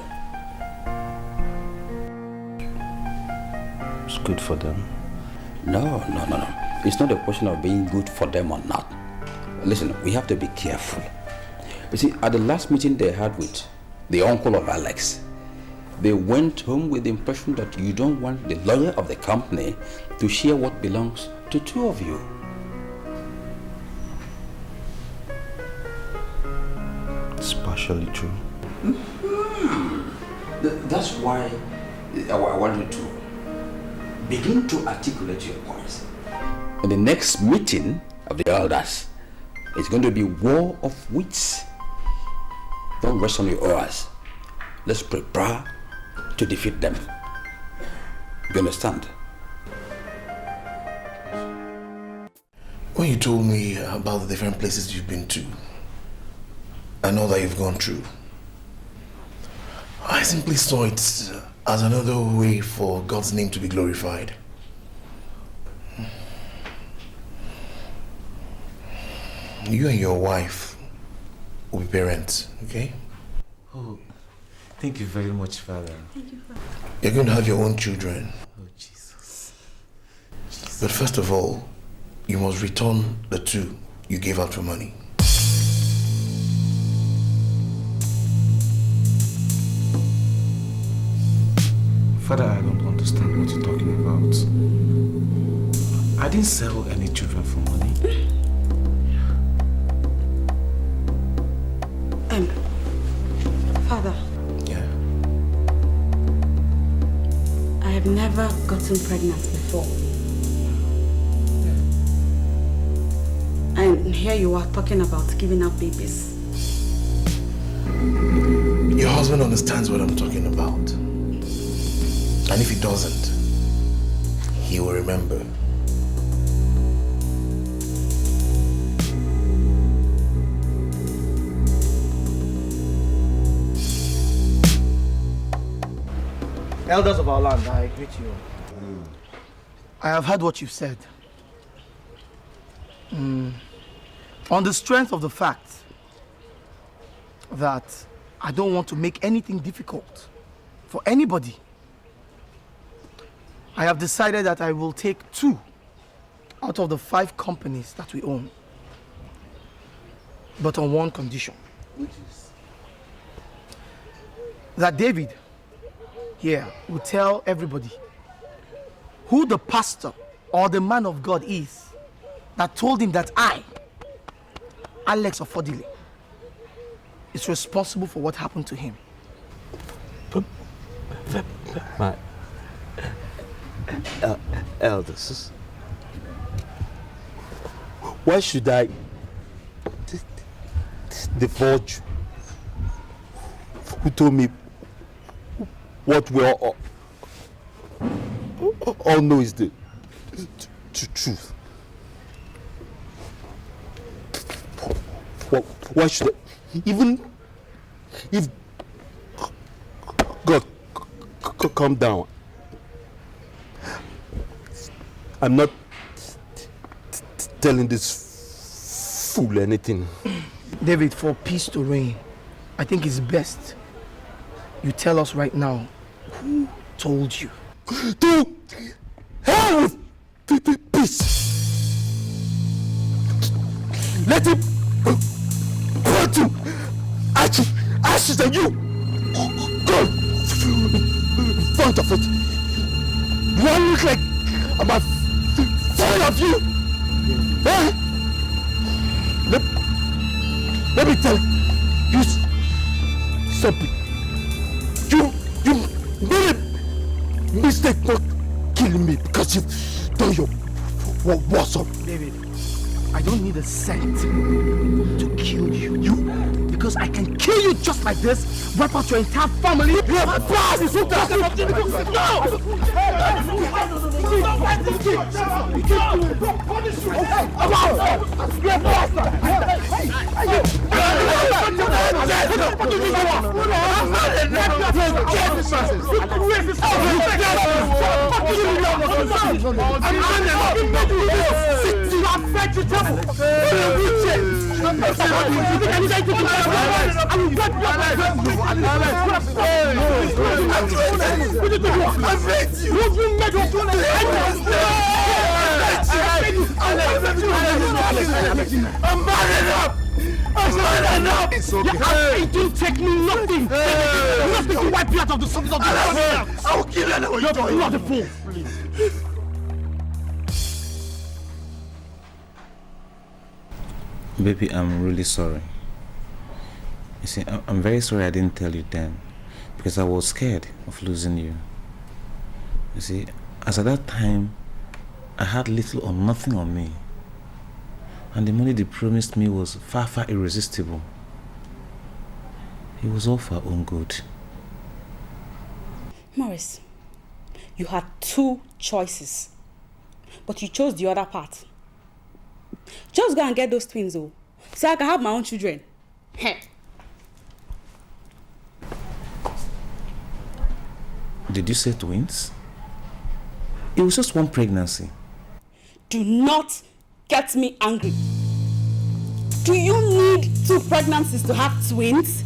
F: It's good for them.
H: No. It's not a question of being good for them or not. Listen, we have to be careful. You see, at the last meeting they had with the uncle of Alex, they went home with the impression that you don't want the lawyer of the company to share what belongs to two of you.
F: It's partially true.
H: That's why I want you to begin to articulate your points. In the next meeting of the elders, it's going to be war of wits. Don't rest on your oars. Let's prepare to defeat them. You understand?
C: When you told me about the different places you've been to, and all that you've gone through, I simply saw it as another way for God's name to be glorified. You and your wife will be parents, okay?
K: Oh, thank you very much, Father.
N: Thank you, Father.
C: You're going to have your own children.
K: Oh, Jesus.
C: But first of all, you must return the two you gave out for money.
K: Father, I don't understand what you're talking about. I didn't sell any children for money.
P: gotten pregnant before. And here you are talking about giving up babies.
O: Your husband understands what I'm talking about. And if he doesn't, he will remember.
I: Elders of our land, I greet you. I have heard what you've said. On the strength of the fact that I don't want to make anything difficult for anybody, I have decided that I will take 2 out of the 5 companies that we own. But on one condition. Which is? That David here will tell everybody who the pastor or the man of God is that told him that I, Alex Ofodile, is responsible for what happened to him.
C: My elders, why should I divulge who told me what we all know is the truth? Why should I, even if God come down, I'm not telling this fool anything.
I: David, for peace to reign, I think it's best you tell us right now who told you.
C: To hell with peace. Let him burn to ashes and you go in front of it. Do I look like I'm afraid of you? Eh? Let me tell you something. You made a mistake not killing me because you've done your what's up.
I: David, I don't need a cent to kill you. Because I can kill you just like this, wipe out your entire family. You have a boss! It's so tough! No!
C: It's okay.
I: It didn't take me nothing. Nothing to wipe you out of the surface of the earth.
C: I'll kill anyone.
I: You're not a fool.
K: Baby, I'm really sorry. You see, I'm very sorry I didn't tell you then, because I was scared of losing you. You see, as at that time, I had little or nothing on me, and the money they promised me was far, far irresistible. It was all for our own good.
P: Morris, you had 2 choices, but you chose the other part. Just go and get those twins, so I can have my own children.
K: Did you say twins? It was just one pregnancy.
P: Do not get me angry. Do you need 2 pregnancies to have twins?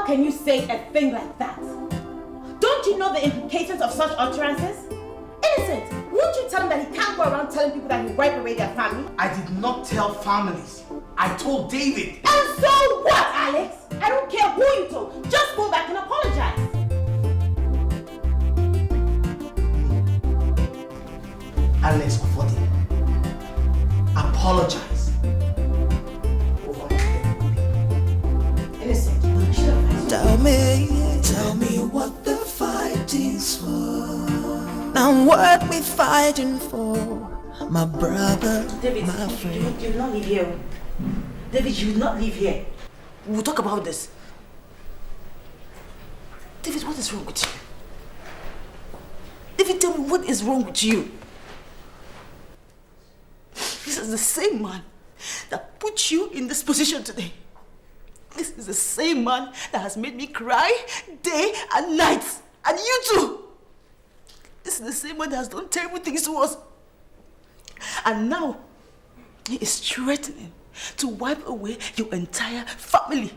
N: Can you say a thing like that? Don't you know the implications of such utterances? Won't you tell him that he can't go around telling people that he wiped away their family?
I: I did not tell families. I told David.
N: And so what, Alex? I don't care who you told. Just go back and apologize.
I: Alex Affordable. Apologize.
N: Innocent.
T: Tell me what the fighting's for. Now what we fighting for, my brother,
J: David,
T: my friend.
J: you will not leave here. David, you will not leave here. We'll talk about this. David, what is wrong with you? David, tell me what is wrong with you? This is the same man that put you in this position today. This is the same man that has made me cry day and night. And you too. This is the same man that has done terrible things to us. And now, he is threatening to wipe away your entire family.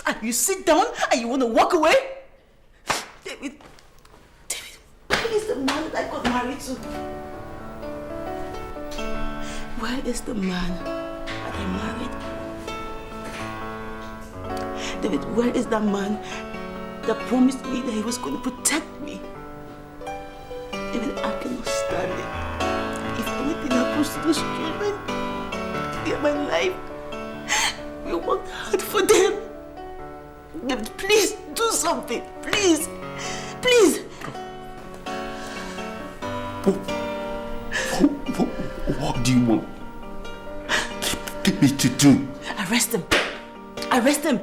J: And you sit down and you want to walk away? David, where is the man that I got married to? Where is the man that I married? David, where is that man that promised me that he was going to protect me? David, I cannot stand it. If anything happens to those children, in my life, we worked hard for them. David, please do something. Please. Please.
C: What do you want me to do?
J: Arrest him. Arrest him.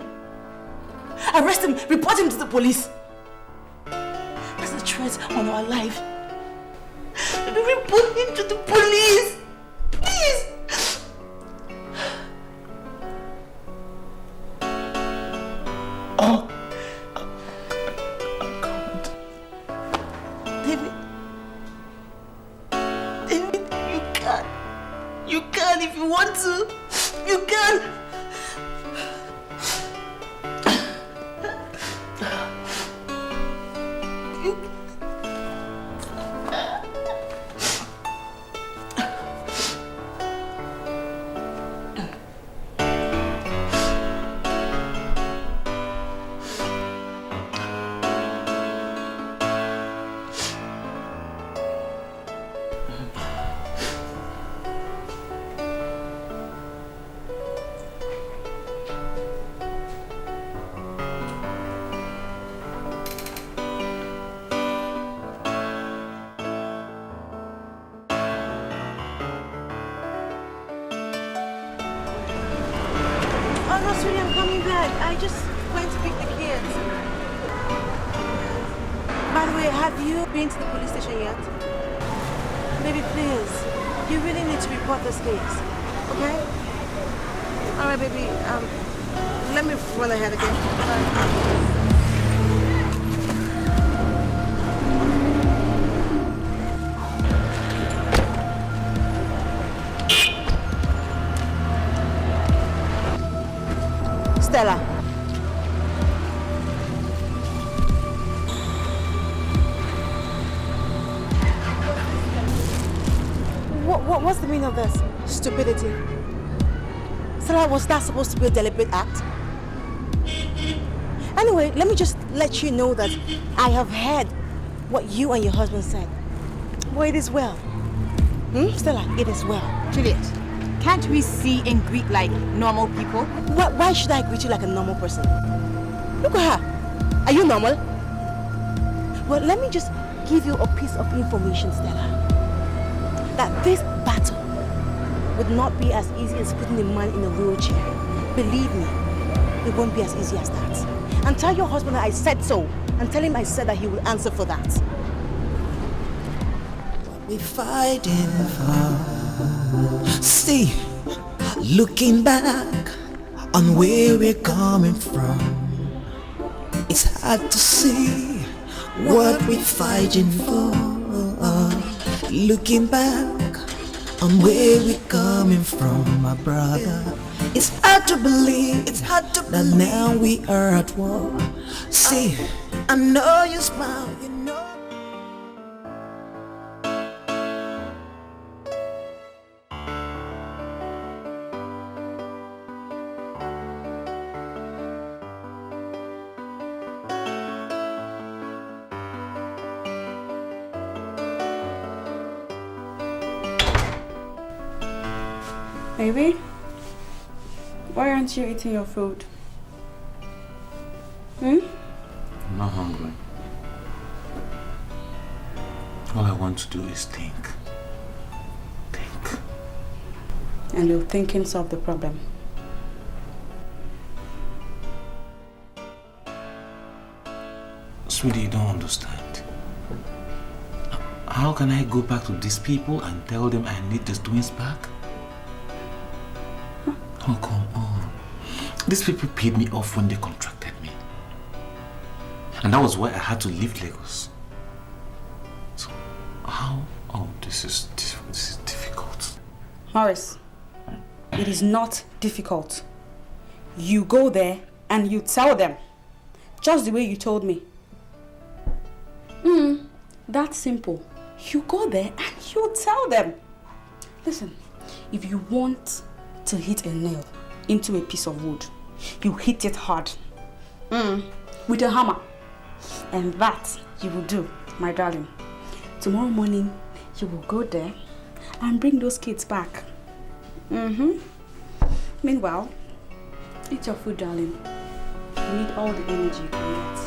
J: Arrest him. Report him to the police. That's a threat on our life. Report him to the police. Please.
C: Oh.
J: David. David, you can. You can if you want to. You can. I just went to pick the kids. By the way, have you been to the police station yet? Baby, please. You really need to report this case. Okay? Alright, baby. Let me run ahead again. Stella. What's the meaning of this? Stupidity. Stella, was that supposed to be a deliberate act? Anyway, let me just let you know that I have heard what you and your husband said. Well, it is well. Stella, it is well.
N: Juliet, can't we see and greet like normal people?
J: Why should I greet you like a normal person? Look at her. Are you normal? Well, let me just give you a piece of information, Stella. That this battle would not be as easy as putting a man in a wheelchair. Believe me, it won't be as easy as that. And tell your husband that I said so, and tell him I said that he will answer for that.
T: What we fighting for? See, looking back on where we're coming from, it's hard to see what we're fighting for. Looking back on where we're coming from, my brother, it's hard to believe, that now we are at war. See, I know you smile, you know.
P: Baby, why aren't you eating your food?
K: I'm not hungry. All I want to do is think. Think.
P: And will thinking solve the problem?
K: Sweetie, you don't understand. How can I go back to these people and tell them I need these twins back? Oh, come on. These people paid me off when they contracted me. And that was why I had to leave Lagos. So, how? Oh, this is difficult.
P: Horace, it is not difficult. You go there and you tell them. Just the way you told me. That's simple. You go there and you tell them. Listen, if you want to hit a nail into a piece of wood, you hit it hard. With a hammer. And that you will do, my darling. Tomorrow morning, you will go there and bring those kids back. Meanwhile, eat your food, darling. You need all the energy you can get.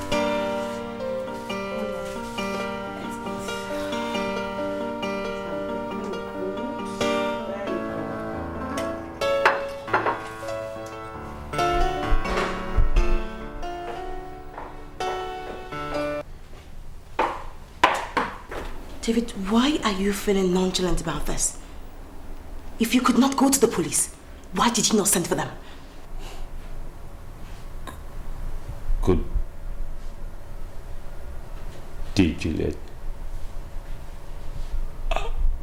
J: David, why are you feeling nonchalant about this? If you could not go to the police, why did you not send for them?
A: Good day, Juliet.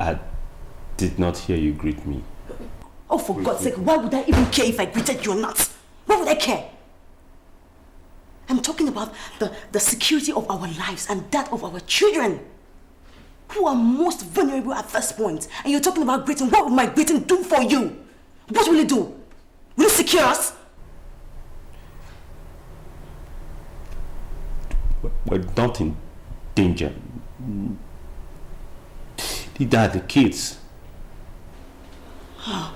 A: I did not hear you greet me.
J: Oh, for God's sake, why would I even care if I greeted you or not? Why would I care? I'm talking about the security of our lives and that of our children, who are most vulnerable at this point. And you're talking about greeting. What will my greeting do for you? What will it do? Will it secure us?
A: We're not in danger. These are the kids.
J: Oh.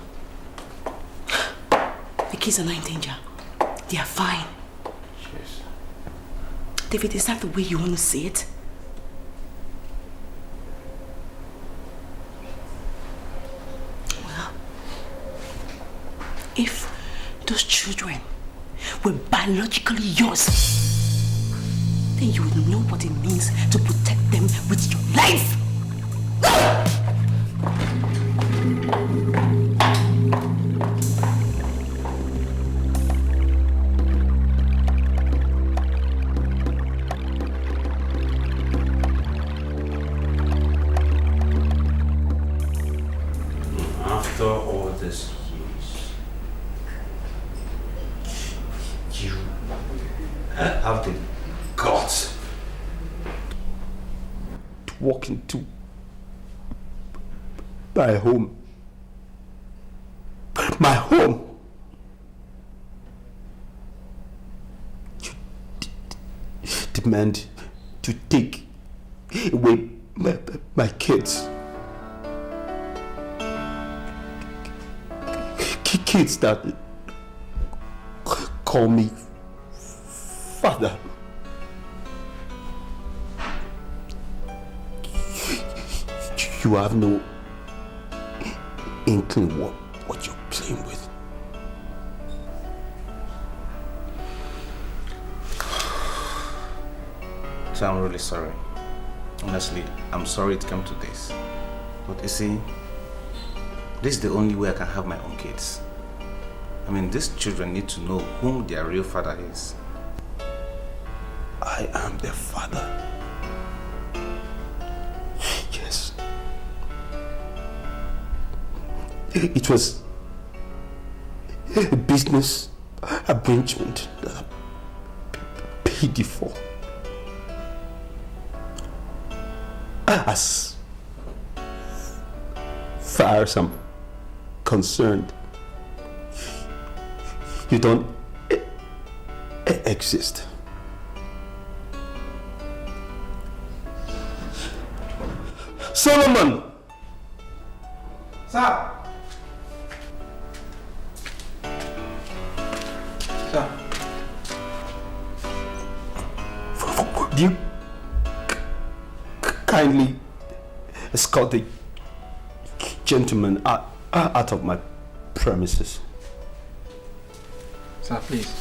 J: The kids are not in danger. They are fine.
A: Yes.
J: David, is that the way you want to see it? Well, if those children were biologically yours, then you would know what it means to protect them with your life.
K: After all this years, you have the guts
A: to walk into my home. My home. You demand to take away my kids. Kids that call me father. You have no inkling what you're playing with.
K: So I'm really sorry. Honestly, I'm sorry it came to this. But you see, this is the only way I can have my own kids. I mean, these children need to know whom their real father is.
A: I am their father. Yes. It was a business arrangement that I paid you for. As far as I'm concerned, you don't exist. Solomon!
I: Sir!
H: Sir. Would you kindly escort the gentleman out of my premises?
L: Sir, please.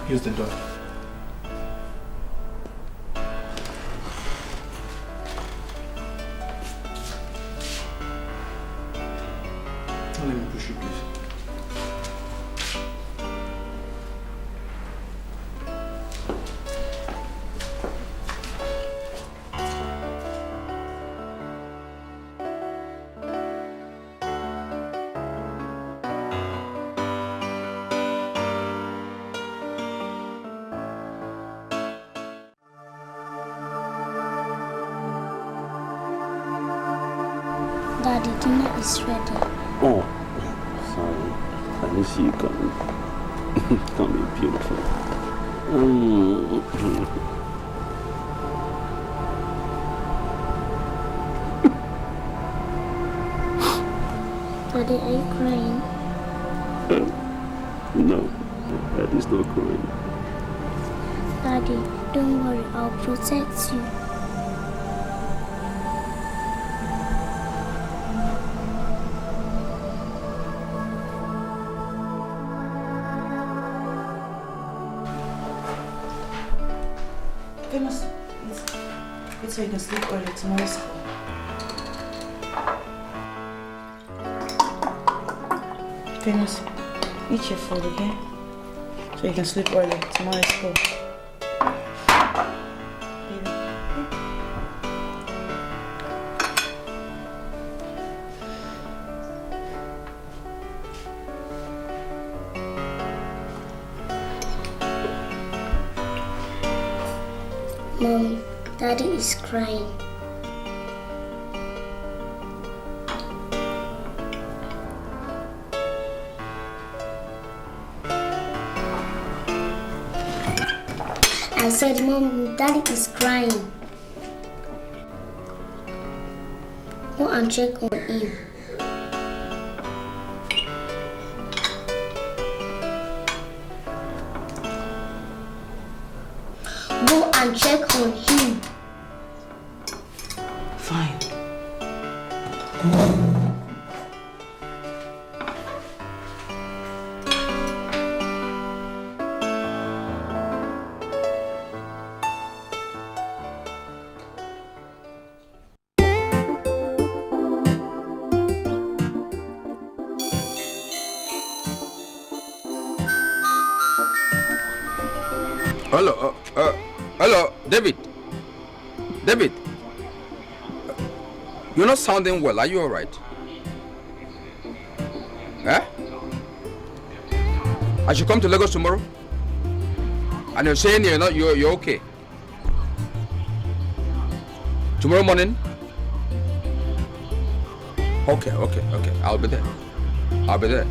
L: Use the door. Let me push you, please.
U: Daddy, dinner is ready.
H: Oh, sorry. I didn't see you coming. Coming, beautiful.
U: Daddy, are you crying?
H: No, Daddy's not crying.
U: Daddy, don't worry, I'll protect you.
J: Famous, it's so you can sleep early tomorrow's school. Famous, eat your food, okay? So you can sleep early tomorrow's school.
U: Mommy, Daddy is crying. I said, Mom, Daddy is crying. Go and check on him. Go and check on him.
J: Fine.
H: Hello, hello, David. David, you're not sounding well. Are you all right? Eh? I should come to Lagos tomorrow, and you're saying you're okay. Tomorrow morning. Okay. I'll be there.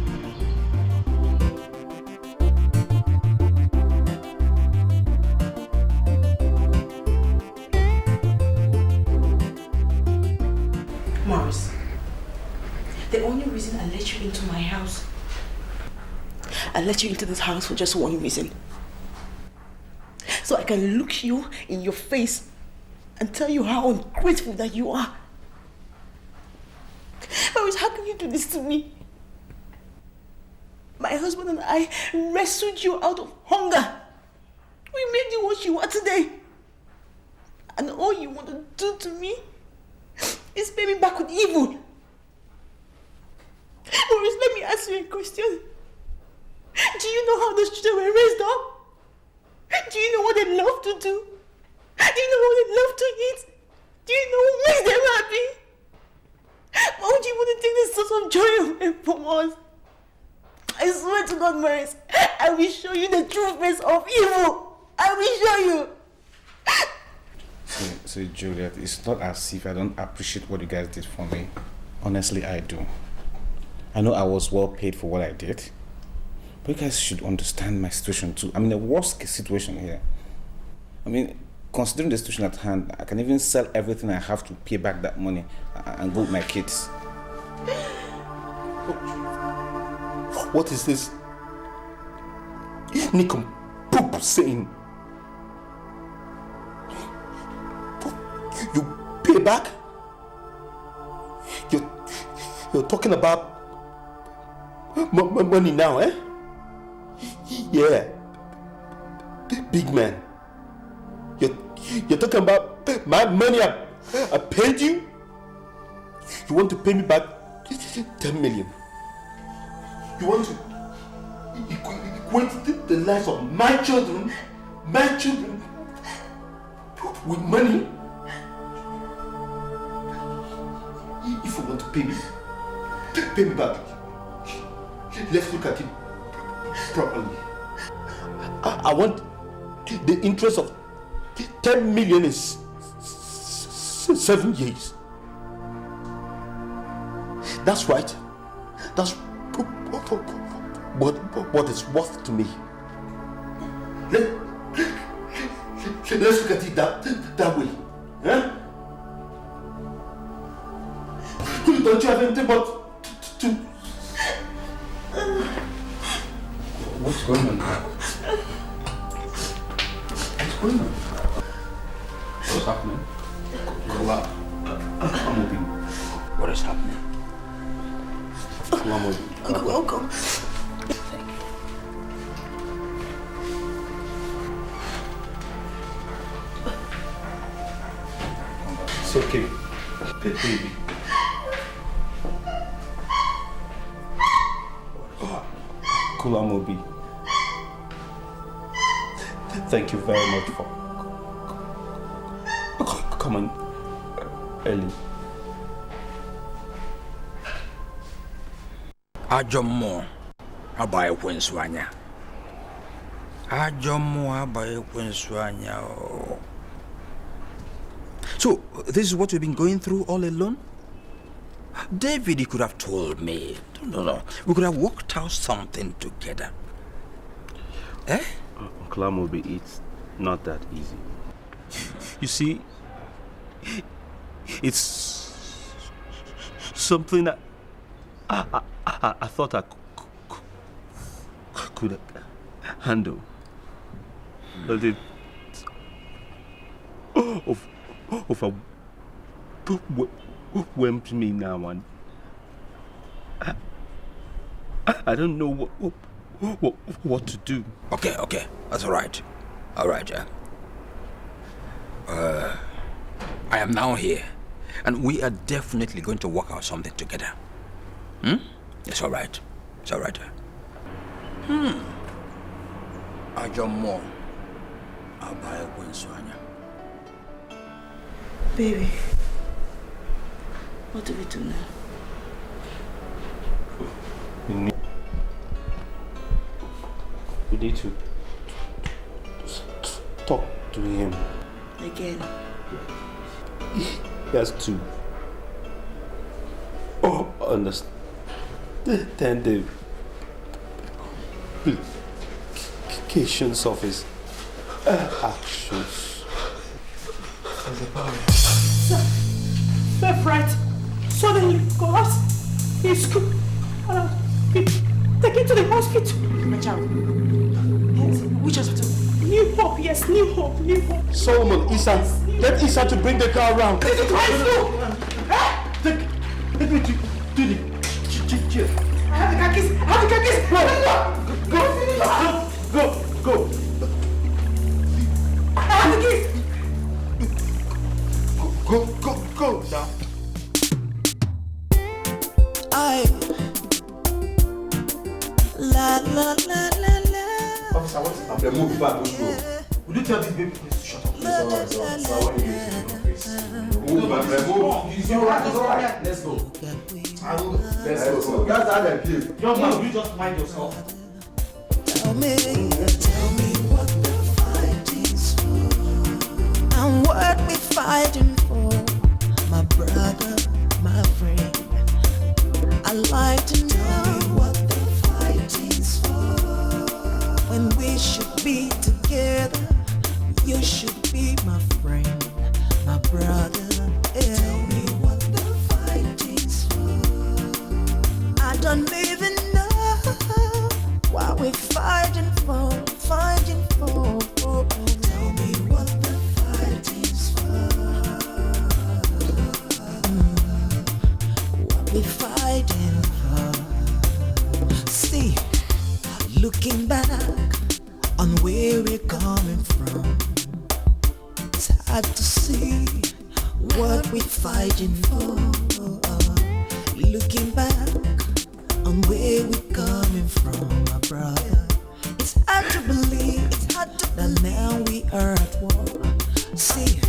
J: Morris, the only reason I let you into my house, I let you into this house for just one reason. So I can look you in your face and tell you how ungrateful that you are. Morris, how can you do this to me? My husband and I rescued you out of hunger. We made you what you are today. And all you want to do to me is pay me back with evil. Morris, let me ask you a question. Do you know how those children were raised up? Do you know what they love to do? Do you know what they love to eat? Do you know what makes them happy? Why would you want to take this source of joy away from us? I swear to God, Morris, I will show you the true face of evil. I will show you.
K: So Juliet, it's not as if I don't appreciate what you guys did for me. Honestly, I do. I know I was well paid for what I did. But you guys should understand my situation too. I'm in a worst case situation here. I mean, considering the situation at hand, I can even sell everything I have to pay back that money and go with my kids.
F: What is this Nikom poop saying? You pay back? You're talking about money now, eh? Yeah. Big man. You're talking about my money I paid you? You want to pay me back 10 million? You want to equate the lives of my children with money? If you want to pay me back. Let's look at it properly. I want the interest of 10 million in 7 years. That's right. That's what it's worth to me. Let's look at it that way. Huh? Don't you have anything but to... What's going on now? What's going on? What's happening? What is happening?
J: Uncle.
F: It's okay. Baby. Kulamobi. Thank you very much for coming early.
H: Ajomo abaye kwenswanya. So, this is what we've been going through all alone? David, you could have told me. No. We could have worked out something together. Eh?
A: Uncle Amobi, it's not that easy. You see, it's something that I thought I could handle. But it overwhelmed me now, and I don't know what to do.
H: Okay, that's all right. I am now here, and we are definitely going to work out something together. It's all right. Ajomo abaye kwenswanya.
J: Baby, what do we do now?
A: We need to talk to him.
J: Again?
A: He has to understand the implications of his actions.
P: Left, right. Suddenly, collapse. He's taken to the hospital.
J: My child. Which hospital?
P: New Hope, yes, New Hope.
F: Solomon, Isa, get Isa to bring the car around.
P: Take
F: me to the chair.
P: I have the khakis.
F: Go.
P: I have the keys.
F: Go now.
T: La.
F: Officer, what's up? They're moving back. Would you tell this baby please to shut up? It's alright. So I want you to face. Move, man. Move. It's alright. Let's go. Let's go. That's how they feel. Young man, you just mind yourself.
T: Tell me what the fighting's for, and what we fighting for, my brother, my friend. I like to know what the fighting's for. When we should be together, you should be my friend, my brother. Tell me what the fighting's for. I don't Looking back on where we're coming from, it's hard to see what we're fighting for. Looking back on where we're coming from, my brother, it's hard to believe that now we are at war. See,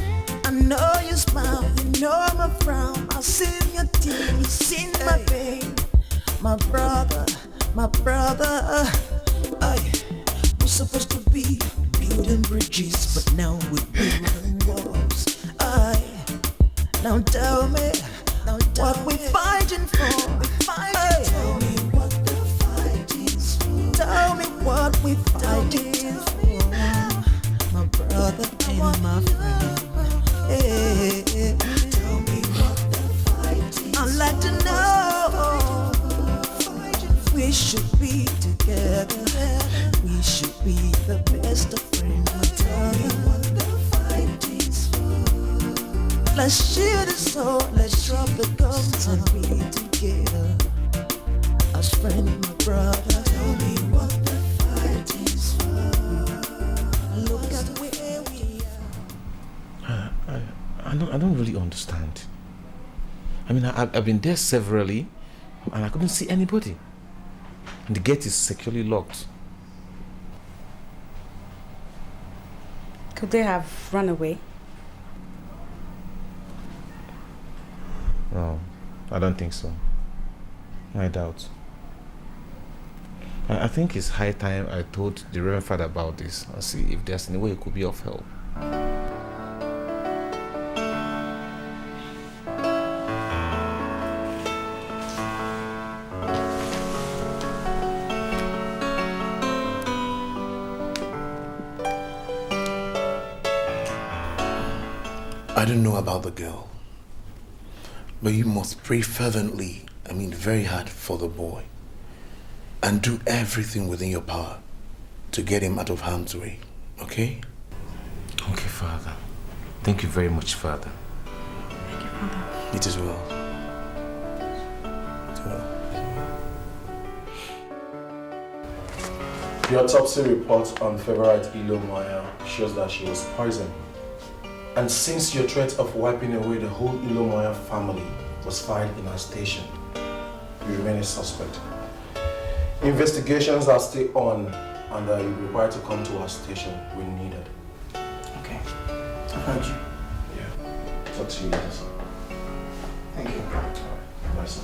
T: I know you smile, you know my frown, I've seen your tears, you've seen my pain, my brother. We're supposed to be building bridges, but now we're building walls. Now tell me what we're fighting for. Tell me what the fight is for. Tell me what we're fighting for, my brother and my friend. Hey, tell me what the fight is. I'd like to know. We should be together. We should be the best of friends. Tell me what the fight is for. Let's share the soul. Let's drop the guns and be together as friends, my brother. Tell me what the fight is for. Look at where we are.
K: I don't really understand. I mean, I've been there severally, and I couldn't see anybody. And the gate is securely locked.
P: Could they have run away?
K: No, I don't think so. I doubt. I think it's high time I told the Reverend Father about this and see if there's any way it could be of help.
O: I don't know about the girl, but you must pray fervently, very hard for the boy, and do everything within your power to get him out of harm's way, okay?
K: Okay, Father. Thank you very much, Father.
P: Thank you, Father.
O: It is well.
G: The autopsy report on Favorite Ilomoya shows that she was poisoned. And since your threat of wiping away the whole Ilomoya family was filed in our station, you remain a suspect. Investigations are still on, and you'll be required to come to our station when needed.
I: Okay. I've heard you.
G: Yeah. Talk to you later, sir.
I: Thank you.
G: Bye, sir.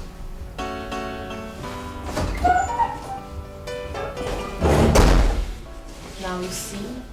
N: Now you see.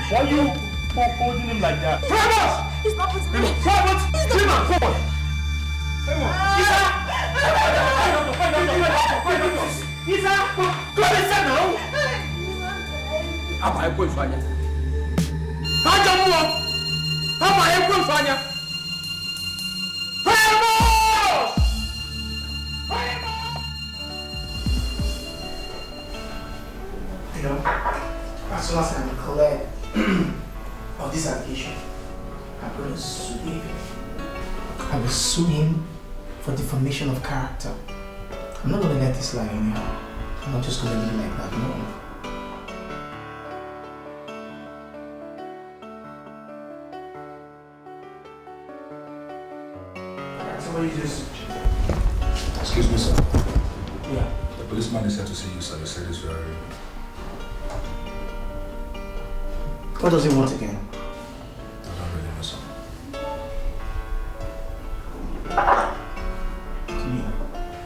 Q: Why are you holding him like that?
T: Famous! He's not putting me.
Q: Famous! Famous! Come on! Isa! Go inside now! Apa yang pun soalnya? Kau mu? Apa yang pun soalnya?
I: You know, as soon as I'm clear of this allegation, I'm going to sue David. I will sue him for defamation of character I'm not gonna let this lie anyhow. I'm not just gonna leave it like that, no. Somebody just...
O: Excuse me, sir.
I: Yeah.
O: The policeman is here to see you, sir. They said it's very...
I: What does he want again?
O: I don't really know, sir.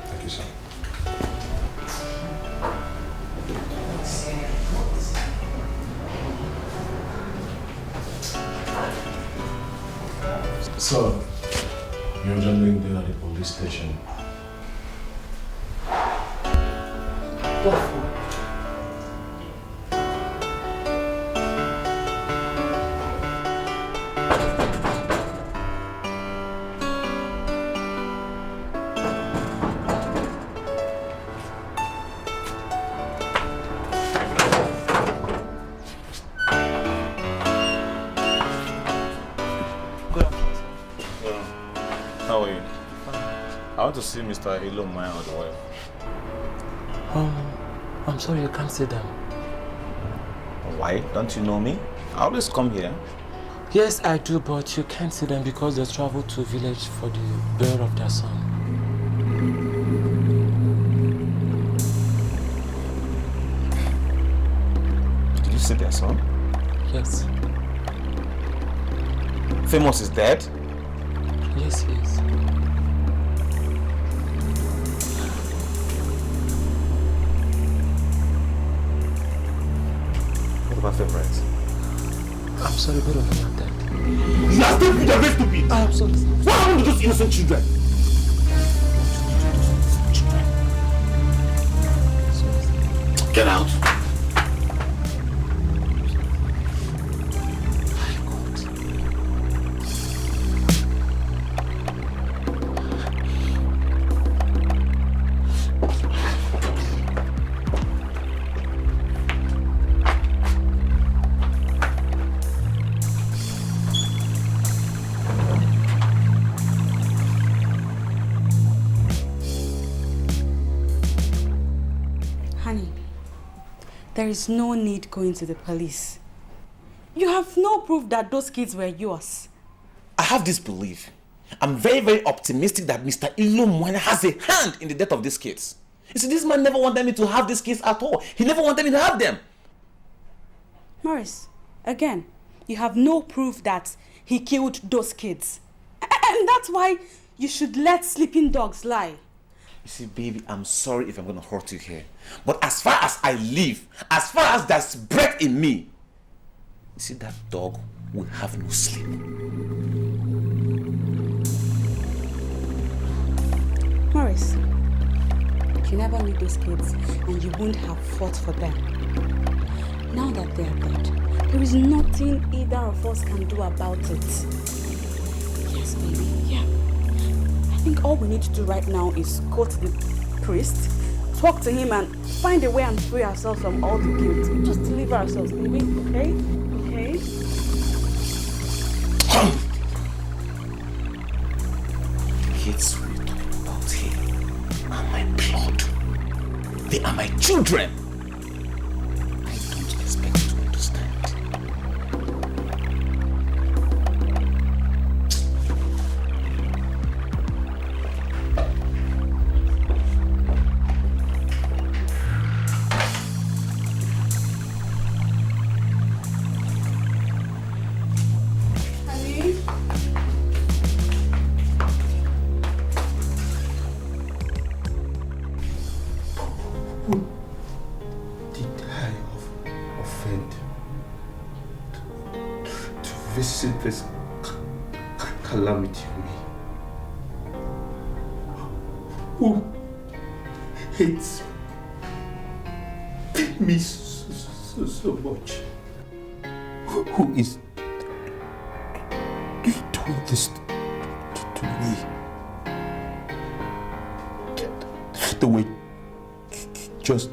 O: Thank you, sir.
G: So, you're joining there at the police station.
I: What for?
K: How are you? I want to see Mr. Ilomaya or the wife.
M: I'm sorry, I can't see them.
K: Why? Don't you know me? I always come here.
M: Yes, I do, but you can't see them because they traveled to village for the birth of their son.
K: Did you see their son?
M: Yes.
K: Famous is dead?
M: Yes, he is.
K: What about Favorite?
M: I'm sorry, both of them are dead.
K: You are stupid! You are very stupid!
M: I'm sorry.
K: What happened to those innocent children? Get out!
P: There is no need going to the police. You have no proof that those kids were yours.
K: I have this belief. I'm very, very optimistic that Mr. Ilomaya has a hand in the death of these kids. You see, this man never wanted me to have these kids at all. He never wanted me to have them.
P: Morris, again, you have no proof that he killed those kids. And that's why you should let sleeping dogs lie.
K: You see, baby, I'm sorry if I'm going to hurt you here. But as far as I live, as far as there's breath in me, you see, that dog will have no sleep.
P: Morris, you never knew those kids and you wouldn't have fought for them. Now that they are dead, there is nothing either of us can do about it. Yes, baby, yeah. I think all we need to do right now is go to the priest, talk to him and find a way and free ourselves from all the guilt. Just deliver ourselves, baby, okay? Okay?
K: The kids we're talking about here are my blood. They are my children. I don't expect you to understand.
C: Visit this calamity on me? Who hates me so much? Who is doing this to me? The way just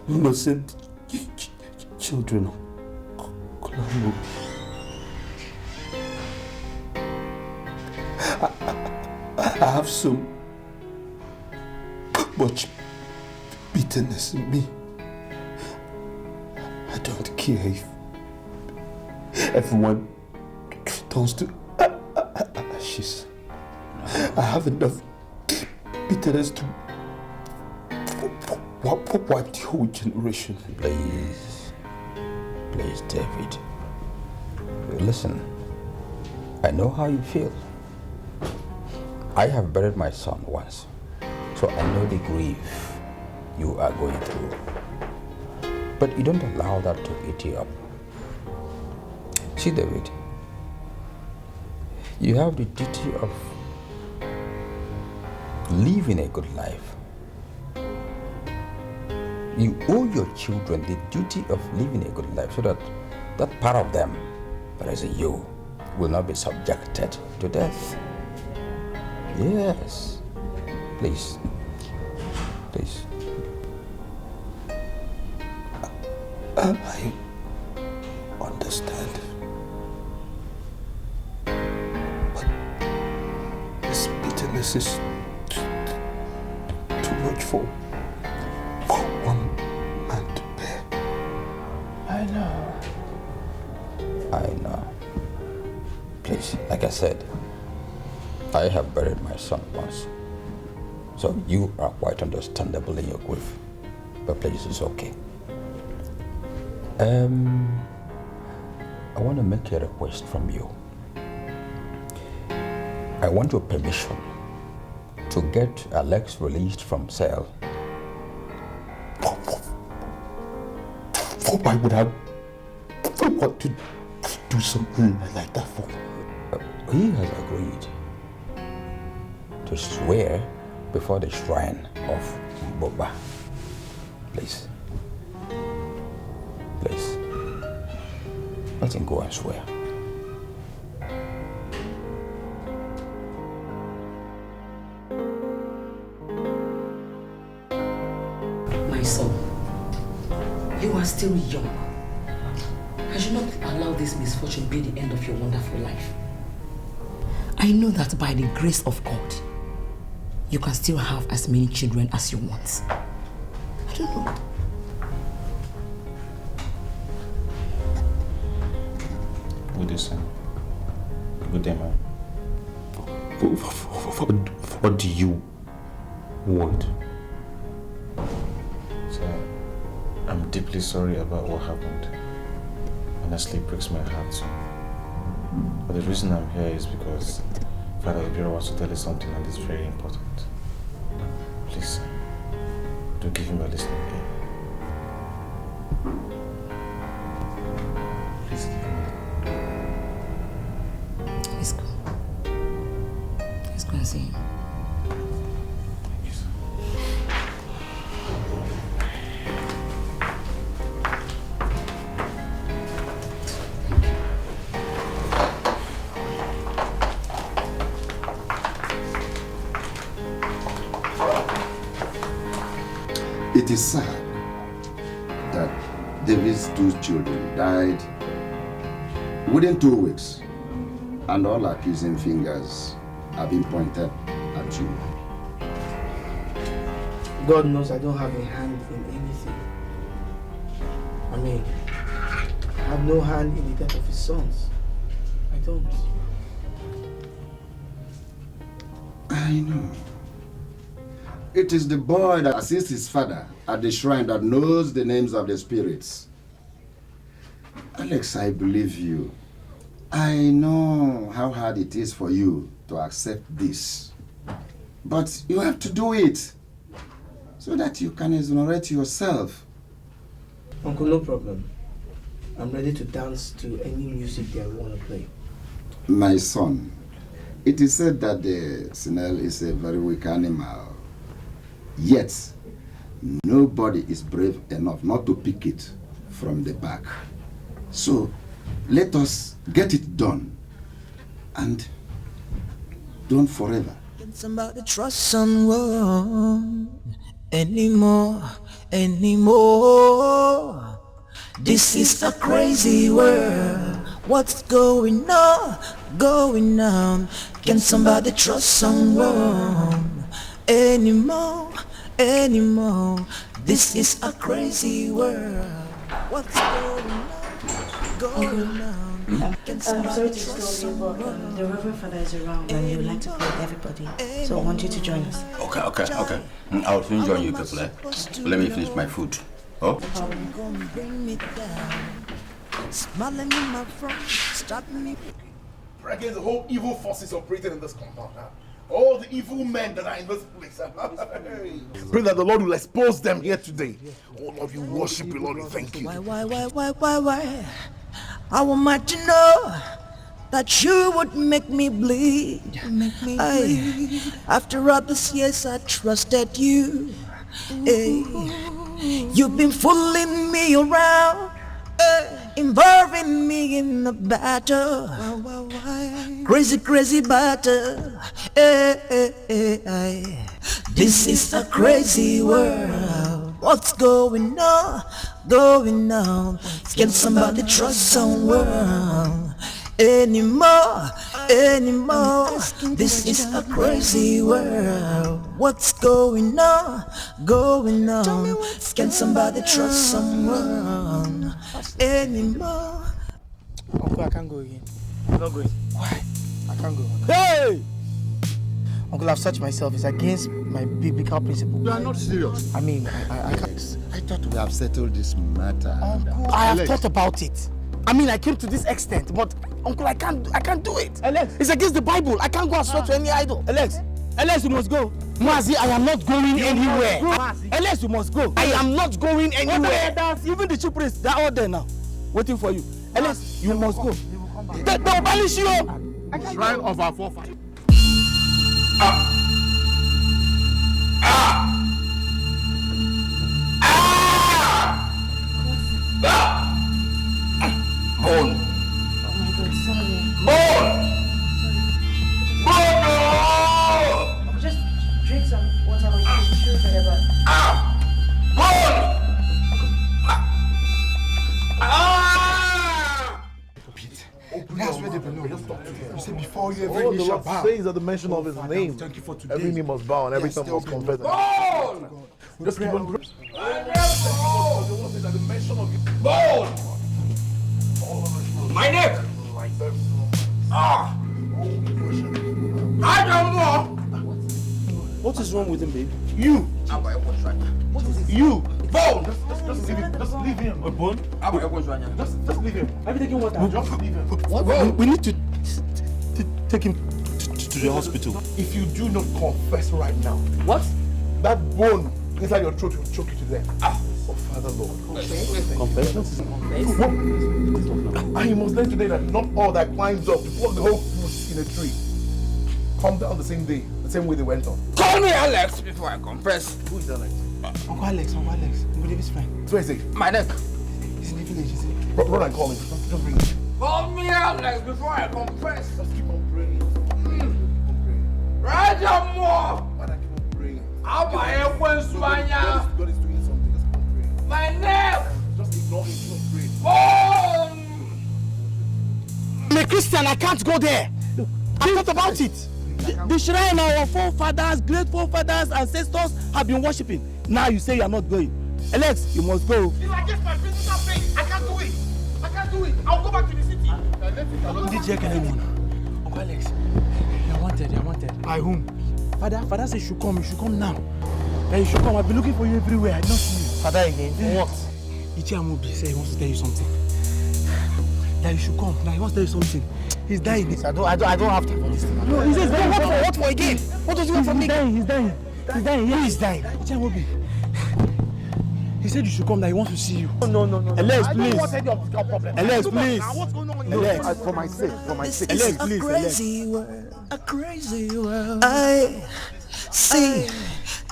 C: innocent children. I have so
O: much bitterness in me. I don't care if everyone turns to ashes. I have enough bitterness to wipe the whole generation.
H: Please, David. Listen, I know how you feel. I have buried my son once, so I know the grief you are going through. But you don't allow that to eat you up. See, David, you have the duty of living a good life. You owe your children the duty of living a good life so that that part of them that is in you will not be subjected to death. Yes. Please. Please.
O: I understand. But this bitterness is too much for one man to bear.
H: I know. Please, like I said, I have buried my son once. So you are quite understandable in your grief. But please, it's okay. I want to make a request from you. I want your permission to get Alex released from cell.
O: Why would I want to do something like that for?
H: He has agreed to swear before the shrine of Boba. Please. Please. Let him go and swear.
E: My son, you are still young. I should not allow this misfortune be the end of your wonderful life. I know that by the grace of God, you can still have as many children as you want. I don't know.
K: Good day, son. Good day, man.
O: What do you want?
K: Sir, I'm deeply sorry about what happened. Honestly, it breaks my heart. But the reason I'm here is because Father Ibira wants to tell you something that is very important. Please, sir, do give him a listening ear. Please give him
E: Let's go. Let's go and see him.
K: Thank you, sir.
S: It is sad that David's two children died within 2 weeks, and all accusing fingers have been pointed at you.
I: God knows I don't have a hand in anything. I mean, I have no hand in the death of his sons. I don't.
S: I know. It is the boy that assists his father at the shrine that knows the names of the spirits. Alex, I believe you. I know how hard it is for you to accept this. But you have to do it so that you can exonerate yourself.
I: Uncle, no problem. I'm ready to dance to any music they want to play.
S: My son, it is said that the snail is a very weak animal. Yet, nobody is brave enough not to pick it from the back. So, let us get it done. And don't forever.
T: Can somebody trust someone anymore? This is a crazy world. What's going on? Can somebody trust someone anymore? anymore. This is a crazy world. What's going on?
J: I'm sorry to disturb you, but the Reverend Father is around and he would like to pray with everybody. So I want you to join us.
H: Okay. I'll soon join you people. Let me finish my food. Oh?
T: Bring me down. Smiling in my front, stopping me.
G: Pray against the whole evil forces operating in this compound. All the evil men that are in this place. Pray that the Lord will expose them here today. Oh Lord, you worship you, Lord, we thank you.
T: Why? I want to know that you would make me bleed. After all these years I trusted you. You've been fooling me around, involving me in the battle. Crazy battle. This is a crazy world. What's going on? Can somebody trust someone anymore? This is a crazy world. What's going on? Can somebody trust someone anymore?
I: Uncle, I can't go again. I'm not going. Why? I can't go.
C: Hey!
I: Uncle, I've searched myself. It's against my biblical principle.
D: You are not serious.
I: I mean, I can't.
S: I thought we have settled this matter.
I: Uncle, I have thought about it. I mean, I came to this extent, but Uncle, I can't do it.
C: Alex,
I: it's against the Bible. I can't go and swear to any idol.
C: Alex, you must go.
I: Mazi, I am not going anywhere.
C: Alex, you must go.
I: I am not going anywhere.
C: Even the chief priests, they're all there now, waiting for you. Alex, you must go.
I: They'll banish you.
D: Shrine of our forefathers.
H: Bone.
J: Oh my God, sorry.
H: Bone!
J: No! Just drink some water or you can chew whatever.
H: Bone!
G: That's where they belong. You say before you
B: All
G: every
B: the
G: knee shall
B: Lord
G: bow.
B: says at the mention of his name,
G: Thank you for today.
B: every knee must bow and every tongue must confess.
H: Bone!
B: Just keep on praying.
H: Bone! My neck! I don't know!
C: What is wrong with him, babe?
G: You!
H: What is it?
G: You!
H: Bone!
G: Just leave him. Just leave him.
C: A bone?
G: Just leave him.
C: Have you taken water?
G: Just leave him.
C: We need to take him to the hospital.
G: If you do not confess right now,
C: what?
G: That bone inside your throat will choke you to death. Oh, Father Lord.
C: Confess?
G: And you must learn today that not all that climbs up to pluck the whole fruit in a tree come down the same day, the same way they went on.
H: Call me Alex before I confess.
G: Who is Alex?
I: Uncle Alex. Uncle David's friend.
G: So where is he?
H: My neck.
I: He's in the village, is he?
G: Run and call him. Just bring him.
H: Call me Alex before I confess.
G: Just keep on praying.
H: Right more.
G: Father, keep on praying.
H: God
G: is doing something. Just keep on praying.
H: My neck.
G: Just ignore him. Keep on praying.
H: Bone!
I: I'm a Christian. I can't go there. I thought about it. The shrine our forefathers, great forefathers, ancestors have been worshipping. Now you say you are not going. Alex, you must go.
G: It's against my physical faith. I can't do it. I'll go back to the city.
I: Uncle Alex, you're wanted.
G: By whom?
I: Father says you should come now. Yeah, you should come. I've been looking for you everywhere. I don't see you. Father again?
G: What?
I: Ichiamobi said he wants to tell you something. That you should come. Now he wants to tell you something. He's dying. I don't have time for this thing. No, he says dying. What for again? What does he want from me? He's dying. He's dying. Who is dying? Ichiamobi. He said you should come. Now he wants to see you. No.
G: Alex, please.
I: I don't want any of your problem.
G: Alex, please.
I: What's going on?
G: Alex, for my sake.
T: This
G: Alex,
T: is
G: please.
T: a crazy world. A crazy world. I see.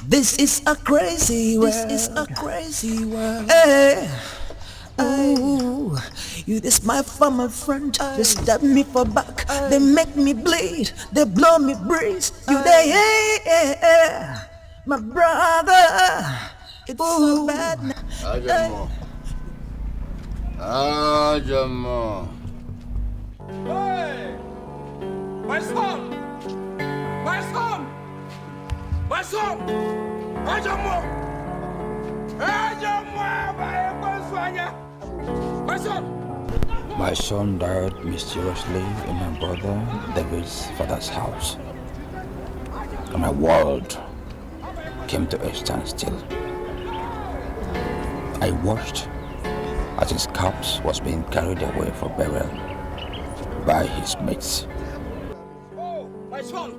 T: This is a crazy world. This is a crazy world. Ooh, you this my family friend. They stab me for back. They make me bleed. They blow me breeze. You they my brother. It's so bad now.
H: Ajamo.
Q: Hey! My son! My son! My son!
H: My son died mysteriously in my brother David's father's house. And my world came to a standstill. I watched as his corpse was being carried away for burial by his mates.
Q: Oh, my son!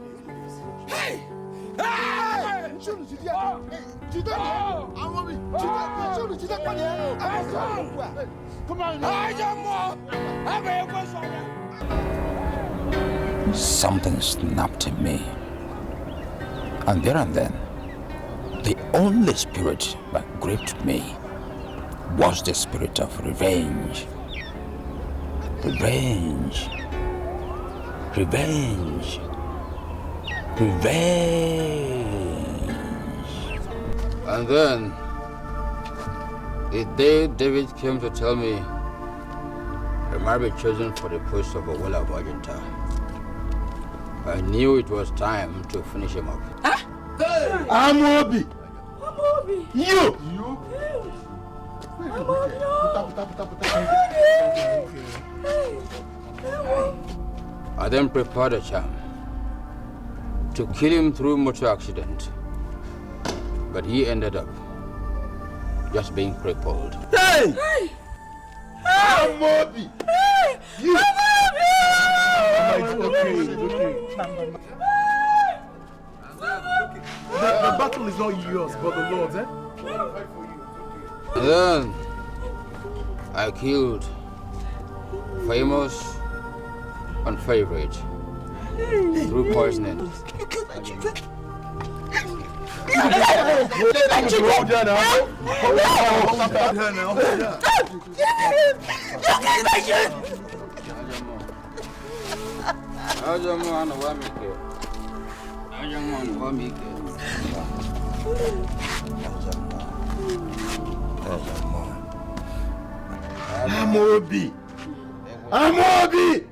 Q: Hey!
H: Something snapped in me. And there and then, the only spirit that gripped me was the spirit of revenge. Revenge. Revenge. Revenge. And then, the day David came to tell me he might be chosen for the post of a Willa of Argenta, I knew it was time to finish him up.
Q: Amobi!
D: You!
H: I then prepared a charm to kill him through motor accident, but he ended up just being crippled.
Q: Hey! Amobi! You!
B: The battle is not yours, but the Lord's, eh?
H: And then I killed famous and favorite through poisoning.
Q: Amobi! Amobi!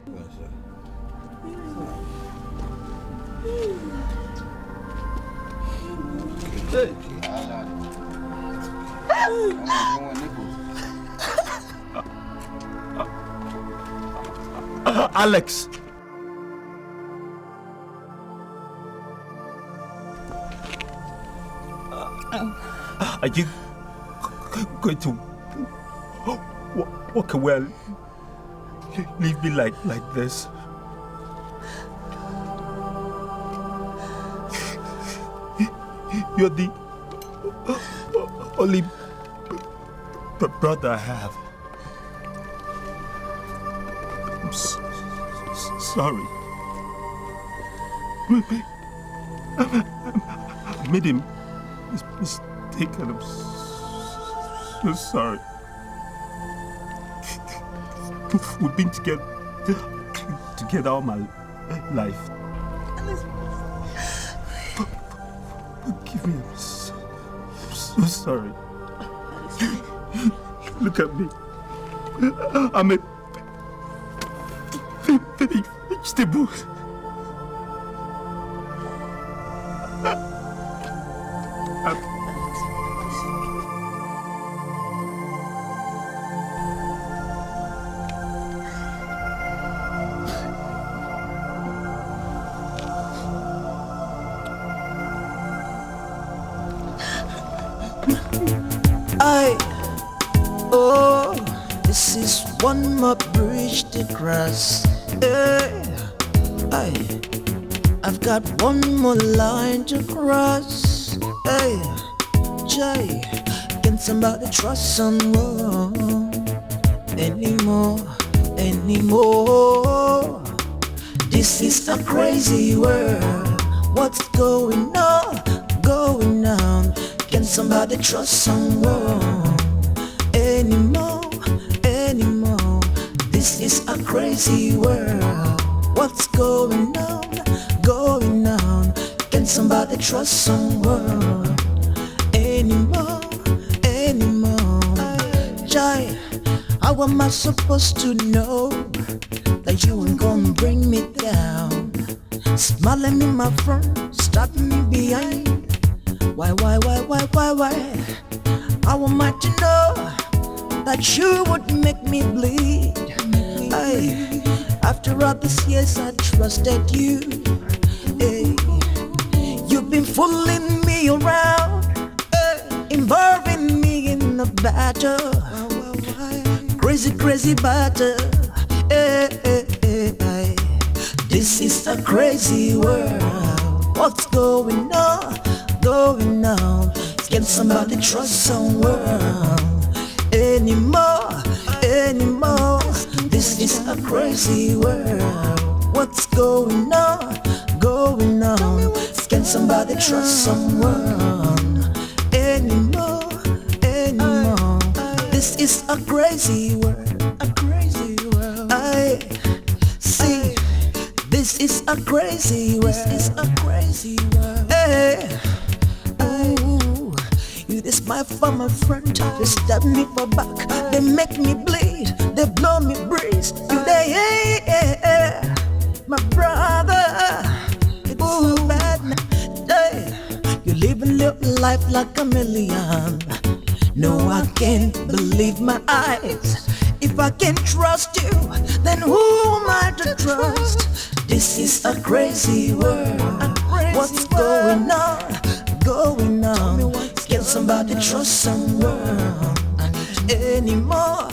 B: Alex! Are you going to walk away? Leave me like this? You're the only brother I have. I'm sorry. I made him mistake and I'm so sorry. We've been together all my life. Forgive me, I'm so sorry. Look at me. I'm a vegetable.
T: This is one more bridge to cross. I've got one more line to cross. Jay, can somebody trust someone anymore? This is a crazy world. What's going on? Can somebody trust someone anymore? This is a crazy world. What's going on? Can somebody trust someone anymore? Jai, how am I supposed to know that you ain't gonna bring me down? Smiling in my front, stabbing me behind. Why? How am I to know that you would make me bleed? Aye. After all these years I trusted you. Hey. You've been fooling me around, involving me in a battle. Crazy battle. This is a crazy world. What's going on? Can somebody trust someone anymore? This is a crazy world. What's going on? Can somebody trust someone anymore? This is a crazy world. I see. This is a crazy world. Hey. Ooh. You this my for my front, they stab me for back, they make me bleed, they blow me breeze. You they my brother, it's so bad now. Hey. You live a little life like a million. No, I can't believe my eyes. If I can't trust you, then who am I to trust? This is a crazy world. What's going on? Can somebody trust someone anymore?